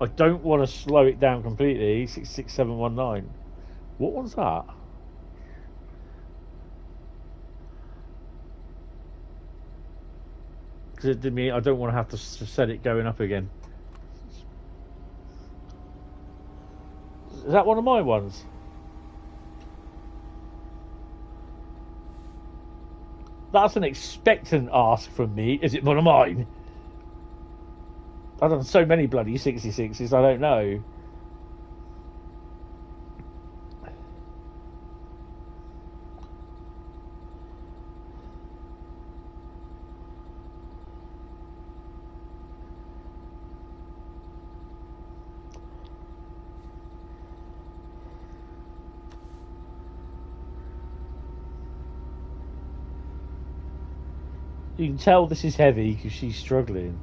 I don't want to slow it down completely. 66719. What one's that? Because it did me. I don't want to have to set it going up again. Is that one of my ones? That's an expectant ask from me. Is it one of mine? I've done so many bloody 66s, I don't know. You can tell this is heavy because she's struggling.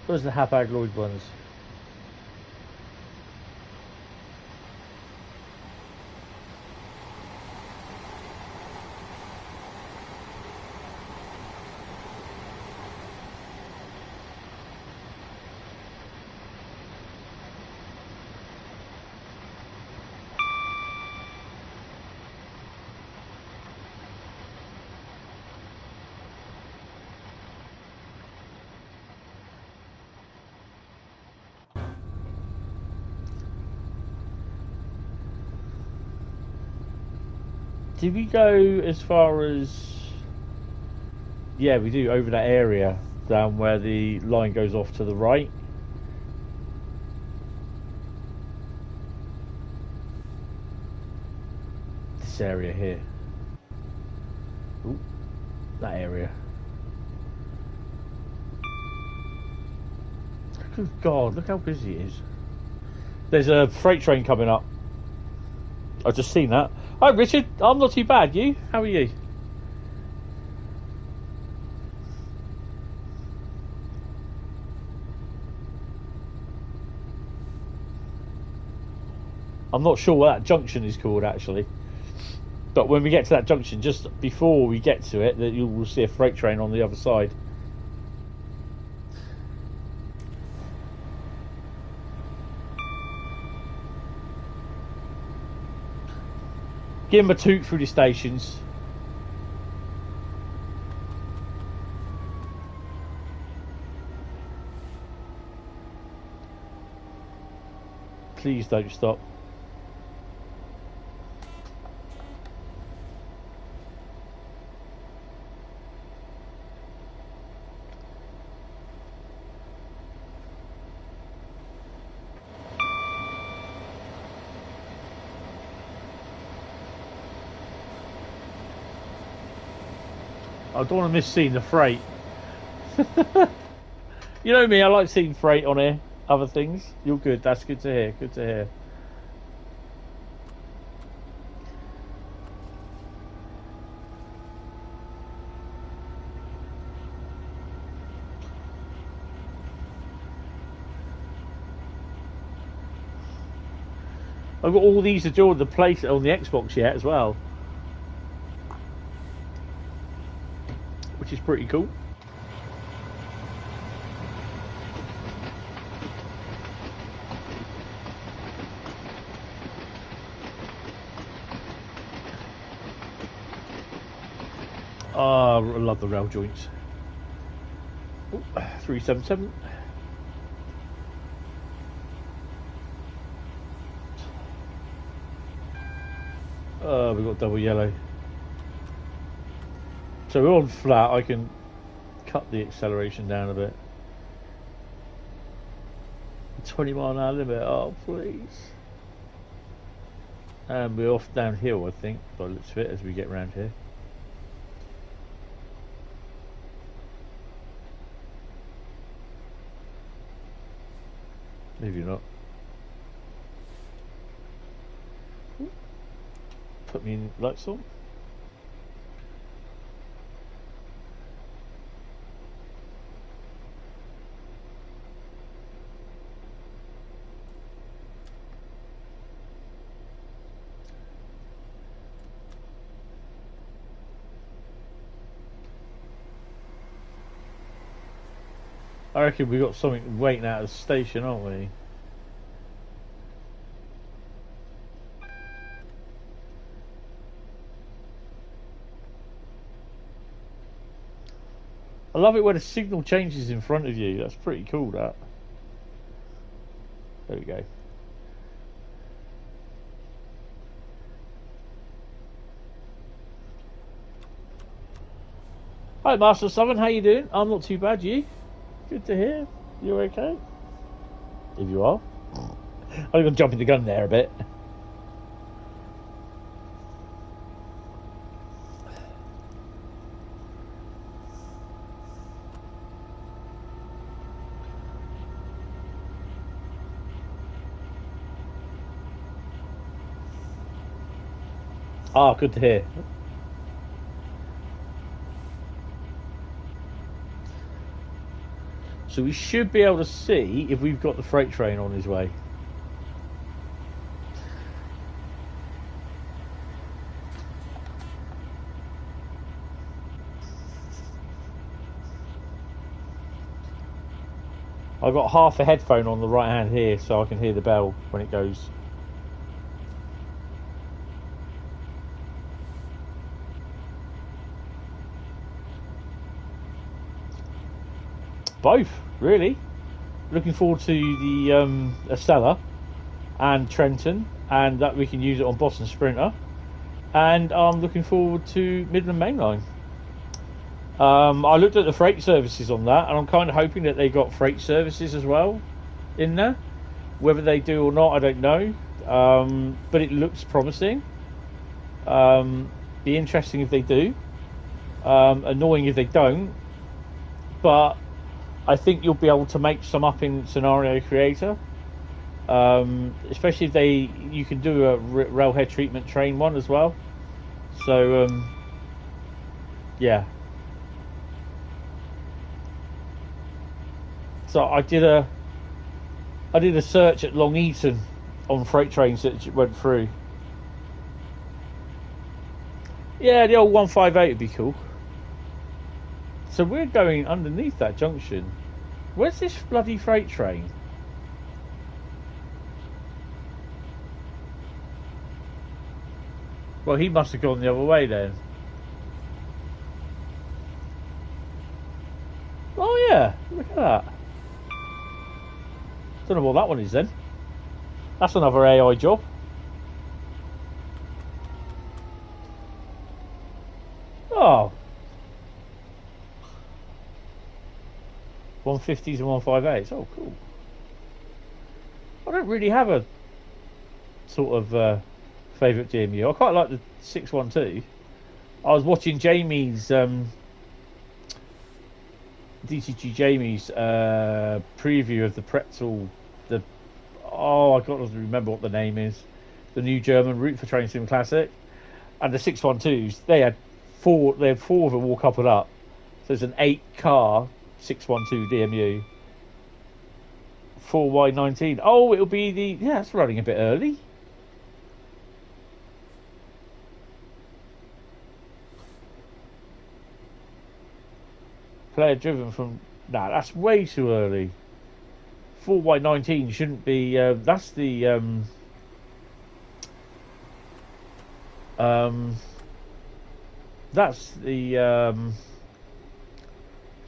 Those are the Hapag Lloyd ones. Did we go as far as... Yeah, we do, over that area, down where the line goes off to the right. This area here. Ooh, that area. Good God, look how busy it is. There's a freight train coming up. I've just seen that. Hi Richard, I'm not too bad, you? How are you? I'm not sure what that junction is called actually. But when we get to that junction, just before we get to it, that you will see a freight train on the other side. Give him a toot through the stations. Please don't stop. I don't want to miss seeing the freight. You know me, I like seeing freight on here. Other things. You're good, that's good to hear. Good to hear. I've got all these to do on the place on the Xbox yet as well. Which is pretty cool. Oh, I love the rail joints. Ooh, 377. We've got double yellow. So we're on flat, I can cut the acceleration down a bit. 20-mile-an-hour limit, oh please. And we're off downhill, I think, by the looks of it, as we get around here. Maybe not. Put me in lights on. I reckon we got something waiting out of the station, aren't we? I love it when a signal changes in front of you. That's pretty cool, that. There we go. Hi, Master 7. How you doing? I'm not too bad, you? Good to hear. You okay? If you are. I'm going to jump in the gun there a bit. Ah, good to hear. So So we should be able to see if we've got the freight train on his way. I've got half a headphone on the right hand here, so I can hear the bell when it goes. Both, really. Looking forward to the Estella and Trenton, and that we can use it on Boston Sprinter. And I'm looking forward to Midland Mainline. I looked at the freight services on that, and I'm kind of hoping that they got freight services as well in there. Whether they do or not, I don't know. But it looks promising. Be interesting if they do. Annoying if they don't. But I think you'll be able to make some up in Scenario Creator. Especially if you can do a railhead treatment train one as well. So, yeah. So I did a search at Long Eaton on freight trains that went through. Yeah, the old 158 would be cool. So we're going underneath that junction. Where's this bloody freight train? Well, he must have gone the other way then. Oh yeah, look at that. Don't know what that one is then. That's another AI job. Oh. 150s and 158s. Oh, cool. I don't really have a sort of favourite DMU. I quite like the 612. I was watching Jamie's DCG Jamie's preview of the Pretzel. I can't remember what the name is. The new German Route for Train Sim Classic, and the 612s. They had four of them all coupled up. So it's an 8-car 612 DMU. 4Y19. Oh, it'll be it's running a bit early. Player driven from... Nah, that's way too early. 4Y19 shouldn't be... that's the... that's the...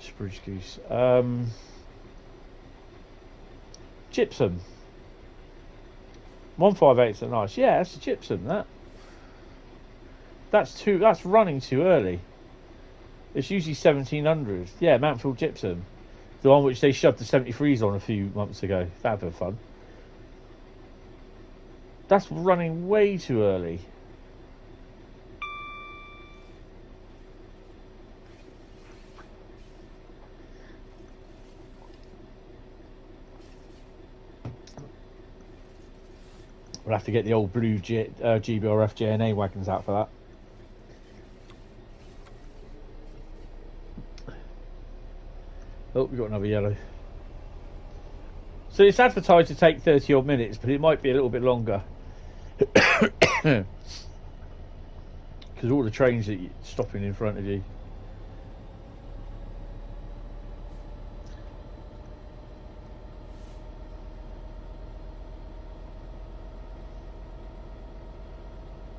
Spruce Goose. Gypsum. 158's are nice. Yeah, that's a gypsum, That's running too early. It's usually 1700. Yeah, Mansfield Gypsum. The one which they shoved the 73s on a few months ago. That'd be fun. That's running way too early. We'll have to get the old blue GBRF JNA wagons out for that. Oh, we've got another yellow. So it's advertised to take 30 odd minutes, but it might be a little bit longer. Because all the trains are stopping in front of you.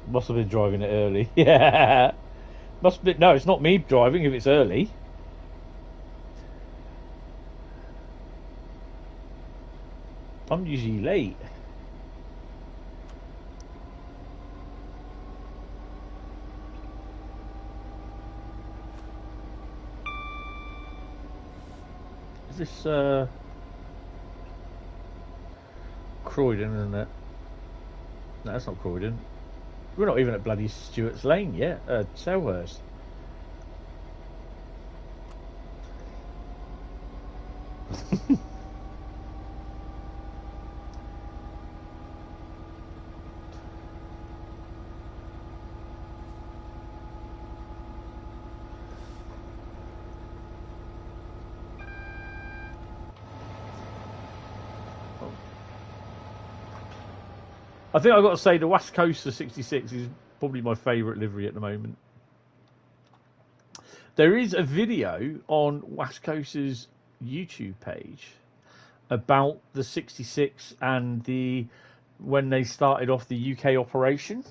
Must have been driving it early. Yeah. Must be. No, it's not me driving if it's early. I'm usually late. Is this Croydon, isn't it? No, that's not Croydon. We're not even at bloody Stewart's Lane yet. Selhurst. I think I've got to say the West Coaster 66 is probably my favourite livery at the moment. There is a video on West Coaster's YouTube page about the 66 and when they started off the UK operation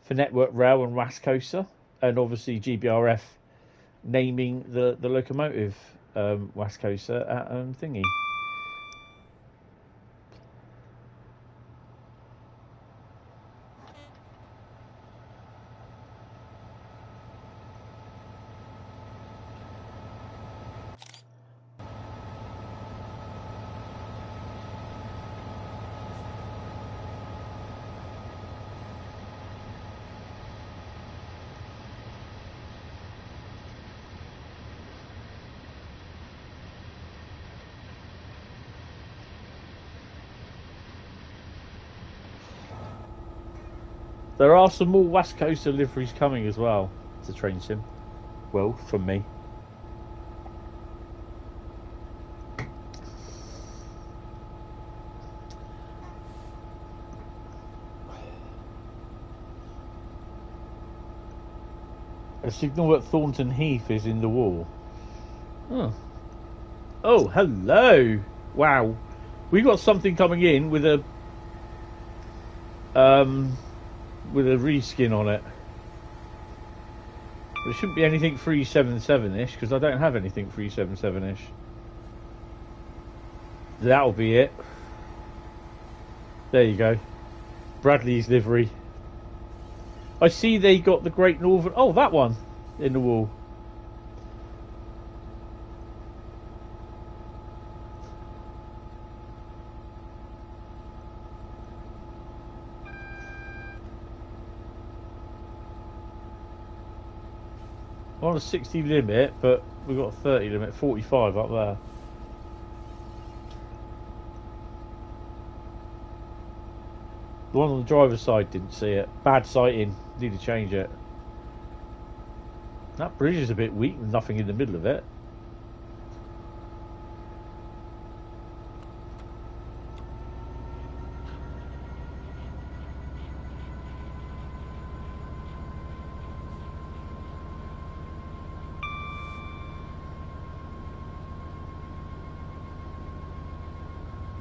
for Network Rail and West Coaster, and obviously GBRF naming the locomotive West Coaster at thingy. There are some more West Coaster liveries coming as well to Train Sim. Well, from me. A signal at Thornton Heath is in the wall. Oh, hello! Wow, we got something coming in with a reskin on it. There shouldn't be anything 377-ish because I don't have anything 377-ish. That'll be it. There you go. Bradley's livery. I see they got the Great Northern... Oh, that one in the wall. On a 60 limit, but we've got a 30 limit, 45 up there. The one on the driver's side didn't see it. Bad sighting. Need to change it. That bridge is a bit weak with nothing in the middle of it.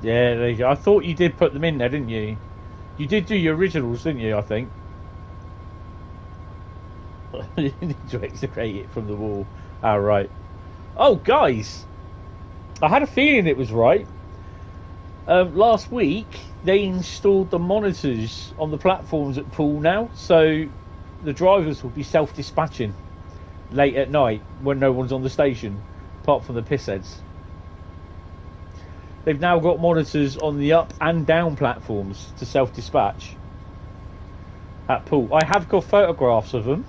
Yeah, there you go. I thought you did put them in there, didn't you? You did do your originals, didn't you, I think? You need to extricate it from the wall. Ah, right. Oh, guys! I had a feeling it was right. Last week, they installed the monitors on the platforms at Poole now, so the drivers will be self-dispatching late at night when no one's on the station, apart from the pissheads. They've now got monitors on the up and down platforms to self-dispatch at Poole. I have got photographs of them,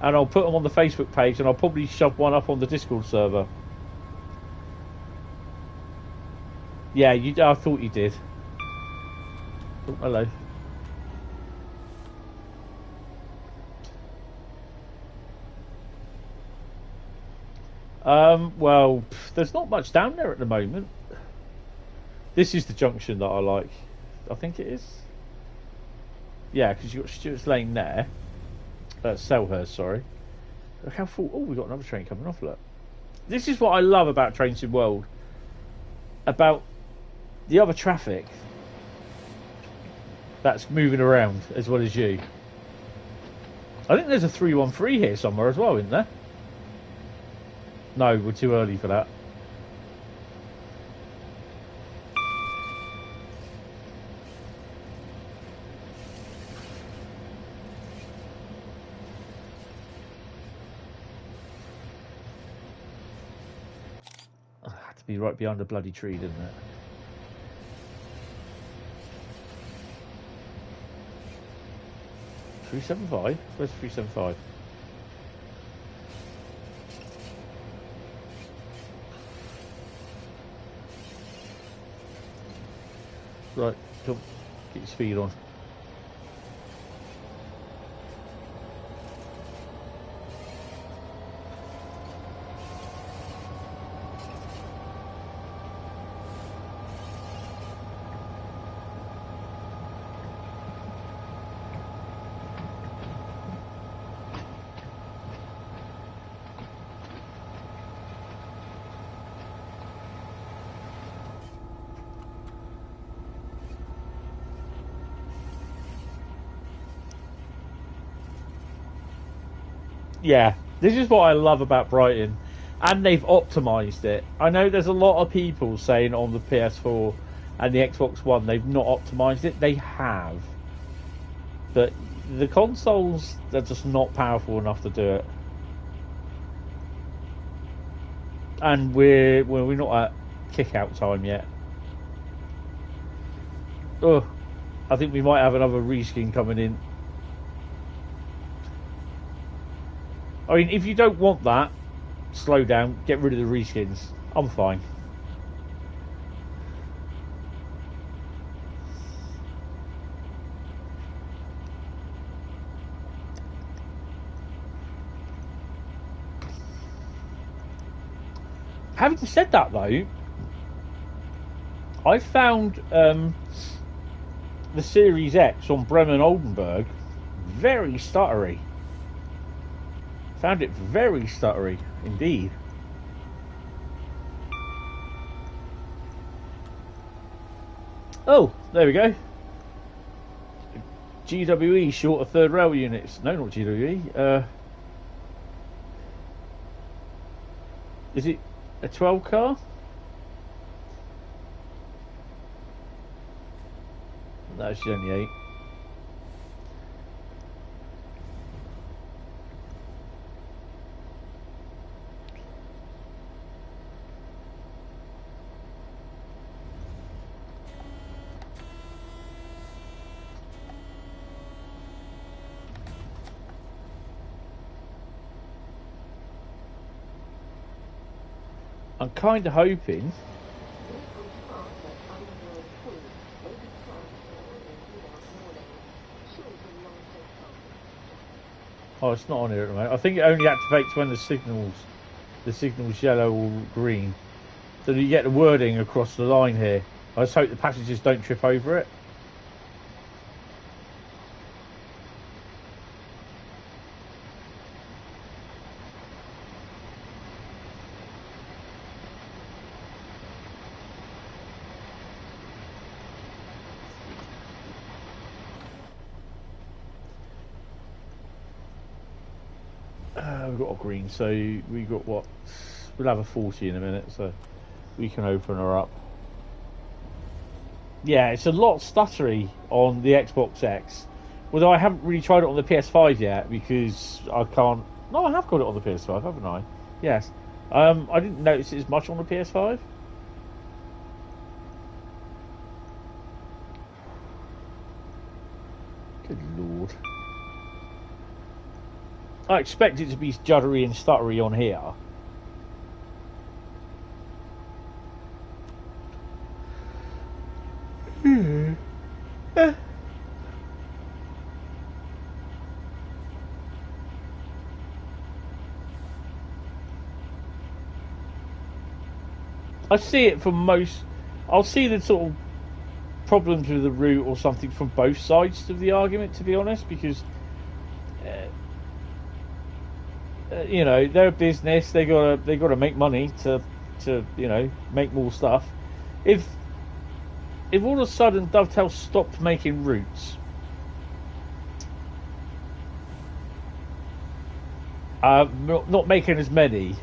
and I'll put them on the Facebook page, and I'll probably shove one up on the Discord server. Yeah, I thought you did. Oh, hello. Well, there's not much down there at the moment. This is the junction that I like. I think it is. Yeah, because you've got Stewart's Lane there. Selhurst, sorry. Look how full. Oh, we've got another train coming off, look. This is what I love about Train Sim World. About the other traffic that's moving around as well as you. I think there's a 313 here somewhere as well, isn't there? No, we're too early for that. Be right behind the bloody tree, didn't it? $375? Where's $375? Right, come, get your speed on. Yeah, this is what I love about Brighton, and they've optimised it. I know there's a lot of people saying on the PS4 and the Xbox One they've not optimised it. They have, but the consoles, they're just not powerful enough to do it. And we're not at kick-out time yet. Oh, I think we might have another reskin coming in. I mean, if you don't want that, slow down, get rid of the reskins. I'm fine. Having said that, though, I found the Series X on Bremen Oldenburg very stuttery. Found it very stuttery indeed. Oh, there we go. GWE short of third rail units. No, not GWE. Is it a 12 car? No, she's only 8. I'm kind of hoping. Oh, it's not on here at the moment. I think it only activates when the signal's yellow or green. So you get the wording across the line here. I just hope the passengers don't trip over it. We've got a green, so we got what? We'll have a 40 in a minute, so we can open her up. Yeah, it's a lot stuttery on the Xbox X, although I haven't really tried it on the PS5 yet because I can't. No, I have got it on the PS5, haven't I? Yes. I didn't notice it as much on the PS5. Good lord. I expect it to be juddery and stuttery on here. I see it from most. I'll see the sort of problems with the route or something from both sides of the argument, to be honest, because you know, they're a business. They gotta make money to you know, make more stuff. If all of a sudden Dovetail stopped making routes, not making as many,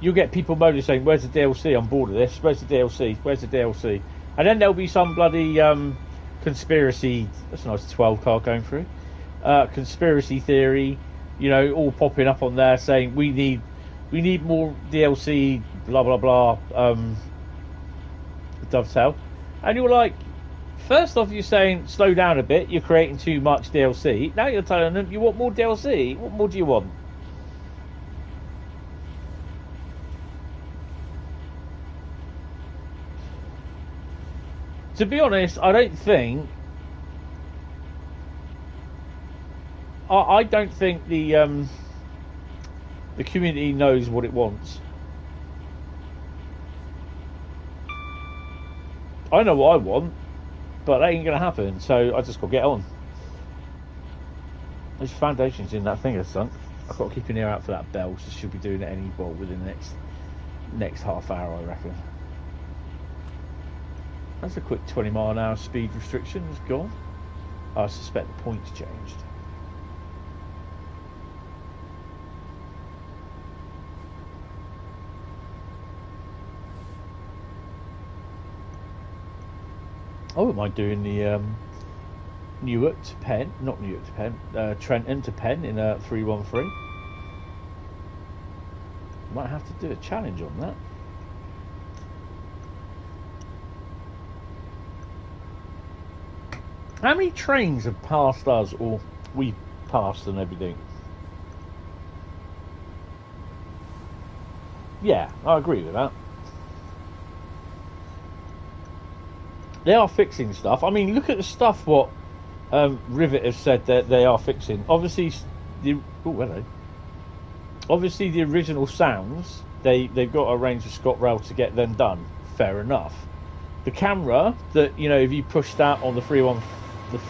you'll get people moaning saying, "Where's the DLC? I'm bored of this. Where's the DLC? Where's the DLC?" And then there'll be some bloody conspiracy. That's a nice 12 car going through. Conspiracy theory. You know, all popping up on there saying we need more DLC, blah blah blah. Dovetail, and you're like, first off, you're saying slow down a bit. You're creating too much DLC. Now you're telling them you want more DLC. What more do you want? To be honest, I don't think. I don't think the community knows what it wants. I know what I want, but that ain't gonna happen. So I just got to get on. There's foundations in that thing, son. I've got to keep an ear out for that bell. So she'll be doing it within the next half hour, I reckon. That's a quick 20-mile-an-hour speed restriction. It's gone. I suspect the points changed. I wouldn't mind doing the Newark to Penn, not Newark to Penn, Trenton to Penn in a 313. Might have to do a challenge on that. How many trains have passed us, or we passed and everything? Yeah, I agree with that. They are fixing stuff. I mean, look at the stuff what Rivet has said that they are fixing. Obviously, obviously the original sounds they've got to arrange with ScotRail to get them done. Fair enough. The camera that, you know, if you push that on the 385,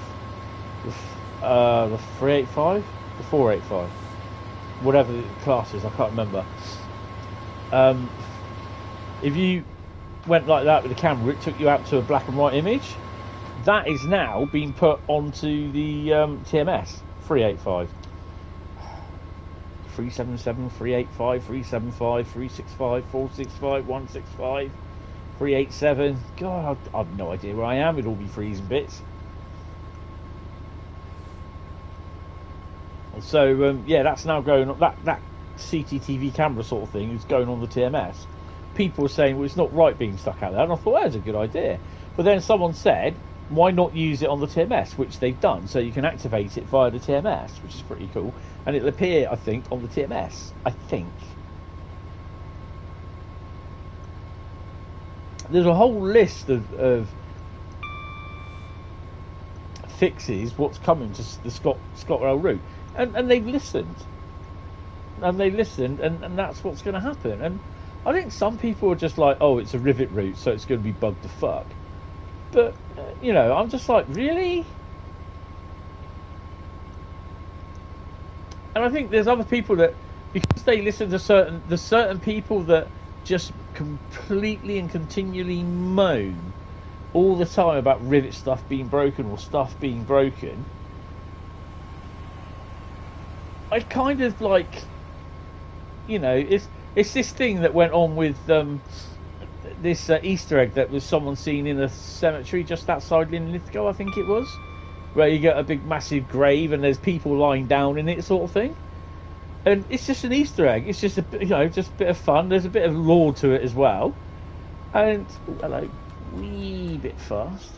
the 485, whatever the class is, I can't remember. If you went like that with the camera, it took you out to a black and white image. That is now being put onto the TMS 385, 377, 385, 375, 365, 465, 165, 387. God, I've no idea where I am with all my freezing bits. So yeah, that's now going on. That CCTV camera sort of thing is going on the TMS. People are saying, well, it's not right being stuck out there, and I thought, that's a good idea. But then someone said, why not use it on the TMS, which they've done, so you can activate it via the TMS, which is pretty cool, and it'll appear, I think, on the TMS. I think there's a whole list of fixes what's coming to the ScotRail route, and they've listened, and that's what's going to happen. And I think some people are just like, oh, it's a rivet route, so it's going to be bugged to fuck. But you know, I'm just like, really? And I think there's other people that, because they listen to certain people that just completely and continually moan all the time about rivet stuff being broken or stuff being broken. I kind of like, you know, it's this thing that went on with this Easter egg that was someone seen in a cemetery just outside Linlithgow, I think it was, where you get a big massive grave and there's people lying down in it, sort of thing. And it's just an Easter egg. It's just just a bit of fun. There's a bit of lore to it as well. And hello, wee bit fast.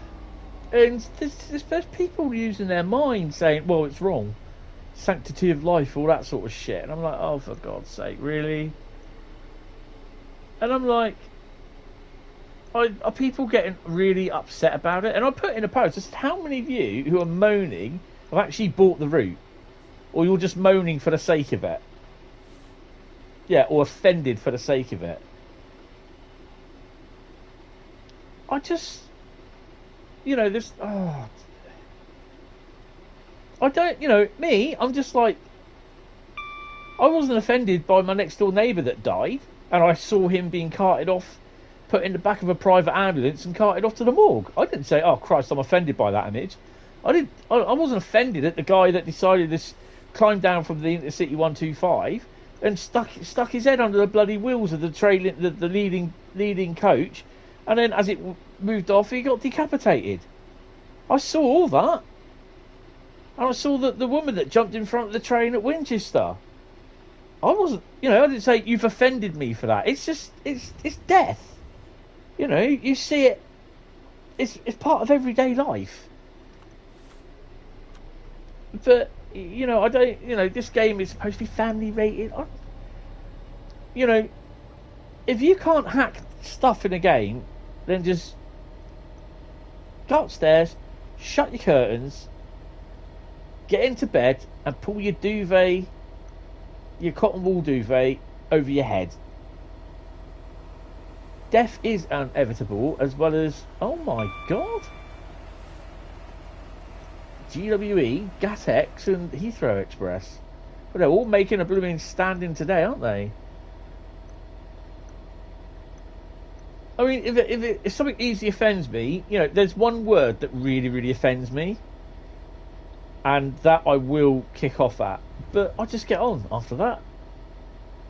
And there's people using their mind saying, well, it's wrong, sanctity of life, all that sort of shit. And I'm like, oh, for God's sake, really? And I'm like, are people getting really upset about it? And I put in a post, I said, how many of you who are moaning have actually bought the route? Or you're just moaning for the sake of it? Yeah, or offended for the sake of it. I just, you know, this, I don't, you know, me, I'm just like, I wasn't offended by my next door neighbour that died, and I saw him being carted off, put in the back of a private ambulance and carted off to the morgue. I didn't say, oh Christ, I'm offended by that image. I wasn't offended at the guy that decided to climb down from the Intercity 125 and stuck his head under the bloody wheels of the leading coach, and then as it moved off, he got decapitated. I saw all that, and I saw the woman that jumped in front of the train at Winchester. I wasn't, you know, I didn't say you've offended me for that. It's just, it's death. You know, you see it. It's part of everyday life. But you know, I don't. You know, this game is supposed to be family rated. You know, if you can't hack stuff in a game, then just go upstairs, shut your curtains, get into bed, and pull your duvet, your cotton wool duvet, over your head. Death is inevitable, as well as, oh my god, GWE, GATX and Heathrow Express. But they're all making a blooming stand-in today, aren't they? I mean, if something easily offends me, you know, there's one word that really, really offends me, and that I will kick off at. But I just get on after that.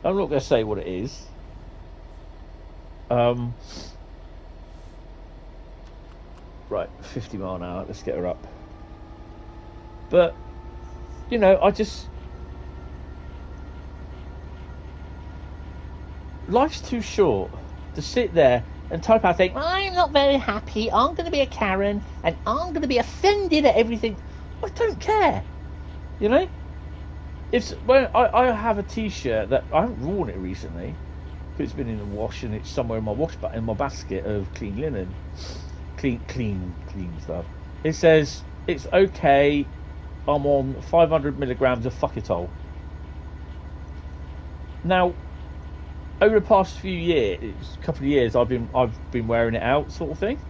I'm not going to say what it is. Right, 50 mile an hour. Let's get her up. But, you know, I just... Life's too short to sit there and type out things. I'm not very happy. I'm going to be a Karen. And I'm going to be offended at everything. I don't care. You know? I have a T-shirt that I haven't worn it recently. Because it's been in the wash and it's somewhere in my basket of clean linen. Clean stuff. It says, it's okay, I'm on 500 milligrams of fuckitol. Now, over the past few years, couple of years, I've been wearing it out, sort of thing.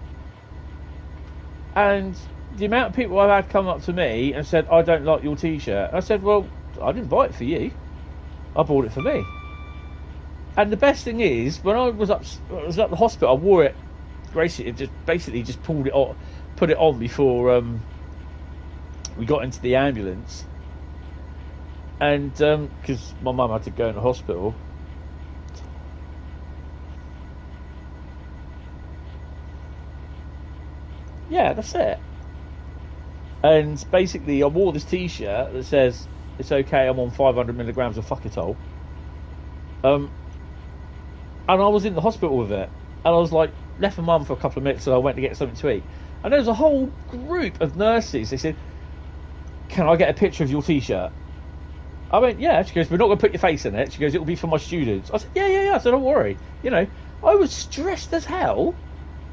And the amount of people I've had come up to me and said, I don't like your T-shirt. I said, well, I didn't buy it for you. I bought it for me. And the best thing is, when I was at the hospital, I wore it. Basically, just pulled it on, put it on before we got into the ambulance, and because my mum had to go in the hospital. Yeah, that's it. And basically, I wore this T-shirt that says, "It's okay, I'm on 500 milligrams of fuckitol." And I was in the hospital with it, and I was like, left my mum for a couple of minutes, and I went to get something to eat. And there was a whole group of nurses. They said, "Can I get a picture of your T-shirt?" I went, "Yeah." She goes, "We're not going to put your face in it." She goes, "It'll be for my students." I said, Yeah. I said, "Don't worry." You know, I was stressed as hell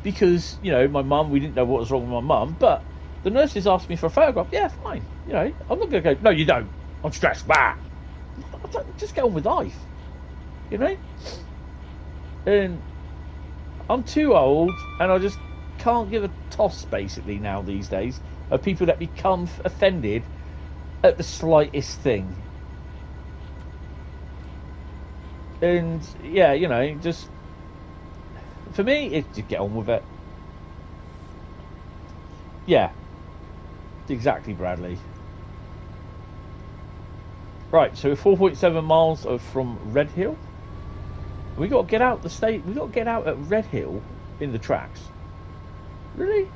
because, you know, my mum, we didn't know what was wrong with my mum, but the nurses asked me for a photograph. Yeah, fine. You know, I'm not going to go, "No, you don't. I'm stressed." Bah. Just get on with life. You know? And I'm too old, and I just can't give a toss, basically, now these days, of people that become offended at the slightest thing. And, yeah, you know, just... For me, it's just get on with it. Yeah. Exactly, Bradley. Right, so 4.7 miles from Red Hill. We got to get out the state. We got to get out at Red Hill in the tracks. Really?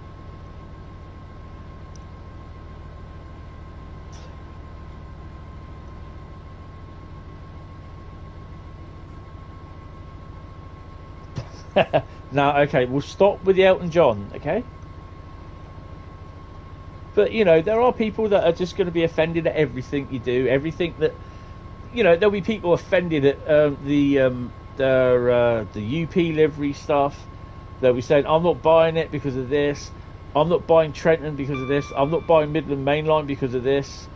Now, okay, we'll stop with the Elton John, okay? But, you know, there are people that are just going to be offended at everything you do, everything that, you know, there'll be people offended at the UP livery stuff. They'll be saying, "I'm not buying it because of this. I'm not buying Trenton because of this. I'm not buying Midland Main Line because of this."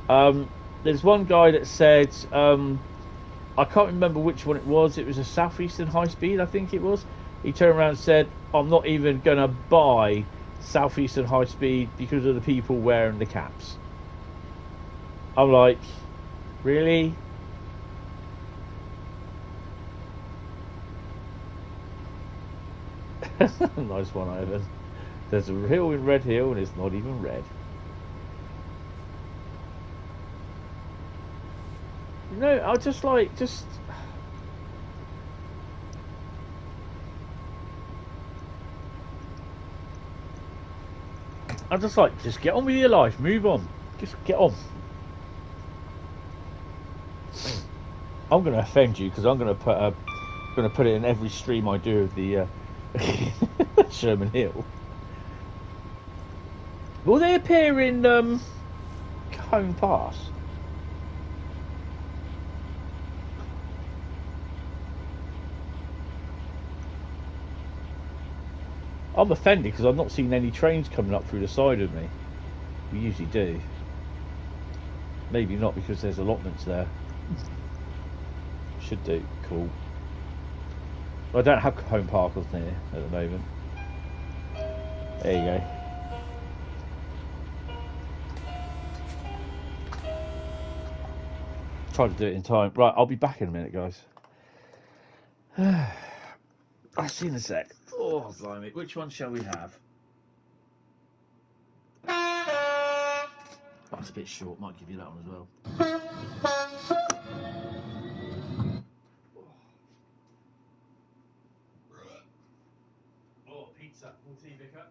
There's one guy that said, I can't remember which one it was. It was a Southeastern Highspeed, I think it was. He turned around and said, "I'm not even going to buy Southeastern Highspeed because of the people wearing the caps." I'm like, really? Nice one, Ivan. There's a hill in Red Hill and it's not even red. You know, I just like, I'm just like, just get on with your life, move on, just get on. I'm going to offend you because I'm going to put it in every stream I do of the Sherman Hill. Will they appear in Home Pass? I'm offended because I've not seen any trains coming up through the side of me. We usually do. Maybe not because there's allotments there. Should do. Cool. I don't have home parkers near at the moment. There you go. Try to do it in time. Right, I'll be back in a minute, guys. I'll see you in a sec. Oh, blimey. Which one shall we have? That's a bit short. Might give you that one as well. Oh, pizza. We'll see, Vicar.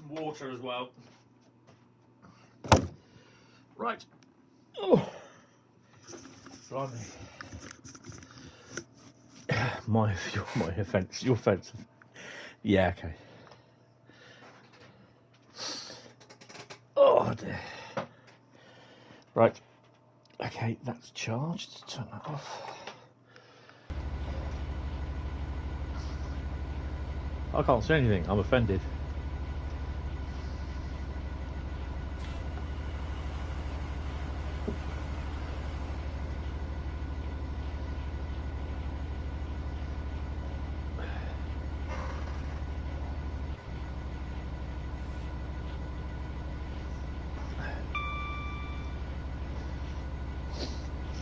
some water as well. Right. Oh. Blimey. My offence. Your offence. Yeah, okay. Oh dear. Right. Okay, that's charged. Turn that off. I can't see anything. I'm offended.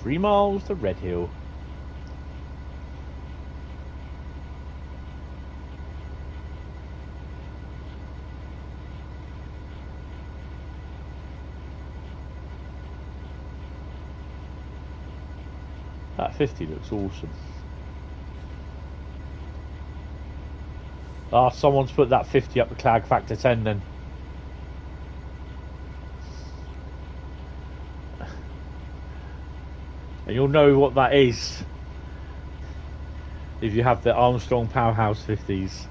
Three miles to Red Hill. That 50 looks awesome. Ah, someone's put that 50 up the clag factor 10 then. And you'll know what that is if you have the Armstrong Powerhouse 50s.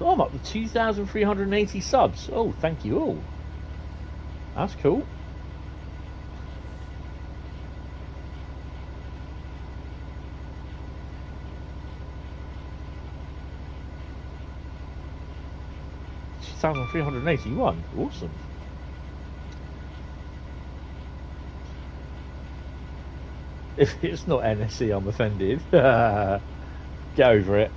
Oh, I'm up to 2,380 subs. Oh, thank you all. That's cool. $2,381. Awesome. If it's not NSE, I'm offended. Get over it.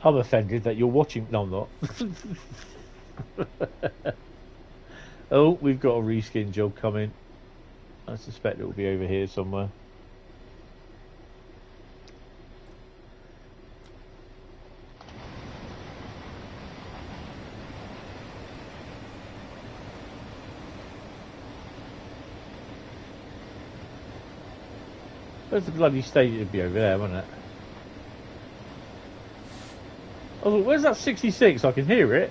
I'm offended that you're watching. No, I'm not. Oh, we've got a reskin job coming. I suspect it will be over here somewhere. Where's the bloody stage? It'd be over there, wouldn't it? I was like, where's that 66? I can hear it.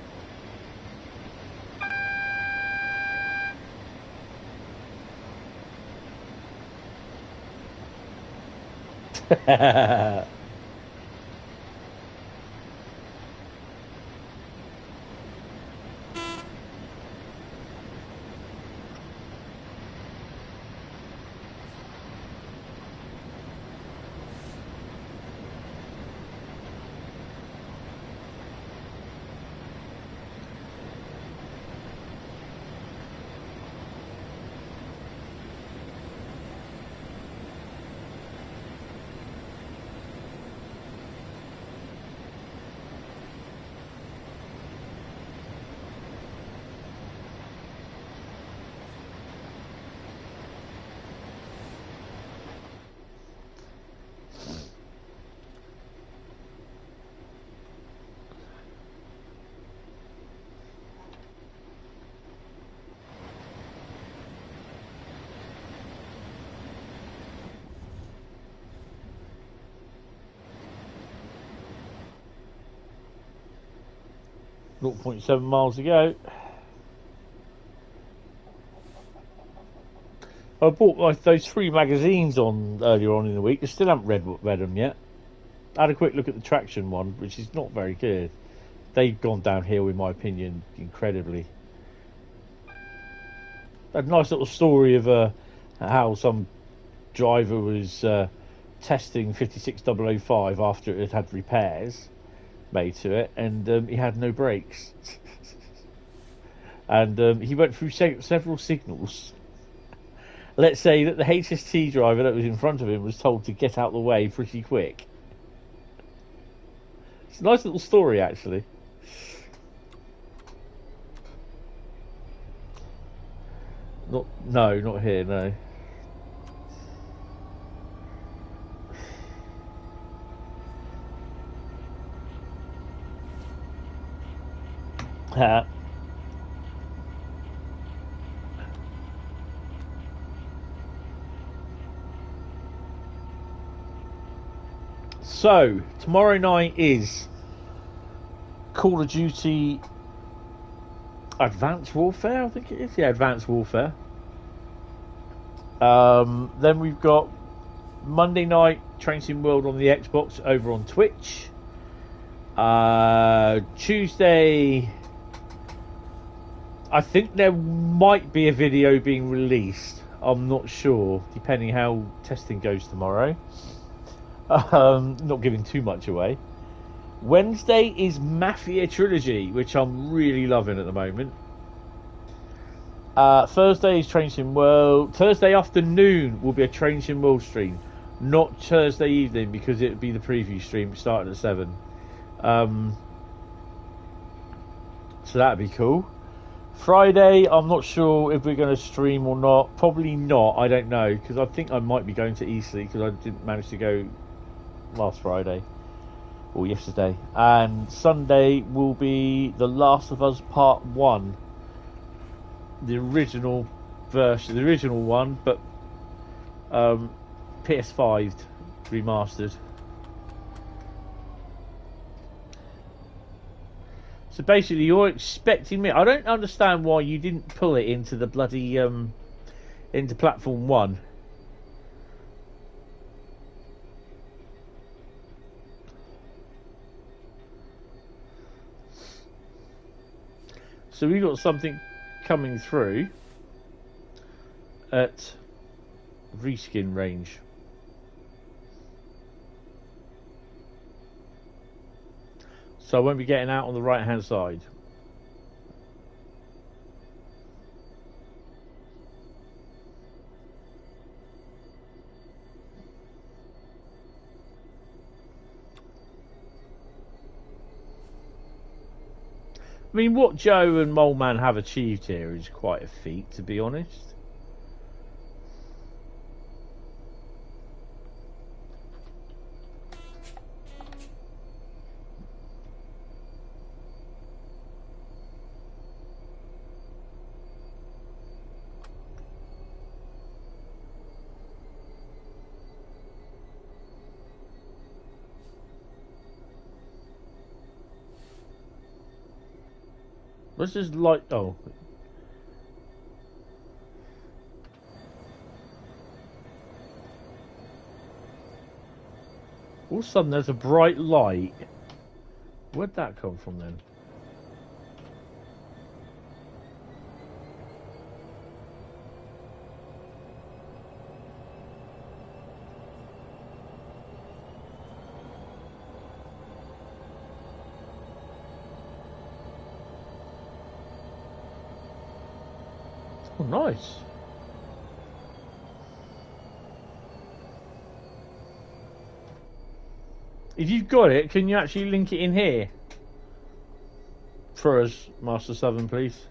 .7 miles to go. I bought those 3 magazines on earlier on in the week. I still haven't read them yet. I had a quick look at the traction one, which is not very good. They've gone downhill, in my opinion, incredibly. A nice little story of how some driver was testing 56005 after it had repairs made to it, and he had no brakes. And he went through several signals. Let's say that the HST driver that was in front of him was told to get out the way pretty quick. It's a nice little story, actually. No, not here, no. So, tomorrow night is Call of Duty Advanced Warfare, I think it is. Yeah, Advanced Warfare. Then we've got Monday night Train Sim World on the Xbox over on Twitch. Tuesday, I think there might be a video being released. I'm not sure, depending how testing goes tomorrow. Not giving too much away. Wednesday is Mafia Trilogy, which I'm really loving at the moment. Thursday is Train Sim World. Thursday afternoon will be a Train Sim World stream, not Thursday evening, because it would be the preview stream starting at 7. So that'd be cool. Friday, I'm not sure if we're going to stream or not. Probably not. I don't know, because I think I might be going to Eastleigh, because I didn't manage to go last Friday or yesterday. And Sunday will be The Last of Us Part 1, the original version, the original one, but PS5 remastered. So basically, you're expecting me. I don't understand why you didn't pull it into the bloody into platform 1. So we got something coming through at reskin range. So I won't be getting out on the right hand side. I mean, what Joe and Moleman have achieved here is quite a feat, to be honest. Let's just light. Oh. All of a sudden there's a bright light. Where'd that come from then? Oh, nice. If you've got it, can you actually link it in here? For us, Master 7, please.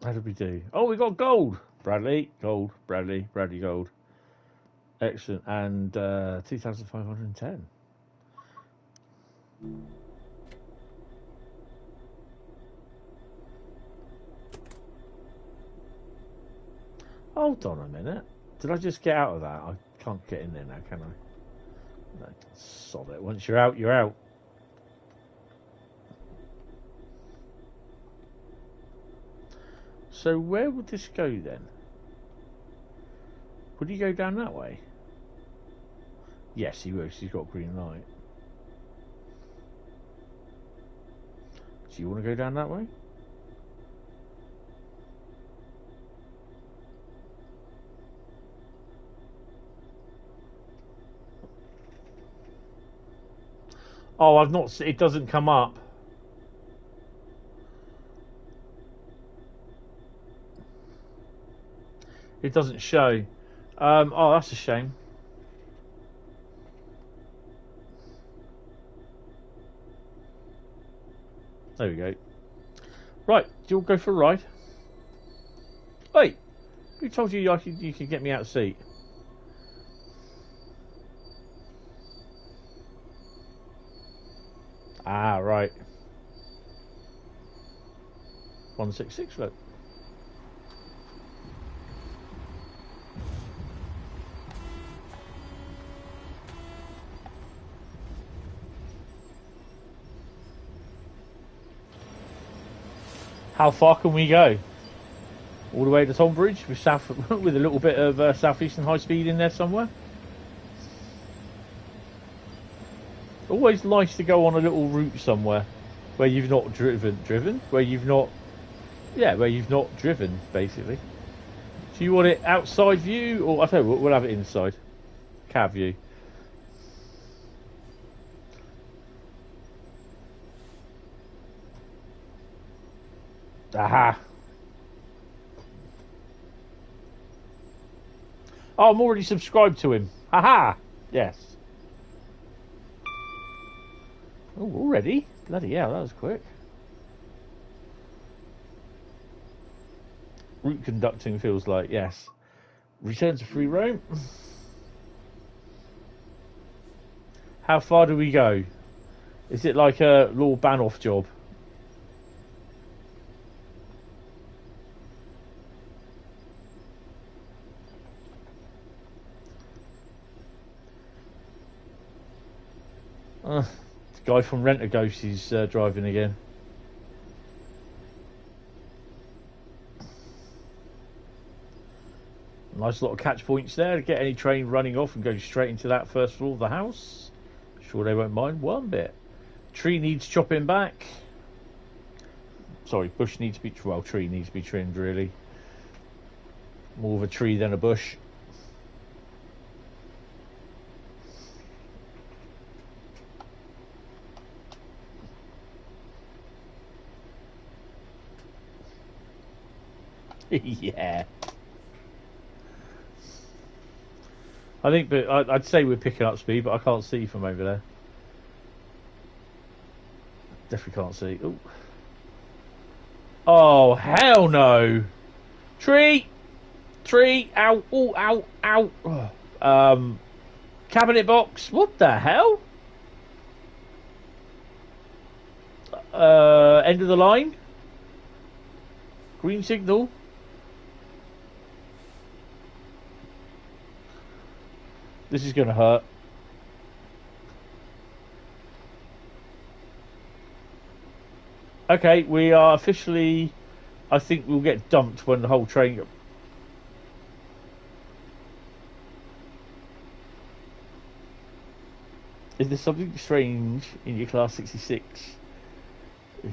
How did we do? Oh, we got gold. Bradley, gold. Bradley, gold. Excellent. And 2,510. Hold on a minute. Did I just get out of that? I can't get in there now, can I? No, sod it. Once you're out, you're out. So where would this go then? Would he go down that way? Yes, he will. He's got a green light. Do you want to go down that way? Oh, I've not. It doesn't come up. It doesn't show. Oh, that's a shame. There we go. Right, do you all go for a ride? Wait, who told you you could get me out of seat? Ah, right. 166 vote. How far can we go? All the way to Tonbridge with with a little bit of Southeastern high speed in there somewhere. Always nice to go on a little route somewhere where you've not driven, where you've not driven, basically. Do you want it outside view, or I tell you what, we'll have it inside, cab view. Aha! Oh, I'm already subscribed to him. Aha! Yes. Oh, already? Bloody hell, that was quick. Route conducting feels like, yes. Return to free roam. How far do we go? Is it like a Lord Banoff job? The guy from Rent-A-Ghost is driving again. Nice lot of catch points there to get any train running off and go straight into that first floor of the house. Sure they won't mind one bit. Tree needs chopping back. Sorry, bush needs to be... Well, tree needs to be trimmed, really. More of a tree than a bush. Yeah. I think, but I'd say we're picking up speed, but I can't see from over there. Definitely can't see. Ooh. Oh, hell no! Tree! Tree! Ow! Oh, ow! Ow! Cabinet box! What the hell? End of the line? Green signal? This is going to hurt. Okay, we are officially... I think we'll get dumped when the whole train... Is there something strange in your Class 66?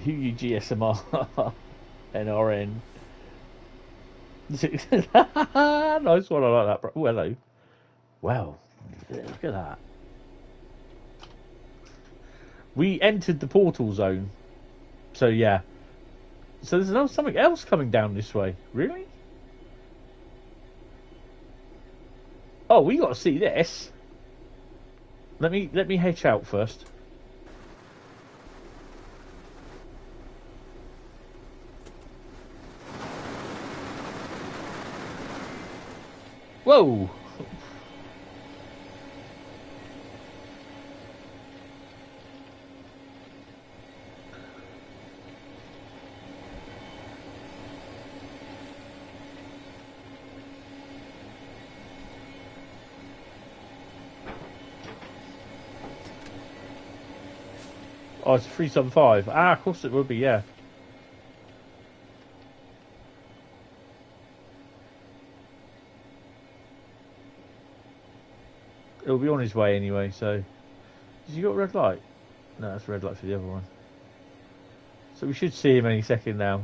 Who you GSMR? NRN. Nice one, I like that, bro. Oh, hello. Wow. Look at that. We entered the portal zone. So, yeah. So there's something else coming down this way. Really? Oh, we got to see this. Let me hitch out first. Whoa! Oh, it's 375. Ah, of course it would be, yeah. It'll be on his way anyway, so... Has he got a red light? No, that's a red light for the other one. So we should see him any second now.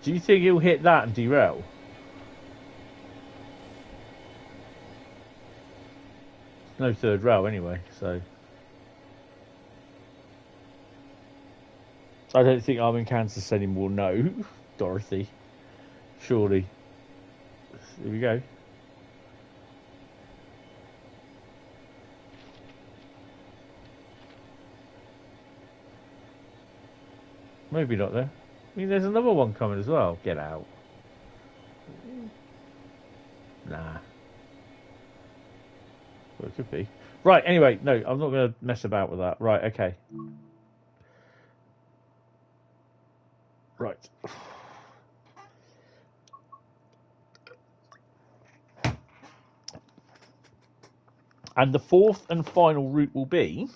Do you think he'll hit that and derail? No third rail anyway, so... I don't think I'm in Kansas anymore, no. Dorothy. Surely. Here we go. Maybe not there. I mean, there's another one coming as well. Get out. Nah. Well, it could be. Right, anyway, no, I'm not going to mess about with that. Right, okay. Right. And the fourth and final route will be...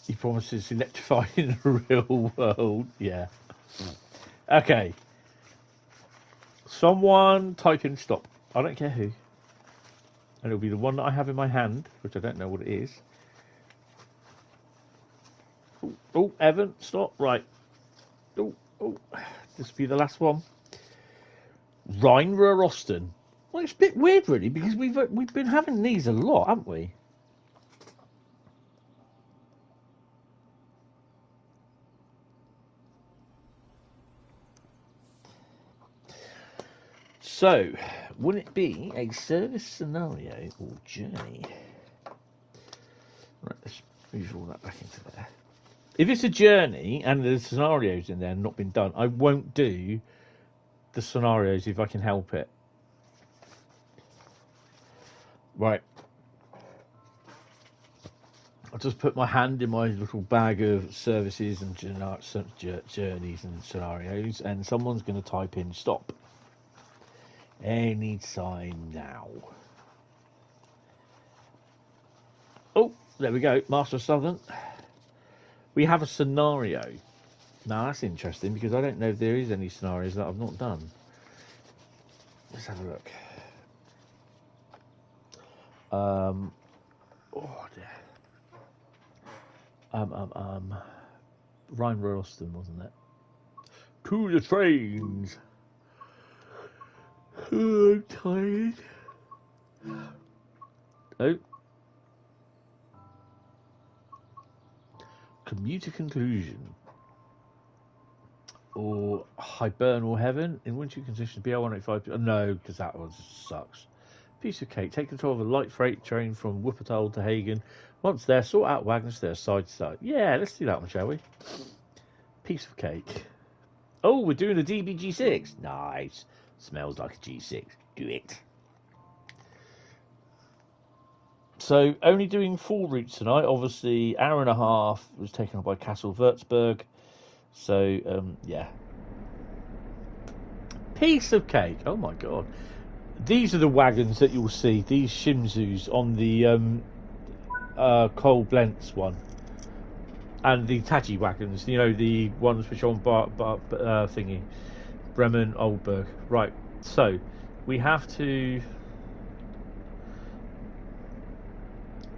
He promises electrifying in the real world. Yeah. Okay. Someone type in stop. I don't care who. And it'll be the one that I have in my hand, which I don't know what it is. Oh, Evan, stop. Right. Oh. This will be the last one. Rhein, Ruhr, Osten. Well, it's a bit weird, really, because we've been having these a lot, haven't we? So, would it be a service scenario or journey? Right, let's move all that back into there. If it's a journey and there's scenarios in there not been done, I won't do the scenarios if I can help it. Right. I'll just put my hand in my little bag of services and journeys and scenarios, and someone's going to type in stop. Anytime now. Oh, there we go. Master of Southern. We have a scenario. Now, that's interesting because I don't know if there is any scenarios that I've not done. Let's have a look. Oh, dear. Rhein, Ruhr, Osten, wasn't it? To the trains. Oh, I'm tired. Oh. Commuter conclusion. Or hibernal heaven. In winter conditions, BR185. No, because that one sucks. Piece of cake. Take control of a light freight train from Wuppertal to Hagen. Once there, sort out wagons there side to side. Yeah, let's do that one, shall we? Piece of cake. Oh, we're doing a DBG6. Nice. Smells like a G6. Do it. So, only doing 4 routes tonight. Obviously, hour and a half was taken up by Kassel-WÜRZBURG. So, yeah. Piece of cake. Oh, my God. These are the wagons that you'll see. These Shimzus on the Coal Blentz one. And the Taji wagons. You know, the ones which are on thingy. Bremen, Oldenburg. Right, so we have to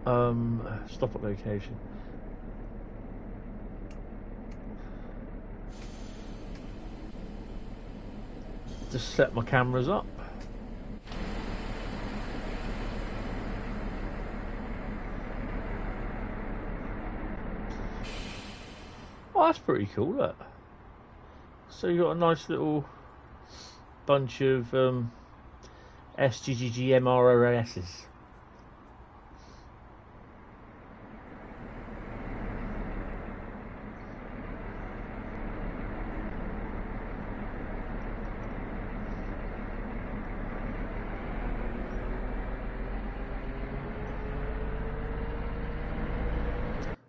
stop at location. Just set my cameras up. Oh, that's pretty cool, look. So you got a nice little bunch of SGGG MROSs.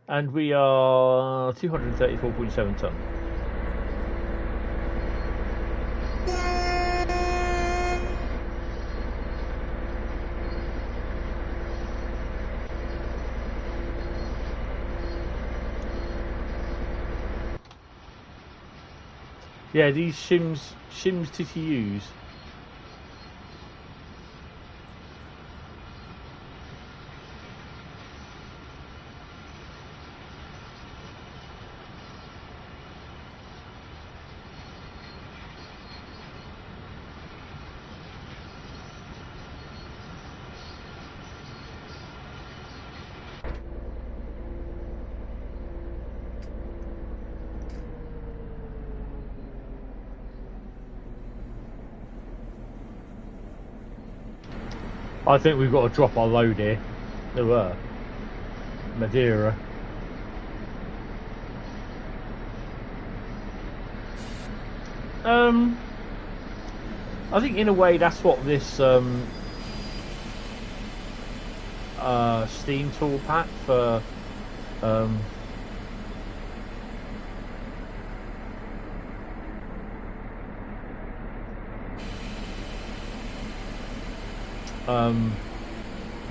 And we are 234.7 tonne. Yeah, these shims TTUs. I think we've got to drop our load here. There were Madeira. I think in a way that's what this Steam tool pack for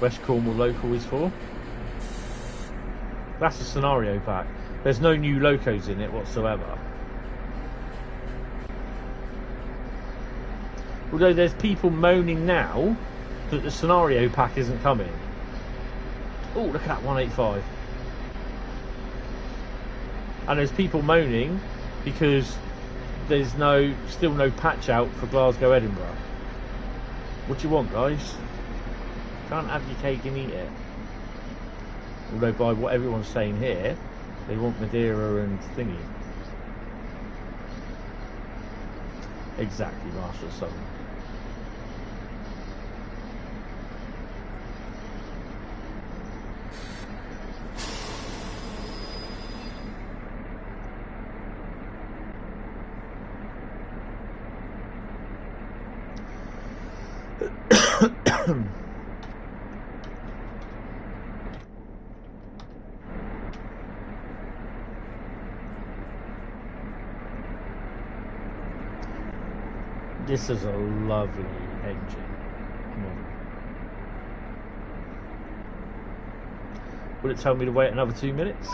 West Cornwall local is for. That's a scenario pack. There's no new locos in it whatsoever. Although there's people moaning now that the scenario pack isn't coming. Oh, look at that 185. And there's people moaning because there's still no patch out for Glasgow Edinburgh. What do you want, guys? Can't have your cake and eat it. Although by what everyone's saying here, they want Madeira and thingy. Exactly, Master Southern. This is a lovely engine. Come on. Will it tell me to wait another 2 minutes?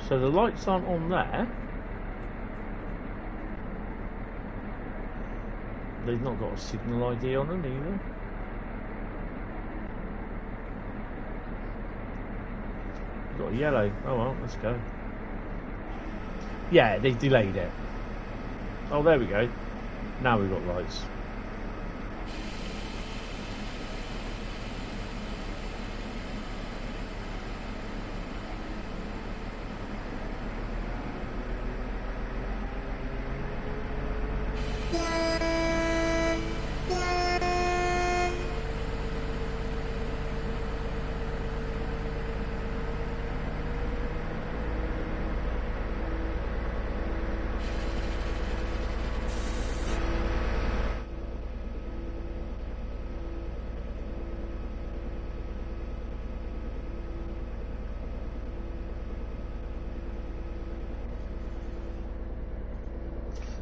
So the lights aren't on there. They've not got a signal ID on them either. We've got a yellow. Oh well, let's go. Yeah, they delayed it. Oh, there we go. Now we've got lights.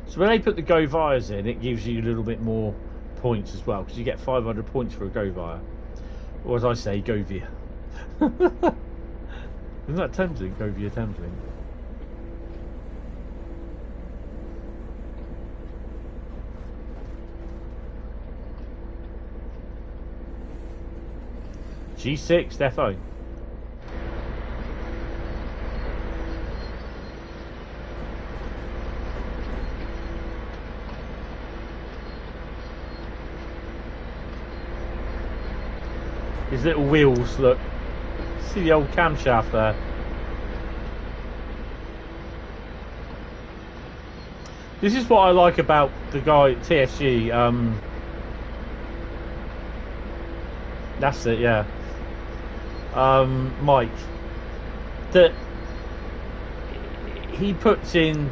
So when they put the Go Vias in, it gives you a little bit more points as well, because you get 500 points for a Go Via. Or as I say, Go Via. Isn't that tempting? Go Via tempting. G6 defo. His little wheels, look. See the old camshaft there. This is what I like about the guy at TSG. That's it, yeah. Mike. That he puts in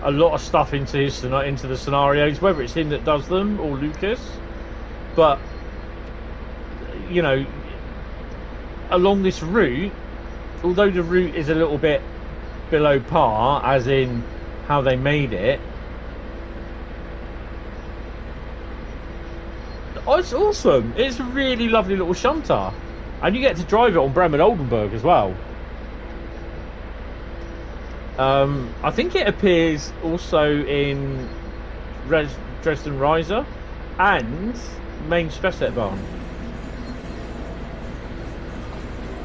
a lot of stuff into the scenarios, whether it's him that does them or Lucas. But you know, along this route, although the route is a little bit below par, as in how they made it, oh, it's awesome. It's a really lovely little shunter, and you get to drive it on Bremen Oldenburg as well. I think it appears also in Dresden Riesa and main Spessartbahn.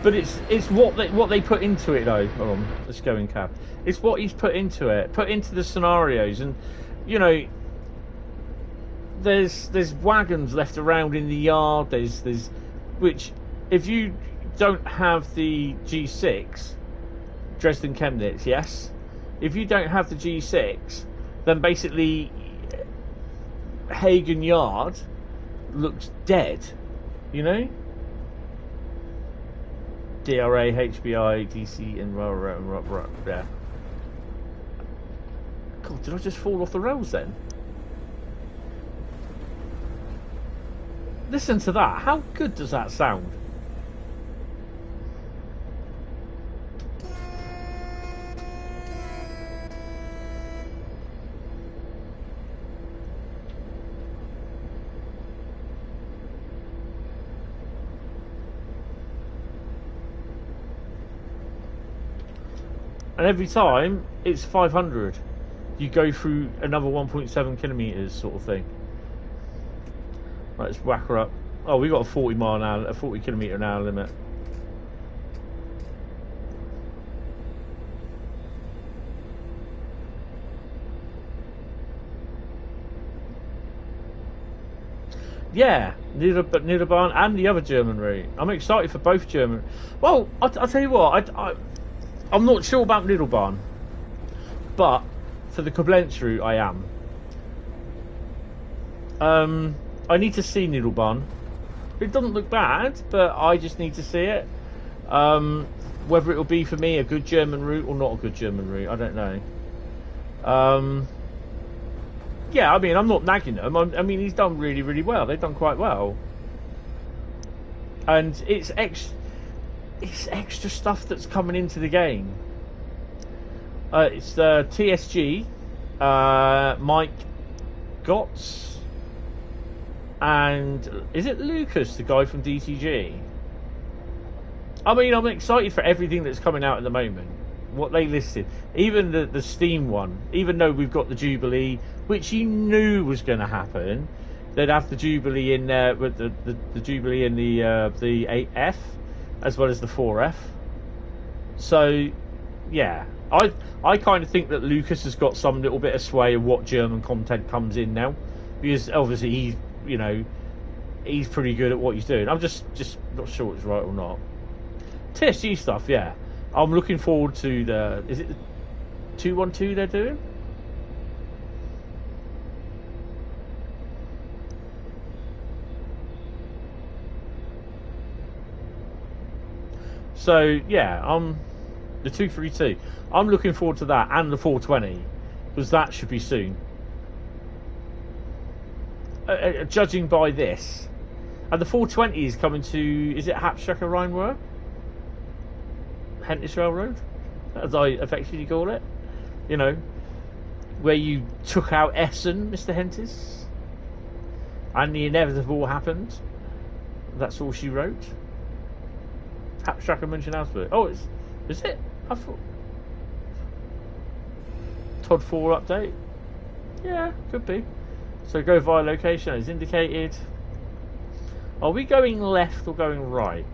But it's what they put into it though. Hold on, let's go in cab. It's what he's put into it, put into the scenarios, and you know, there's wagons left around in the yard. There's which if you don't have the G6, Dresden Chemnitz, yes. If you don't have the G6, then basically Hagen Yard looks dead, you know. DRA, HBI, DC, and yeah. God, did I just fall off the rails then? Listen to that. How good does that sound? And every time it's 500, you go through another 1.7 kilometers sort of thing. Right, let's whack her up. Oh, we got a 40 mile an hour, a 40 kilometer an hour limit. Yeah, Niederbahn and the other German route. I'm excited for both German. Well, I'll tell you what, I'm not sure about Niederbahn, but for the Koblenz route, I am. I need to see Niederbahn. It doesn't look bad, but I just need to see it. Whether it will be for me a good German route or not a good German route, I don't know. Yeah, I mean, I'm not nagging them. I mean, he's done really, really well. They've done quite well, and it's extra stuff that's coming into the game. It's TSG, Mike Gotts, and is it Lucas, the guy from DTG? I mean, I'm excited for everything that's coming out at the moment. What they listed, even the Steam one, even though we've got the Jubilee, which you knew was going to happen, they'd have the Jubilee in there with the Jubilee in the 8F as well as the 4F. So yeah, I kind of think that Lucas has got some little bit of sway of what German content comes in now, because obviously he's, you know, he's pretty good at what he's doing. I'm just not sure it's right or not. TSG stuff, yeah. I'm looking forward to the... Is it the 212 they're doing? So, yeah, the 232. I'm looking forward to that, and the 420, because that should be soon. Judging by this. And the 420 is coming to... Is it Hauptstrecke Rhein? Hentis Railroad, as I affectionately call it, you know, where you took out Essen, Mr. Hentis, and the inevitable happened. That's all she wrote. Hauptstrecke München Augsburg. Oh, is it? I thought Todd 4 update. Yeah, could be. So go via location as indicated. Are we going left or going right?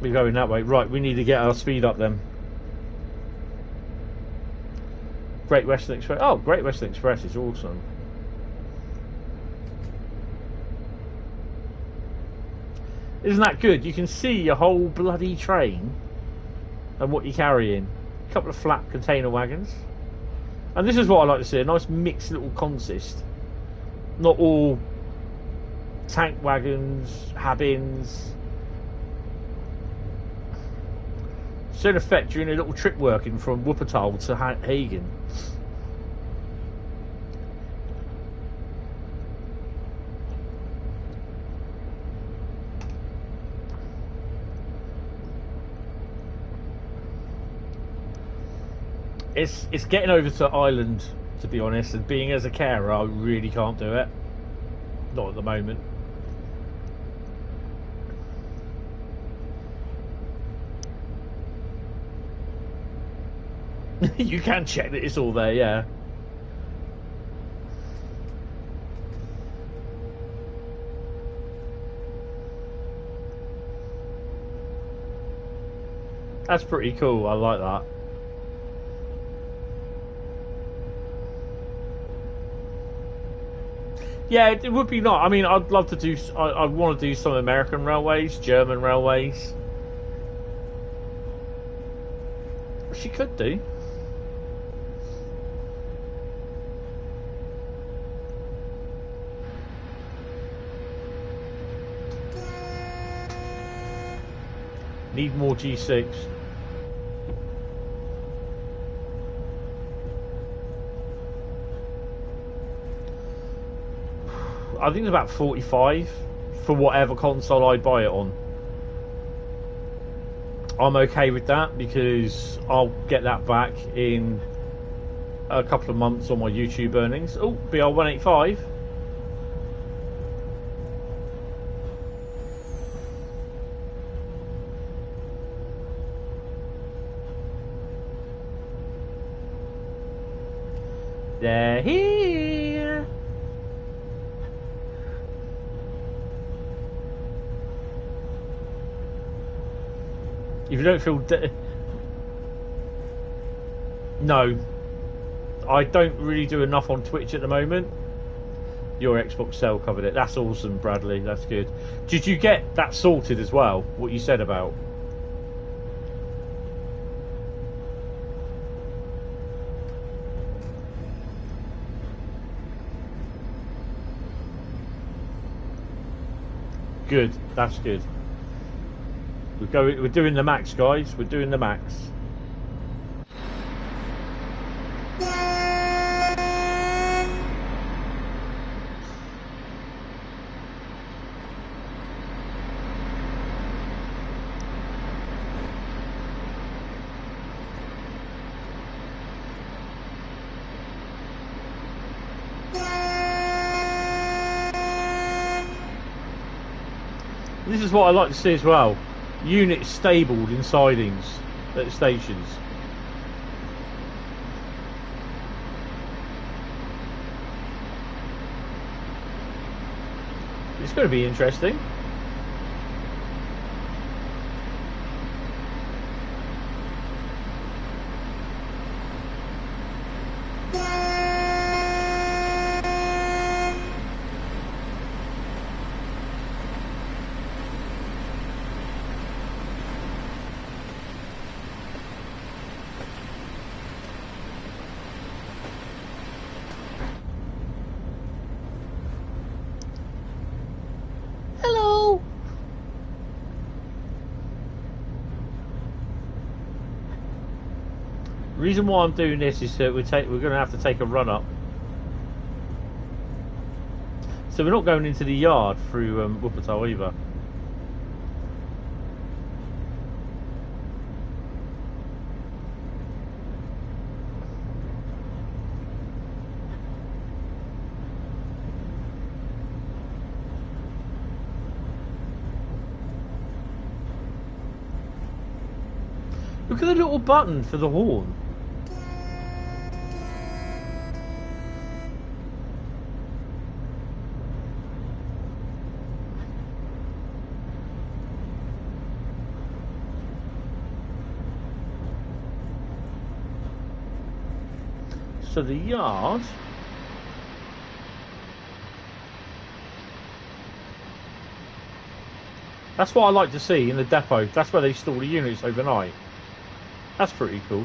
We're going that way. Right, we need to get our speed up then. Great Western Express. Oh, Great Western Express is awesome. Isn't that good? You can see your whole bloody train and what you're carrying. A couple of flat container wagons. And this is what I like to see, a nice mixed little consist. Not all tank wagons, habins. So in effect, you're in a little trip working from Wuppertal to Hagen. It's getting over to Ireland, to be honest, and being as a carer, I really can't do it. Not at the moment. You can check that it's all there, yeah. That's pretty cool. I like that. Yeah, it would be not. I mean, I'd love to do. I'd want to do some American railways, German railways. She could do. Need more G6. I think it's about 45 for whatever console I buy it on. I'm okay with that because I'll get that back in a couple of months on my YouTube earnings. Oh, BR185. They're here. If you don't feel no, I don't really do enough on Twitch at the moment. Your Xbox sale covered it. That's awesome, Bradley. That's good. Did you get that sorted as well? What you said about? Good. That's good. We're doing the max, guys. We're doing the max. This is what I like to see as well. Units stabled in sidings at stations. It's going to be interesting. The reason why I'm doing this is that we're going to have to take a run up. So we're not going into the yard through Wuppertal either. Look at the little button for the horn. So the yard, that's what I like to see in the depot. That's where they store the units overnight. That's pretty cool.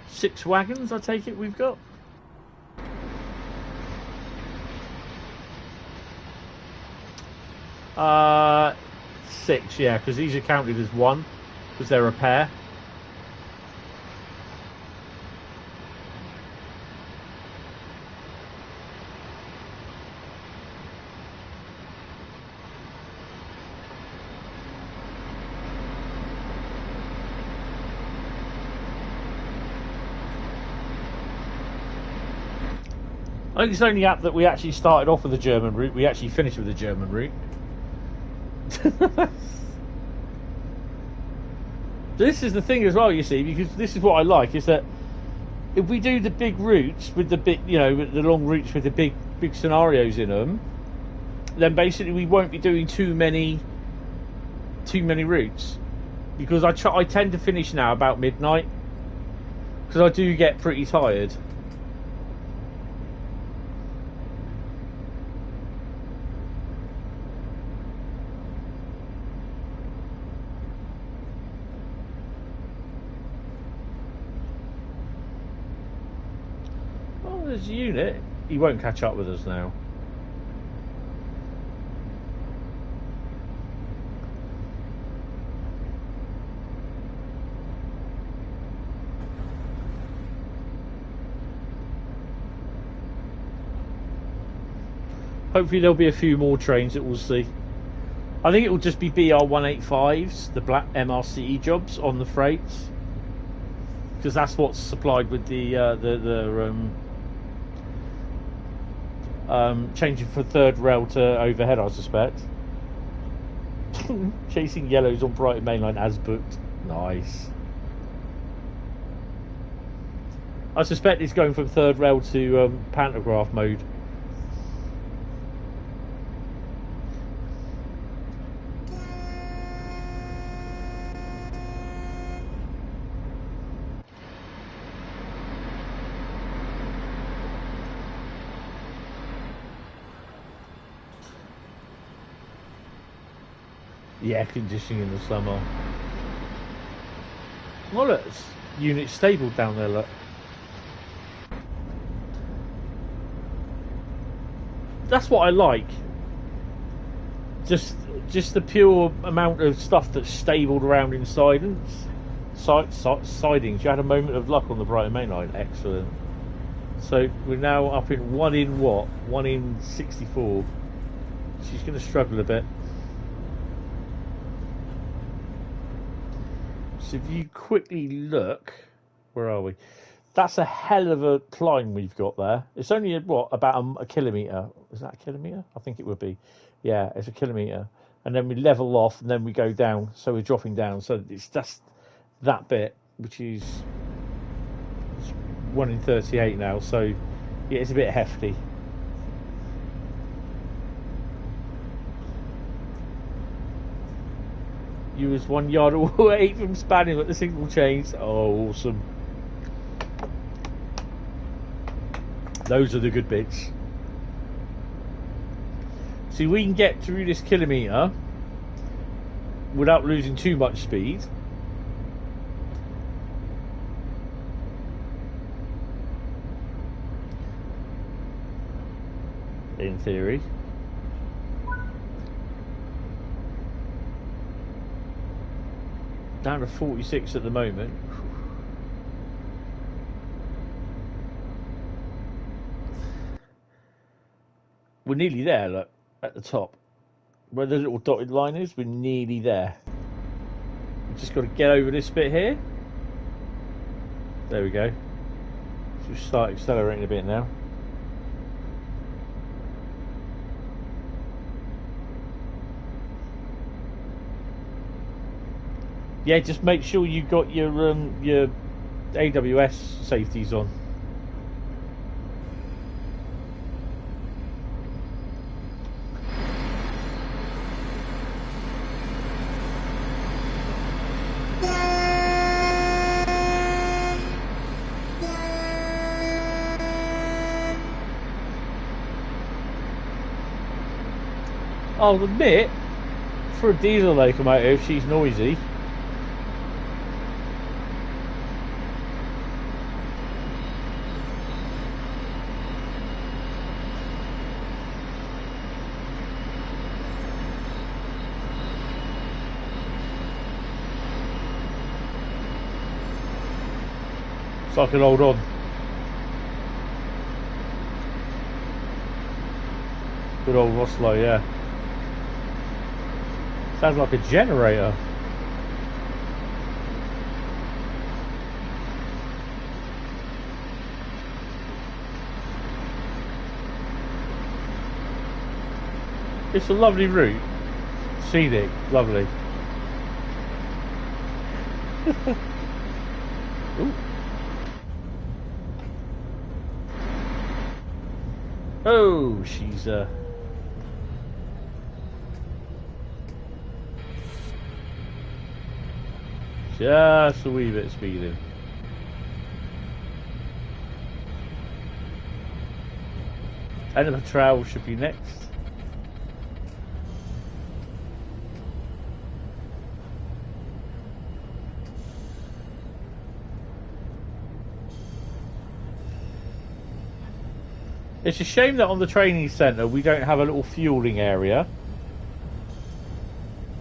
Six wagons, I take it we've got. Six, yeah, because these are counted as one, because they're a pair. I think it's only apt that we actually started off with the German route. We actually finished with the German route. This is the thing as well, you see, because this is what I like, is that if we do the big routes with the big, you know, with the long routes with the big scenarios in them, then basically we won't be doing too many routes, because I tend to finish now about midnight, because I do get pretty tired. Oh, there's a unit. He won't catch up with us now. Hopefully there'll be a few more trains that we'll see. I think it will just be BR-185s, the black MRCE jobs on the freights, because that's what's supplied with the changing from third rail to overhead, I suspect. Chasing yellows on Brighton mainline as booked. Nice. I suspect it's going from third rail to pantograph mode. The air conditioning in the summer. Well, look, unit stable down there, look. That's what I like. Just the pure amount of stuff that's stabled around inside and sidings. You had a moment of luck on the Brighton main line. Excellent. So we're now up in 1 in what? 1 in 64. She's going to struggle a bit. So if you quickly look, where are we? That's a hell of a climb we've got there. It's only about a kilometre. Is that a kilometre? I think it would be. Yeah, it's a kilometre. And then we level off, and then we go down. So we're dropping down. So it's just that bit, which is 1 in 38 now. So yeah, it's a bit hefty. You was 1 yard away from spanning, but the signal changed. Oh, awesome. Those are the good bits. See, we can get through this kilometre without losing too much speed. In theory. Down to 46 at the moment. We're nearly there, look, at the top. Where the little dotted line is, we're nearly there. We've just got to get over this bit here. There we go. So we'll start accelerating a bit now. Yeah, just make sure you got your AWS safeties on. I'll admit, for a diesel locomotive, she's noisy. So I can hold on. Good old Roslo, yeah. Sounds like a generator. It's a lovely route. Scenic, lovely. Ooh. Oh, she's just a wee bit speeding. End of the trail should be next. It's a shame that on the training centre we don't have a little fueling area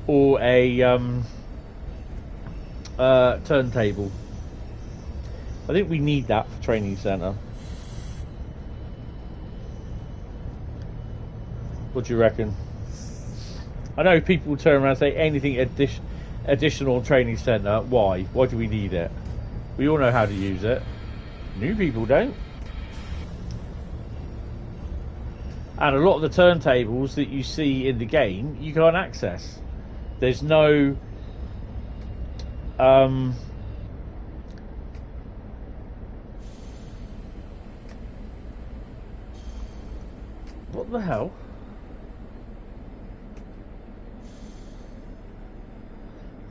or a turntable. I think we need that for training centre. What do you reckon? I know people will turn around and say anything additional training centre. Why? Why do we need it? We all know how to use it. New people don't. And a lot of the turntables that you see in the game, you can't access. There's no what the hell?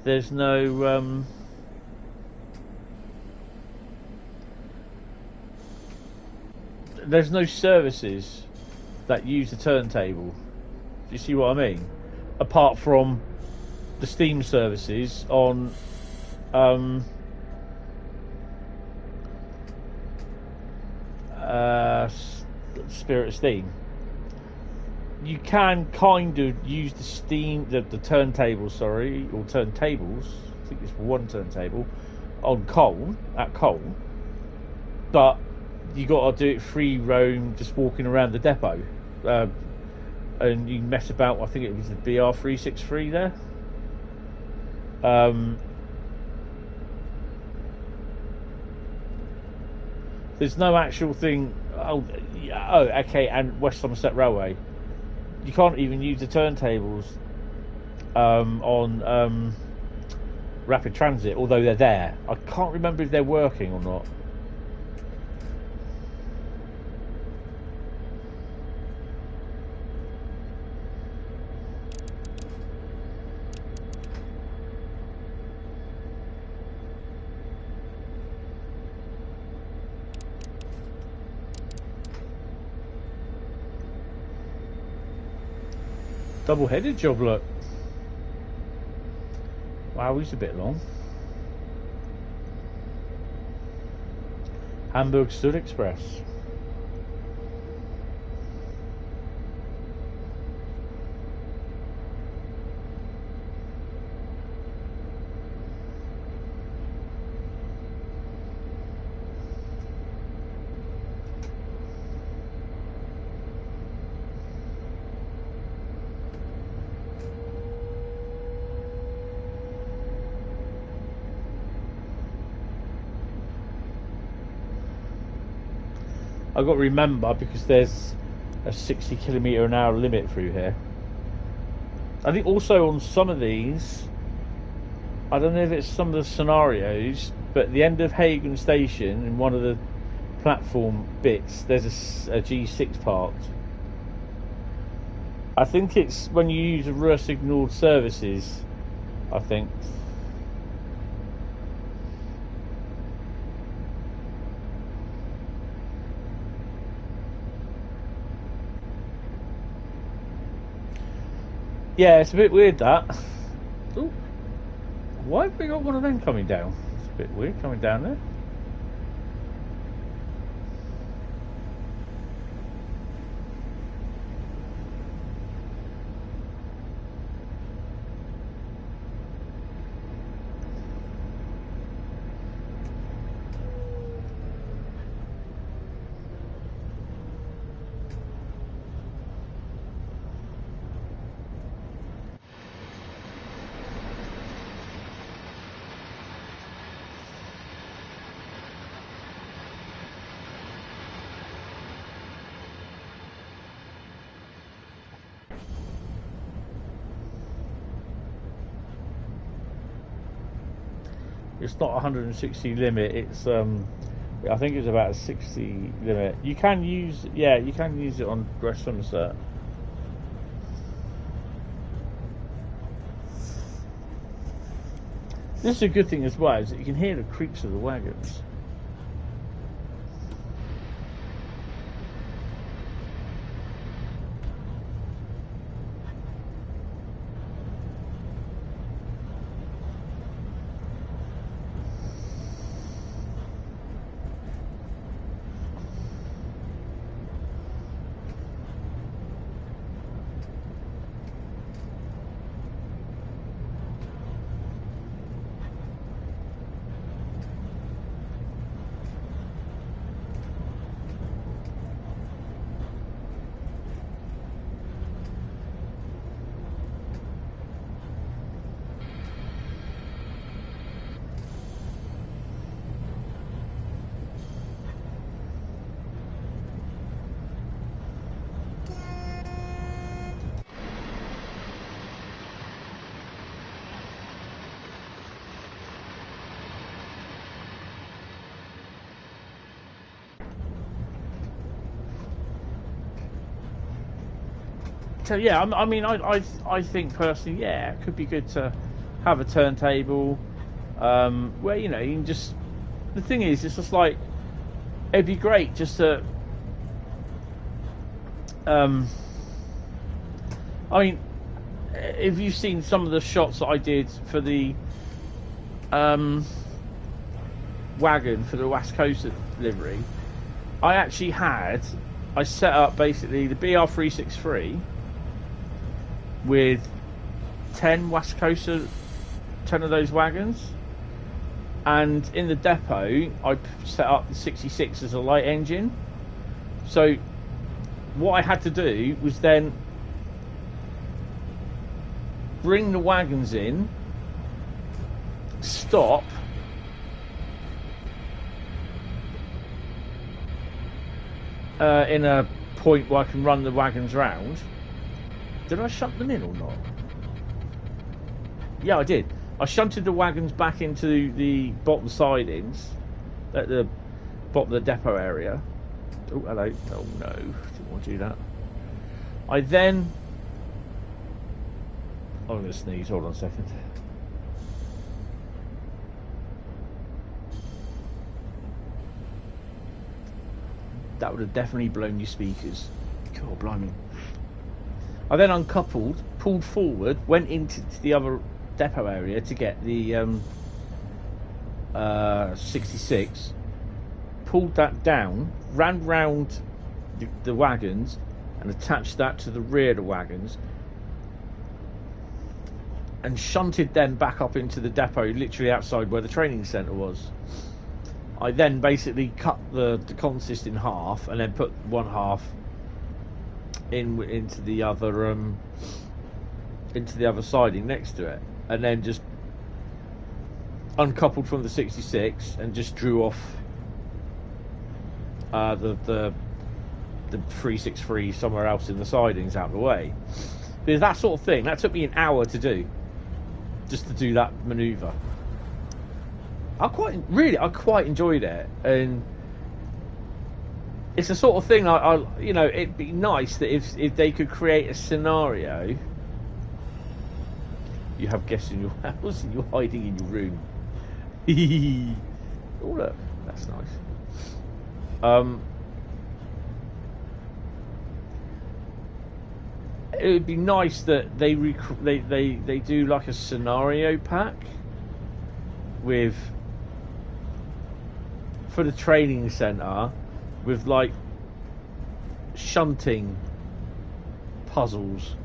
There's no services that use the turntable. Do you see what I mean? Apart from the Steam services on Spirit of Steam. You can kind of use the Steam, the turntable, sorry, or turntables. I think it's one turntable on Colne, but you got to do it free roam, just walking around the depot, and you mess about. I think it was the BR363 there. There's no actual thing. Oh, okay. And West Somerset Railway, you can't even use the turntables on Rapid Transit, although they're there. I can't remember if they're working or not. Double-headed job, look. Wow, he's a bit long. Hamburg Stud Express. I've got to remember, because there's a 60 km/h limit through here. I think also on some of these, I don't know if it's some of the scenarios, but at the end of Hagen Station, in one of the platform bits, there's a G6 parked. I think it's when you use the Ruhr signalled services, I think. Yeah, it's a bit weird that. Ooh. Why have we got one of them coming down? It's a bit weird coming down there. It's not 160 limit. It's I think it's about a 60 limit. You can use you can use it on West Somerset. This is a good thing as well, is that you can hear the creaks of the wagons. So yeah, I mean, I think personally, yeah, it could be good to have a turntable, where you can just. The thing is, it's just like it'd be great just to. I mean, if you've seen some of the shots that I did for the wagon for the West Coast delivery, I set up basically the BR363. With 10 West Coaster, 10 of those wagons, and in the depot I set up the 66 as a light engine. So what I had to do was then bring the wagons in, stop, in a point where I can run the wagons round. Did I shunt them in or not? Yeah, I did. I shunted the wagons back into the bottom sidings at the bottom of the depot area. Oh, hello. Oh, no. Didn't want to do that. I then... I'm going to sneeze. Hold on a second. That would have definitely blown your speakers. God, blimey. I then uncoupled, pulled forward, went into the other depot area to get the 66, pulled that down, ran round the wagons and attached that to the rear of the wagons and shunted them back up into the depot literally outside where the training centre was. I then basically cut the consist in half and then put one half into the other siding next to it, and then just uncoupled from the 66 and just drew off the 363 somewhere else in the sidings out of the way. Because that sort of thing, that took me an hour to do, just to do that manoeuvre. I quite enjoyed it, and it's the sort of thing it'd be nice that if they could create a scenario. You have guests in your house and you're hiding in your room. Oh look, that's nice. It would be nice that they do like a scenario pack for the training centre with like shunting puzzles.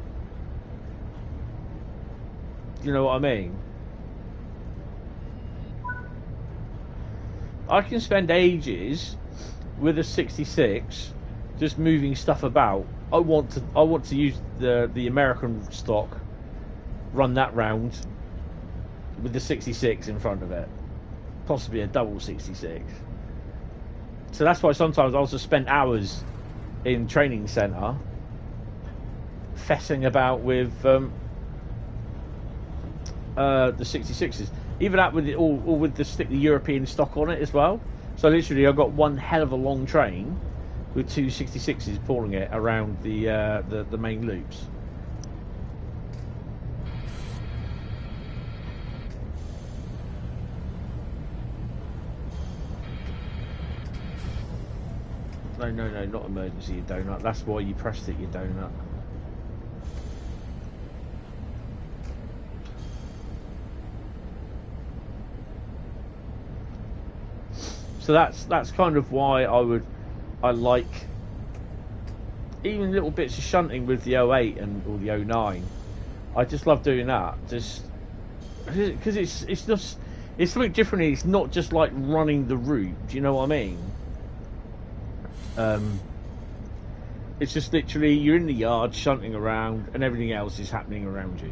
You know what I mean? I can spend ages with a 66 just moving stuff about. I want to use the American stock, run that round with the 66 in front of it, possibly a double 66. So that's why sometimes I'll just spend hours in training centre fessing about with the 66s. Even that with it all with the European stock on it as well. So literally, I got one hell of a long train with two 66s pulling it around the main loops. No, not emergency, you donut. That's why you pressed it, you donut. So that's kind of why I like even little bits of shunting with the 08 and or the 09. I just love doing that, just because it's something different. It's not just like running the route. Do you know what I mean? It's just literally you're in the yard shunting around, and everything else is happening around you.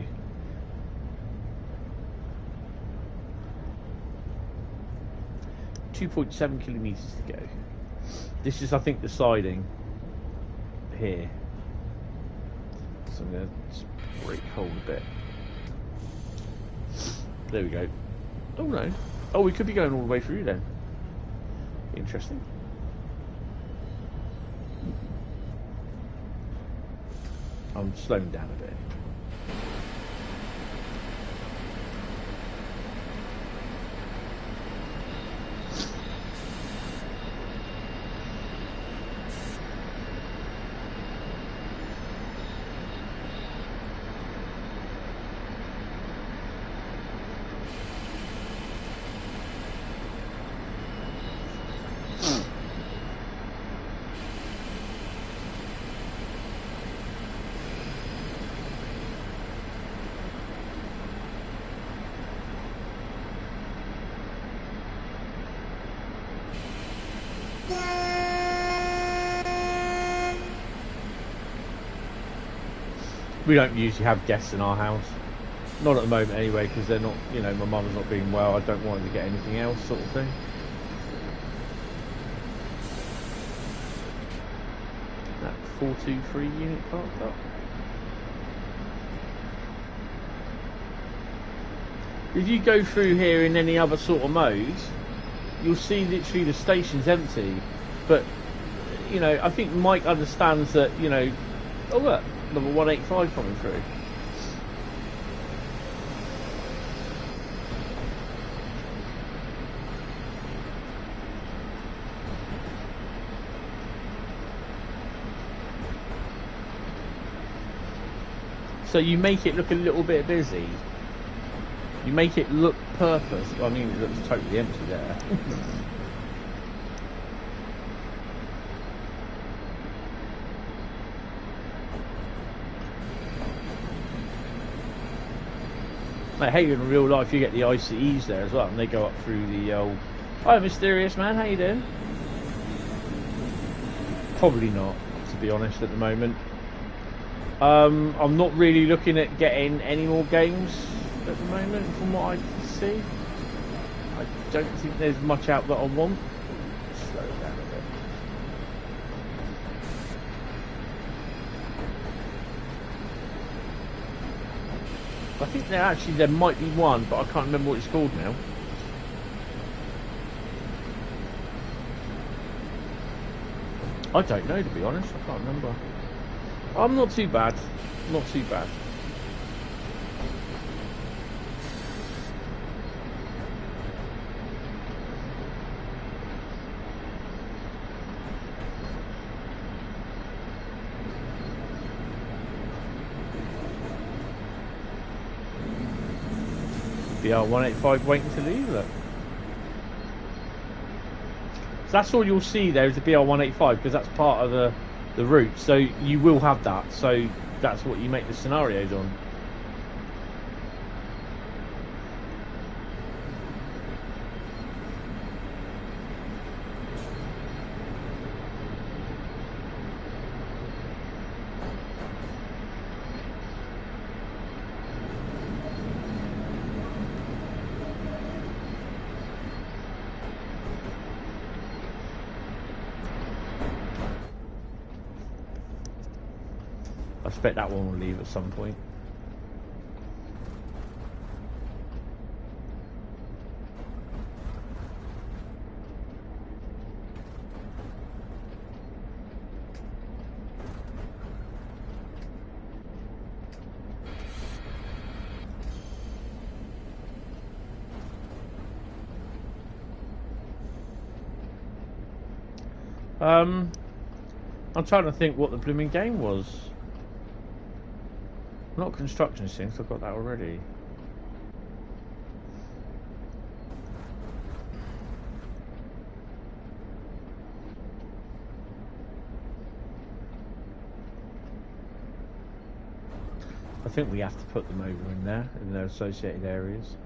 .7 kilometers to go. This is, I think, the siding here. So I'm going to brake hold a bit. There we go. Oh no. Oh, we could be going all the way through then. Interesting. I'm slowing down a bit. We don't usually have guests in our house. Not at the moment anyway, because they're not, you know, my mum's not being well. I don't want her to get anything else, sort of thing. That 423 unit parked up. If you go through here in any other sort of modes, you'll see literally the station's empty. But, you know, I think Mike understands that, you know, oh look, number 185 coming through. So you make it look a little bit busy. You make it look purpose. I mean, it looks totally empty there. Like, hey, in real life you get the ICEs there as well, and they go up through the old... Hi, mysterious man, how you doing? Probably not, to be honest, at the moment. I'm not really looking at getting any more games at the moment, from what I can see. I don't think there's much out that I want. Slow it down a bit. I think there might be one, but I can't remember what it's called now. I don't know, to be honest. I can't remember. I'm not too bad. Not too bad. BR185 waiting to leave, look. So that's all you'll see there is the BR185, because that's part of the route. So you will have that. So that's what you make the scenarios on. I expect that one will leave at some point. I'm trying to think what the blooming game was. Not construction sinks, I've got that already. I think we have to put them over in there, in their associated areas.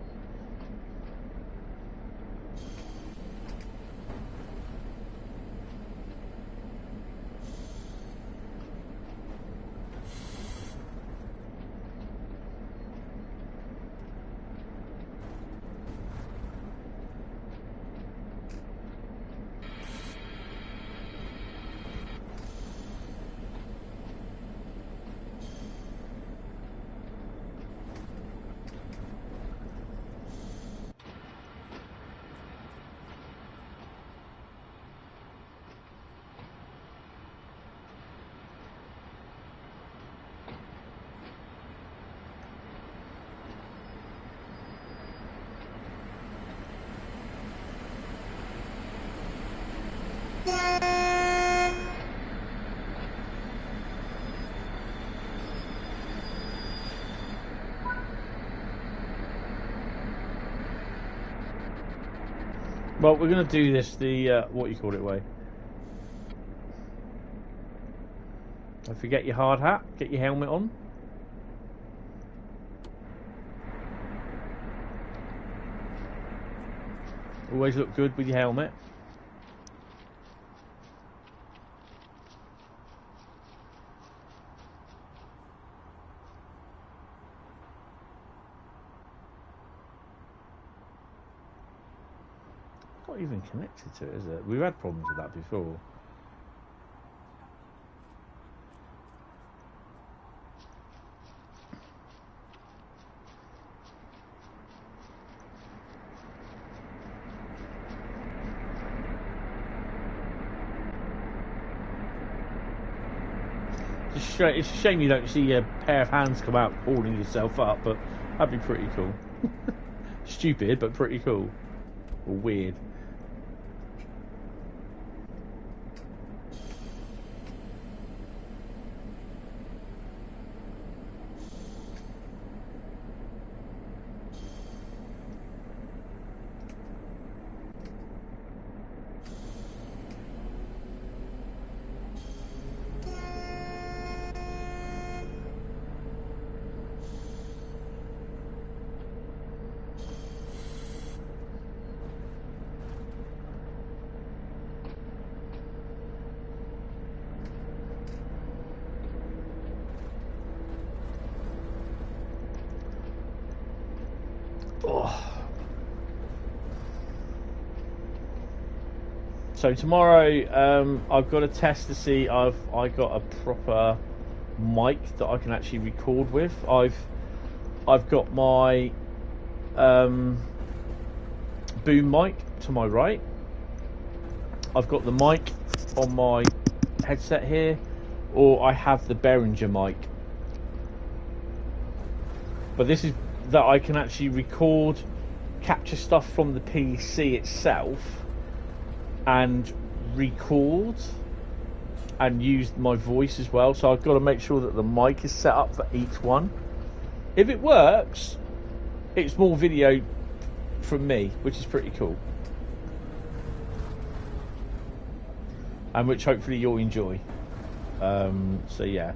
Well, we're going to do this the, what you call it way. Don't forget your hard hat, get your helmet on. Always look good with your helmet. Not even connected to it, is it? We've had problems with that before. It's a shame you don't see a pair of hands come out holding yourself up, but that'd be pretty cool. Stupid, but pretty cool. Or weird. So tomorrow, I've got a test to see I got a proper mic that I can actually record with. I've got my boom mic to my right. I've got the mic on my headset here, or I have the Behringer mic. But this is that I can actually record, capture stuff from the PC itself, and record and use my voice as well. So I've got to make sure that the mic is set up for each one. If it works, it's more video from me, which is pretty cool, and which hopefully you'll enjoy. So yeah.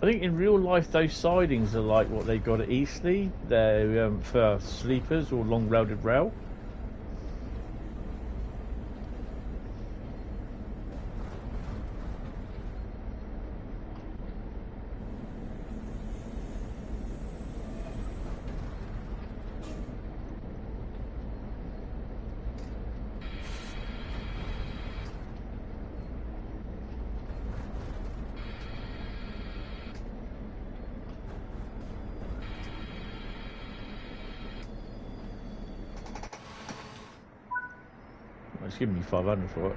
I think in real life those sidings are like what they got at Eastleigh. They're for sleepers or long welded rail. It's giving me 500 for it.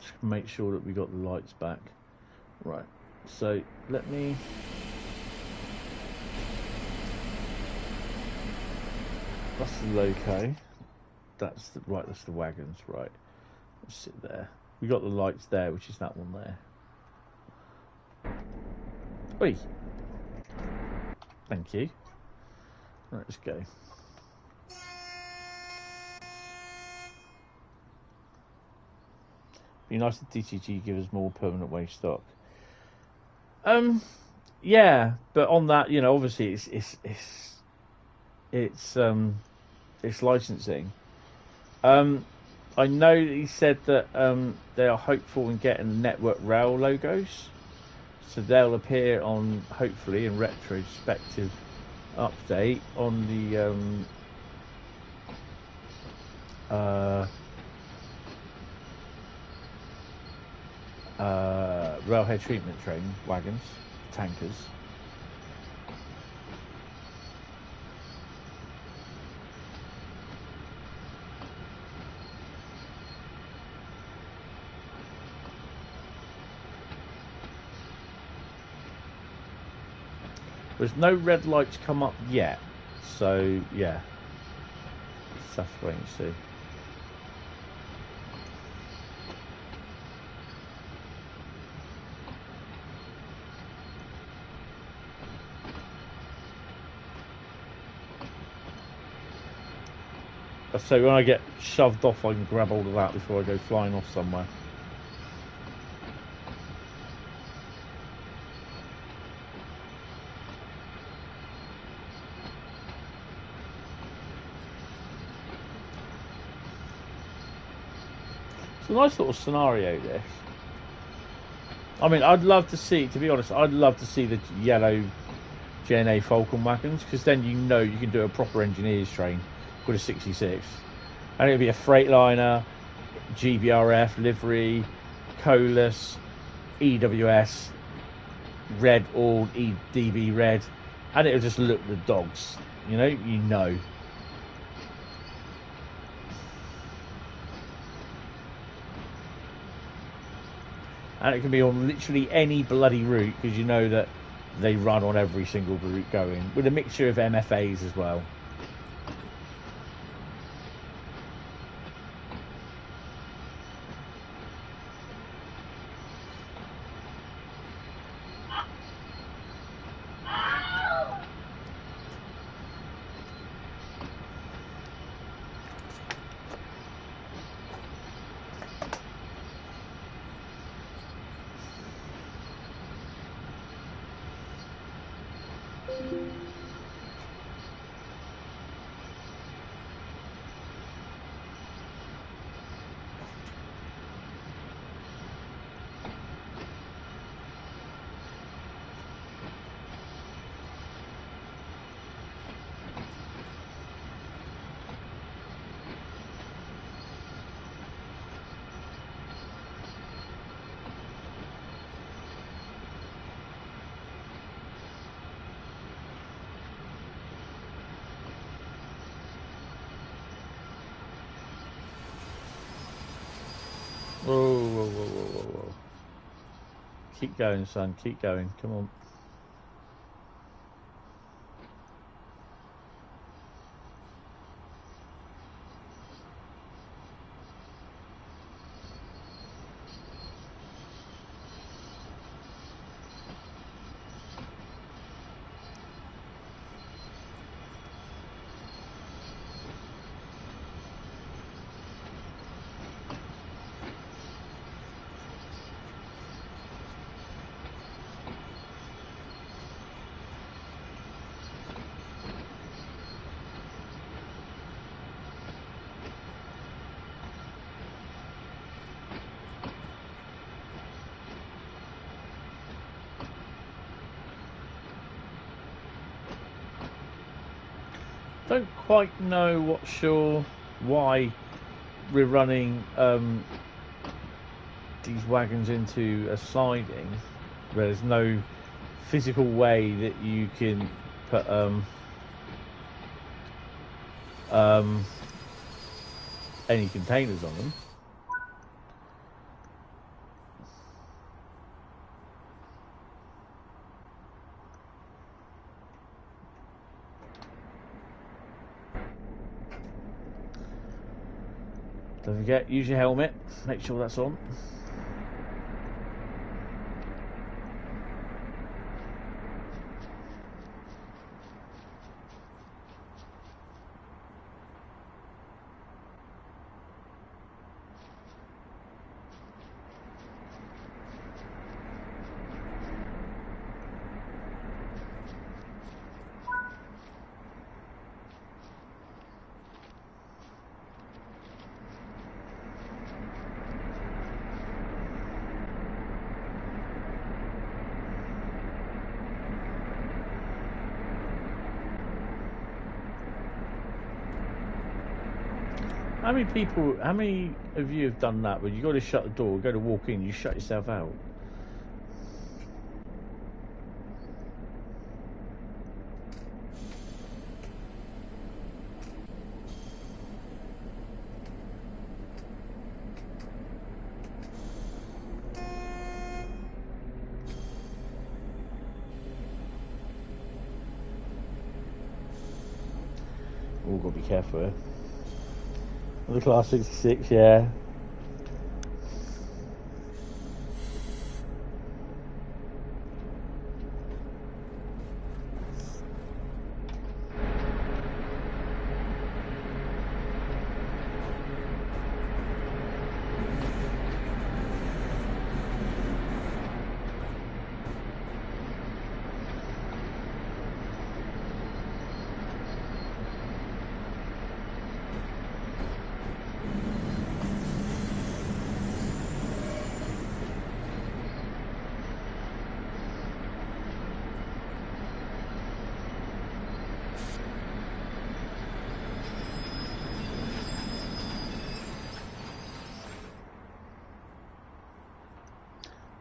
Just make sure that we got the lights back. Right. So let me. That's the loco. That's the right. That's the wagons. Right. Let's sit there. We got the lights there, which is that one there. Oi. Thank you. Right, let's go. Be nice if DTG give us more permanent wage stock. Yeah, but on that, you know, obviously it's licensing. I know that he said that they are hopeful in getting Network Rail logos, so they'll appear on, hopefully, in retrospective update on the railhead treatment train wagons, tankers. There's no red lights come up yet, so yeah, just have to wait and see. So when I get shoved off, I can grab hold of that before I go flying off somewhere. It's a nice little scenario, this. I mean, I'd love to see, to be honest, I'd love to see the yellow GNA Falcon wagons, because then you know you can do a proper engineer's train with a 66. And it'll be a Freightliner, GBRF, livery, Colas, EWS, red or EDB red, and it'll just look the dogs, you know. And it can be on literally any bloody route, because you know that they run on every single route going, with a mixture of MFAs as well. Whoa. Keep going, son. Keep going. Come on. Don't quite know why we're running these wagons into a siding where there's no physical way that you can put any containers on them. Don't forget, use your helmet, make sure that's on. How many of you have done that? When you got to shut the door, go to walk in, you shut yourself out? Oh, got to be careful here. The Class 66, yeah.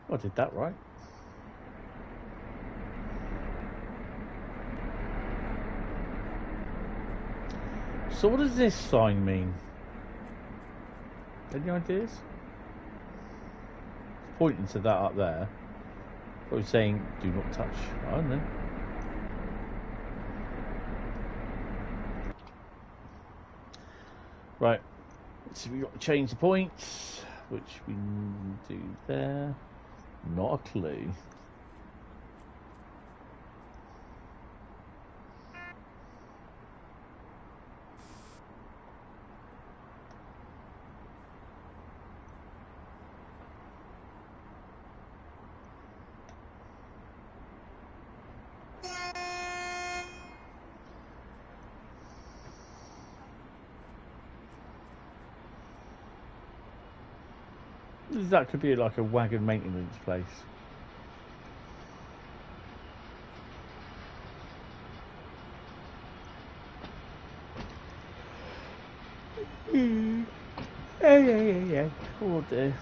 I did that right. So what does this sign mean? Any ideas? It's pointing to that up there. Probably saying do not touch. I don't know. Right. So we've got to change the points, which we do there. Not a clue. That could be like a wagon maintenance place. Yeah. Oh dear.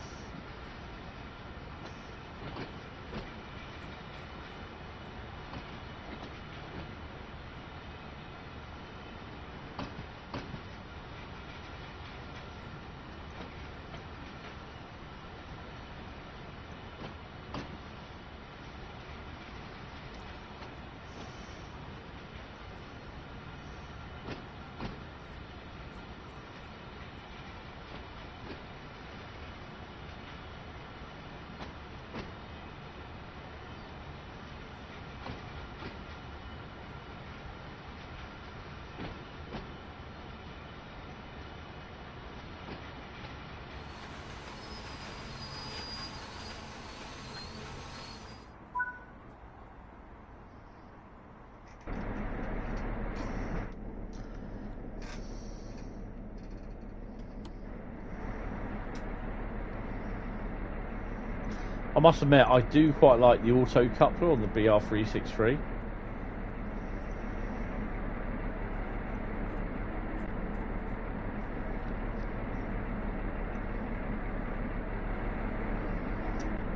I must admit, I do quite like the auto coupler on the BR363.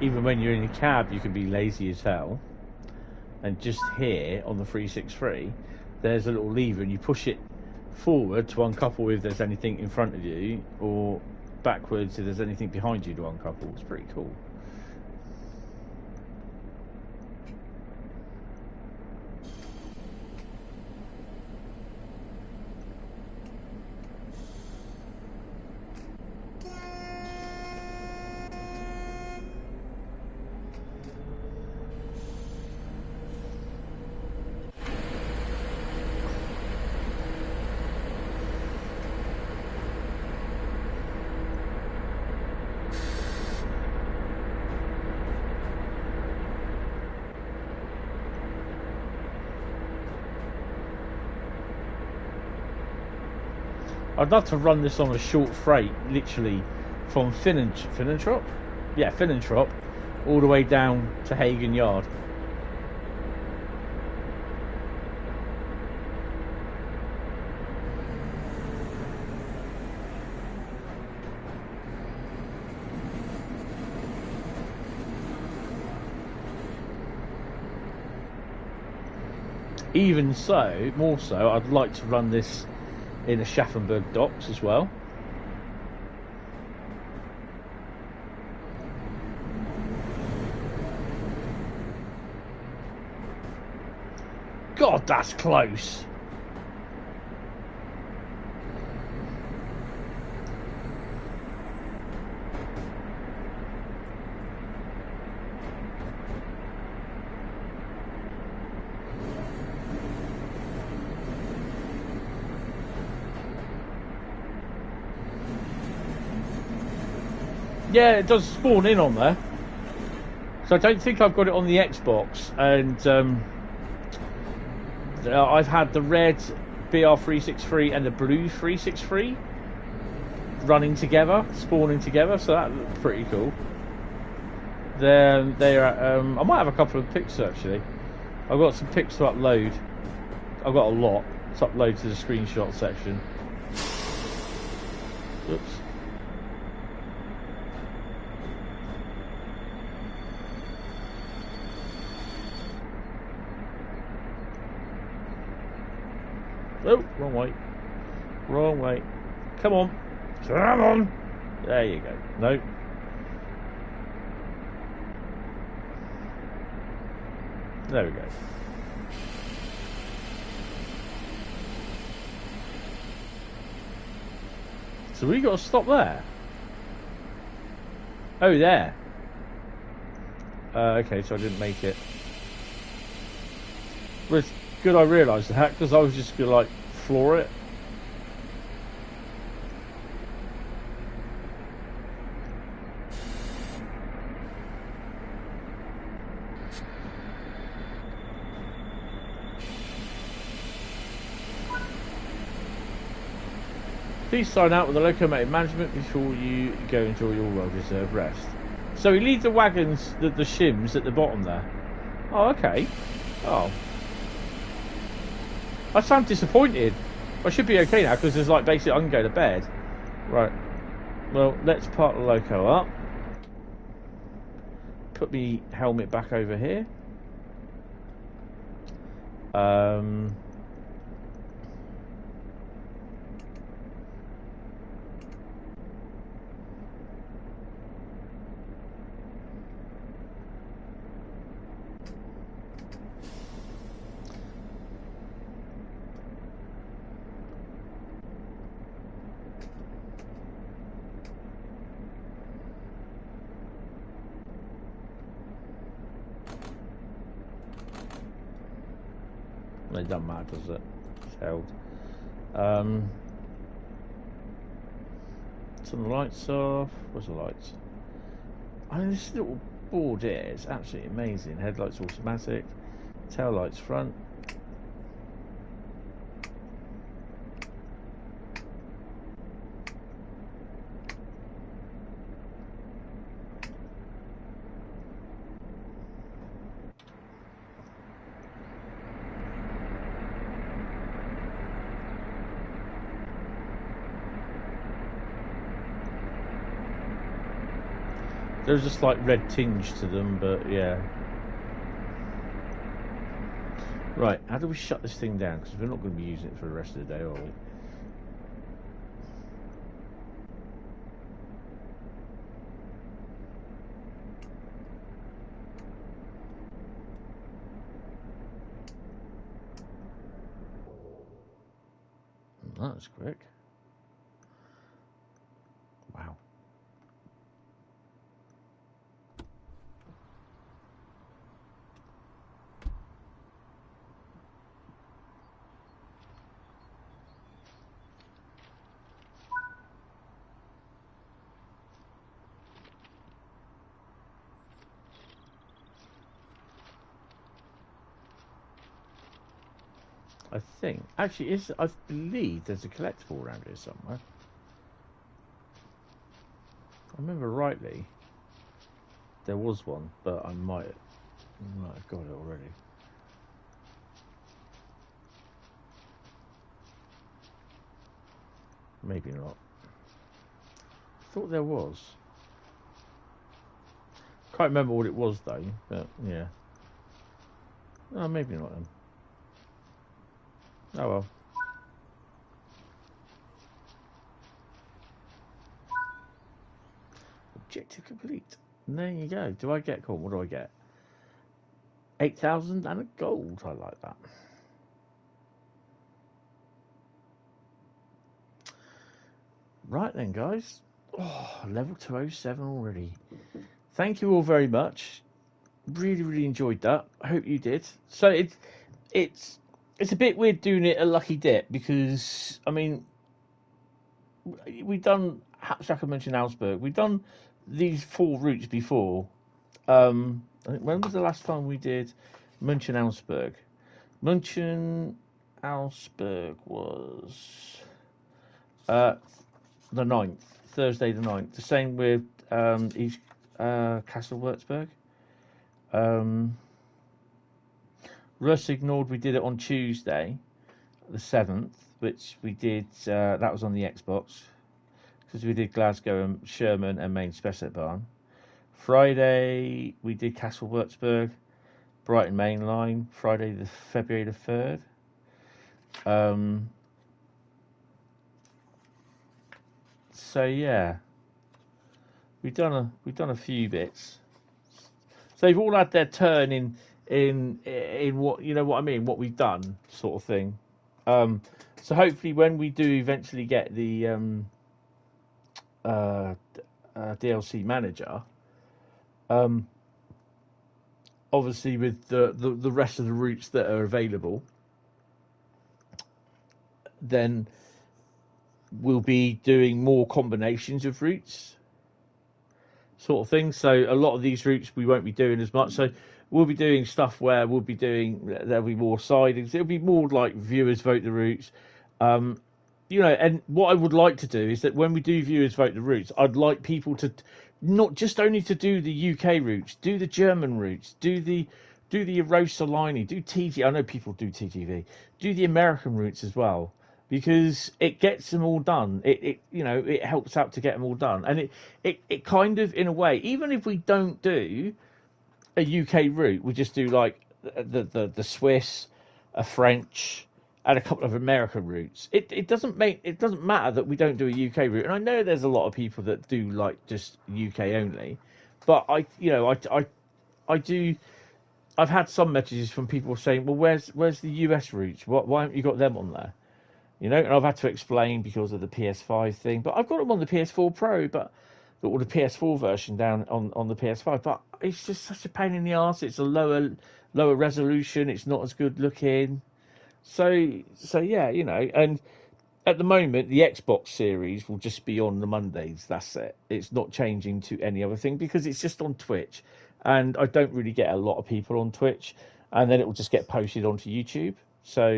even when you're in a cab, you can be lazy as hell. And just here on the 363, there's a little lever, and you push it forward to uncouple if there's anything in front of you, or backwards if there's anything behind you to uncouple. It's pretty cool. I'd love to run this on a short freight, literally from Finnentrop? Yeah, Finnentrop, all the way down to Hagen Yard. Even so, more so, I'd like to run this in a Schaffenburg docks as well. God, that's close. Yeah, it does spawn in on there. So I don't think I've got it on the Xbox, and I've had the red BR363 and the blue 363 running together, spawning together, so that looks pretty cool. I might have a couple of pics actually. I've got some pics to upload. I've got a lot to upload to the screenshot section. Oops. Oh, wrong way. Wrong way. Come on. Come on. There you go. No. There we go. So we got to stop there. Oh, there. Okay, so I didn't make it. Well, it's good I realised that, because I was just going to, like, floor it. Please sign out with the locomotive management before you go into your well-deserved rest. So we leave the wagons, the shims at the bottom there. Oh, okay. Oh. I sound disappointed. I should be okay now, because there's like basically I can go to bed. Right. Well, let's park the loco up. Put me helmet back over here. It doesn't matter, does it? It's held. Turn the lights off. Where's the lights? I mean, this little board here is absolutely amazing. Headlights automatic. Tail lights front. There's a slight red tinge to them, but yeah. Right, how do we shut this thing down? Because we're not going to be using it for the rest of the day, are we? That was quick. Wow. I think actually I believe there's a collectible around here somewhere. I remember rightly there was one, but I might have got it already. Maybe not. I thought there was. Can't remember what it was though, but yeah. Oh, maybe not then. Oh well. Objective complete. And there you go. Do I get, cool, what do I get? 8,000 and a gold. I like that. Right then, guys. Oh, level 207 already. Thank you all very much. Really enjoyed that. I hope you did. So it's a bit weird doing it a lucky dip because I mean we've done Hauptstrecke München Augsburg. We've done these 4 routes before. I think when was the last time we did München Augsburg? München Augsburg was the 9th, Thursday the 9th. The same with Kassel-WÜRZBURG. Russ ignored we did it on Tuesday, the 7th, which we did, that was on the Xbox, because we did Glasgow and Sherman and Main Spessartbahn. Friday, we did Kassel-WÜRZBURG, Brighton Main Line, Friday, the February the 3rd. So yeah, we've done a few bits. So they've all had their turn in what, you know what I mean, what we've done, sort of thing. So hopefully when we do eventually get the DLC manager, obviously with the rest of the routes that are available, then we'll be doing more combinations of routes, sort of thing. So a lot of these routes we won't be doing as much. So we'll be doing stuff where there'll be more sidings. It'll be more like viewers vote the routes. You know, and what I would like to do is that when we do viewers vote the routes, I'd like people to not just only to do the UK routes, do the German routes, do the Rosalini, do TG. I know people do TGV. Do the American routes as well, because it gets them all done. It you know, it helps out to get them all done, and it kind of, in a way, even if we don't do a UK route, we just do like the Swiss, a French, and a couple of American routes. It doesn't matter that we don't do a UK route. And I know there's a lot of people that do like just UK only, but I've had some messages from people saying, well, where's the US routes? Why haven't you got them on there? You know, and I've had to explain because of the PS5 thing, but I've got them on the PS4 Pro, or the PS4 version down on the PS5. But it's just such a pain in the arse. It's a lower resolution. It's not as good looking. So yeah, you know, and at the moment the Xbox series will just be on the Mondays. That's it. It's not changing to any other thing because it's just on Twitch, and I don't really get a lot of people on Twitch, and then it will just get posted onto YouTube. So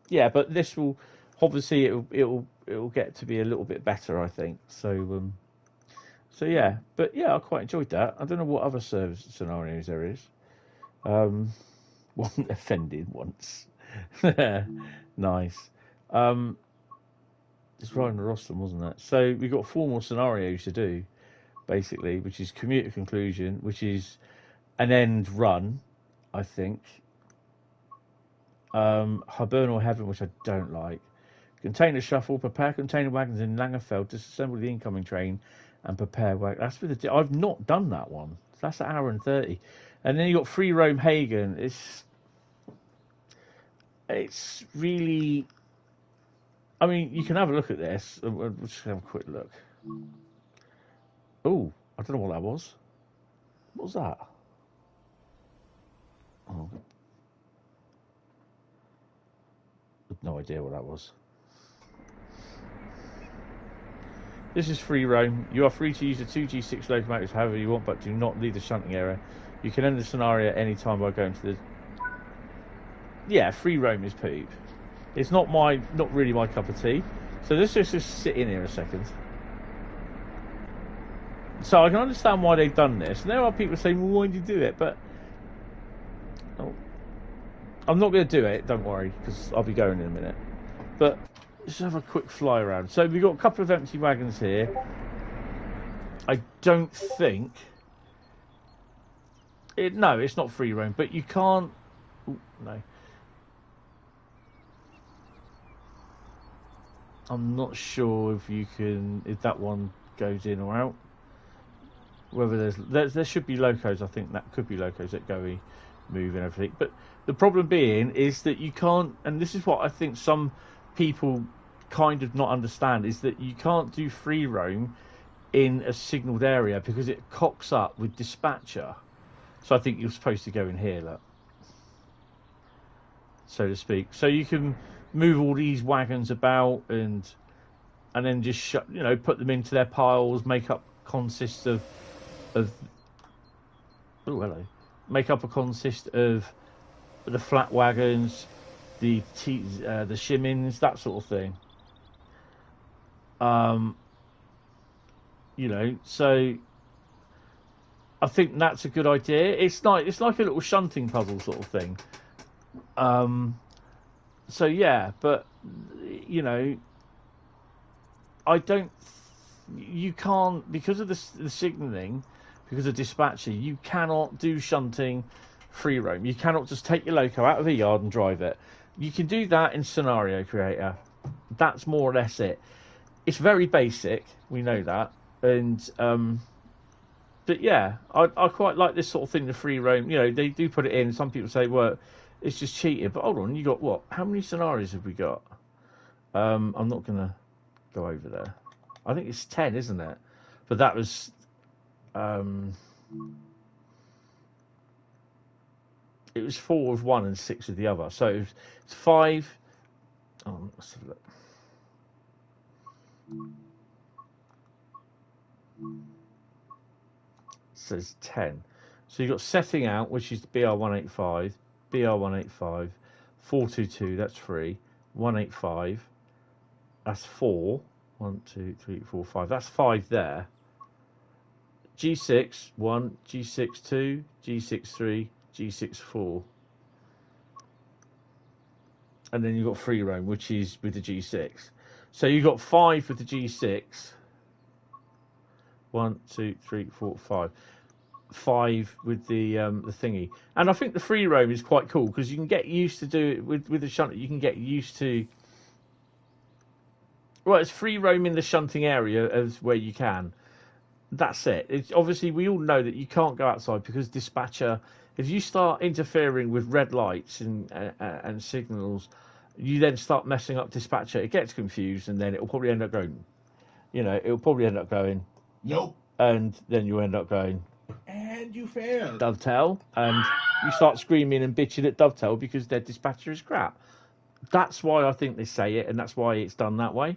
yeah, but this will obviously it'll get to be a little bit better, I think. So yeah, but yeah, I quite enjoyed that. I don't know what other service scenarios there is. Wasn't offended once. Nice. It's Ryan and Osten, wasn't it? So we've got 4 more scenarios to do. basically, which is commuter conclusion, which is an end run, I think. Hibernal Heaven, which I don't like. Container shuffle, prepare container wagons in Langerfeld, disassemble the incoming train, and prepare wagons. That's for the. I've not done that one. That's an hour and 30. And then you got Free Roam Hagen. It's really. I mean, you can have a look at this. We'll just have a quick look. Oh, I don't know what that was. What was that? Oh. I've no idea what that was. This is Free Roam. You are free to use the 2G6 locomotives however you want, but do not leave the shunting area. You can end the scenario at any time by going to the... Yeah, Free Roam is poop. It's not really my cup of tea. So let's just sit in here a second. So I can understand why they've done this. And there are people saying, well, why did you do it? But I'm not going to do it, don't worry, because I'll be going in a minute. But let's have a quick fly around. So we've got a couple of empty wagons here. I don't think... No, it's not Free Roam, but you can't... Ooh, no. I'm not sure if that one goes in or out. Whether there should be locos, I think that could be locos that go move and everything. But the problem being is that you can't, and this is what I think some people kind of not understand, is that you can't do Free Roam in a signalled area because it cocks up with dispatcher. So I think you're supposed to go in here, look, so to speak. So you can move all these wagons about and then just put them into their piles, make up consists of make up a consist of the flat wagons, the shimmins, that sort of thing. So I think that's a good idea. It's like a little shunting puzzle sort of thing. So yeah, but you can't, because of the signalling, because of dispatcher, you cannot do shunting Free Roam. You cannot just take your loco out of the yard and drive it. You can do that in Scenario Creator. That's more or less it. It's very basic, we know that, and but yeah, I quite like this sort of thing, the Free Roam. They do put it in. Some people say, well, it's just cheating, but hold on, you got what? How many scenarios have we got? I'm not gonna go over there. I think it's 10, isn't it? But that was it was 4 with one and 6 with the other. So it's 5. Oh, let's have a look. It says 10. So you've got setting out, which is BR185, BR185, 422, that's 3, 185, that's 4. 1, 2, 3, 4, 5. That's 5 there. G6 1, G6 2, G6 3, G6 4, and then you've got Free Roam, which is with the G6. So you've got 5 with the G6. 1, 2, 3, 4, 5. 5 with the thingy. And I think the Free Roam is quite cool because you can get used to do it with the shunter. You can get used to. Well, it's Free Roam in the shunting area as where you can. That's it. It's obviously, we all know that you can't go outside because dispatcher. If you start interfering with red lights and signals, you then start messing up dispatcher. It gets confused, and then it'll probably end up going. It'll probably end up going. Nope. And then you end up going. And you failed. Dovetail, and you start screaming and bitching at Dovetail because their dispatcher is crap. That's why I think they say it, and that's why it's done that way.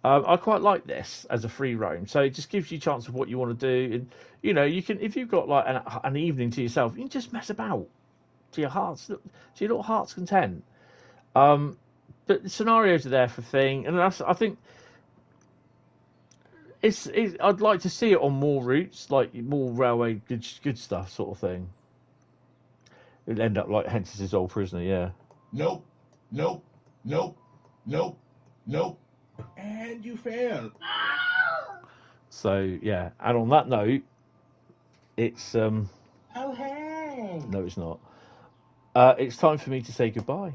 I quite like this as a Free Roam, so it just gives you a chance of what you want to do, and you can, if you've got like an evening to yourself, you can just mess about to your little heart's content. But the scenarios are there for thing, and I think it's I'd like to see it on more routes, like more railway good stuff sort of thing. It'd end up like Hentis' old prisoner, yeah. Nope. Nope. Nope. Nope. Nope. And you failed. So yeah, and on that note, it's Oh, hey. no, it's not. It's time for me to say goodbye,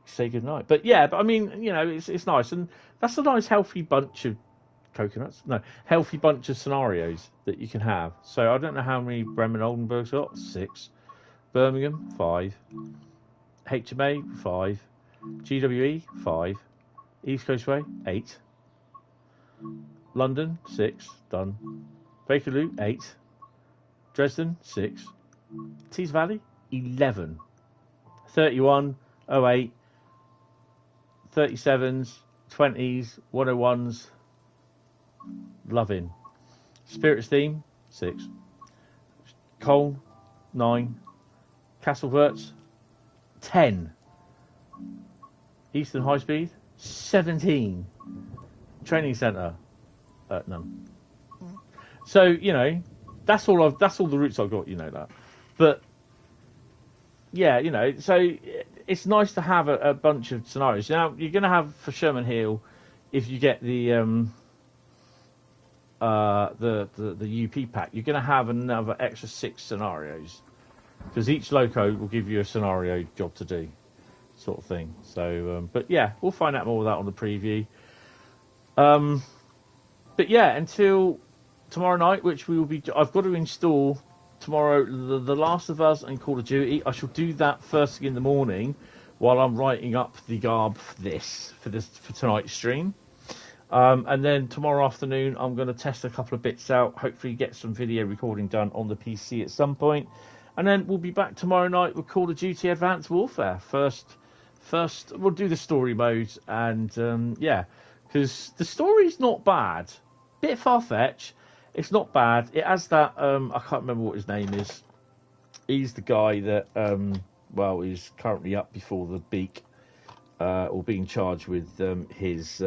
say goodnight. But yeah, I mean, you know, it's nice, and that's a nice healthy bunch of coconuts. No, healthy bunch of scenarios that you can have. So I don't know how many Bremen Oldenburg's got. 6. Birmingham 5. HMA 5. GWE 5. East Coast Way 8. London 6. Done. Bakerloo 8. Dresden 6. Tees Valley 11. 31, 08, 37s, 20s, 101s, loving. Spirits Theme 6. Cole 9. Kassel-WÜRZBURG 10. Eastern Highspeed 17. Training Centre none. So you know that's all the routes I've got. You know that, but yeah, you know, so it's nice to have a bunch of scenarios. Now you're going to have for Sherman Hill, if you get the UP pack, you're going to have another extra 6 scenarios because each loco will give you a scenario job to do, sort of thing. So, but yeah, we'll find out more of that on the preview. But yeah, until tomorrow night, which we will be, I've got to install tomorrow the Last of Us and Call of Duty. I shall do that first thing in the morning while I'm writing up the garb for tonight's stream. And then tomorrow afternoon I'm going to test a couple of bits out, hopefully get some video recording done on the PC at some point. And then we'll be back tomorrow night with Call of Duty Advanced Warfare. First we'll do the story mode, and yeah, because the story's not bad. Bit far-fetched. It's not bad. It has that, I can't remember what his name is. He's the guy that, well, is currently up before the beak, or being charged with his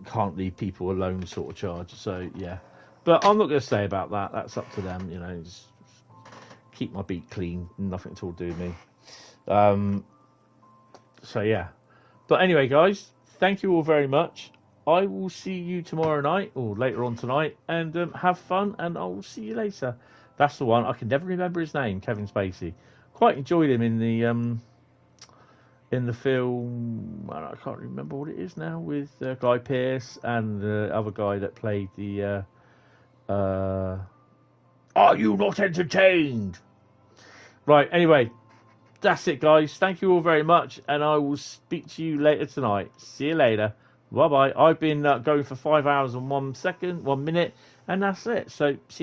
can't leave people alone sort of charge. So, yeah. But I'm not going to say about that. That's up to them, you know. Just keep my beak clean. Nothing at all to do with me. So, yeah. But anyway, guys, thank you all very much. I will see you tomorrow night or later on tonight, and have fun, and I will see you later. That's the one. I can never remember his name, Kevin Spacey. Quite enjoyed him in the film. I can't remember what it is now, with Guy Pearce and the other guy that played the Are You Not Entertained? Right, anyway, that's it, guys. Thank you all very much, and I will speak to you later tonight. See you later. Bye-bye. I've been going for 5 hours and 1 minute, and that's it. So, see you.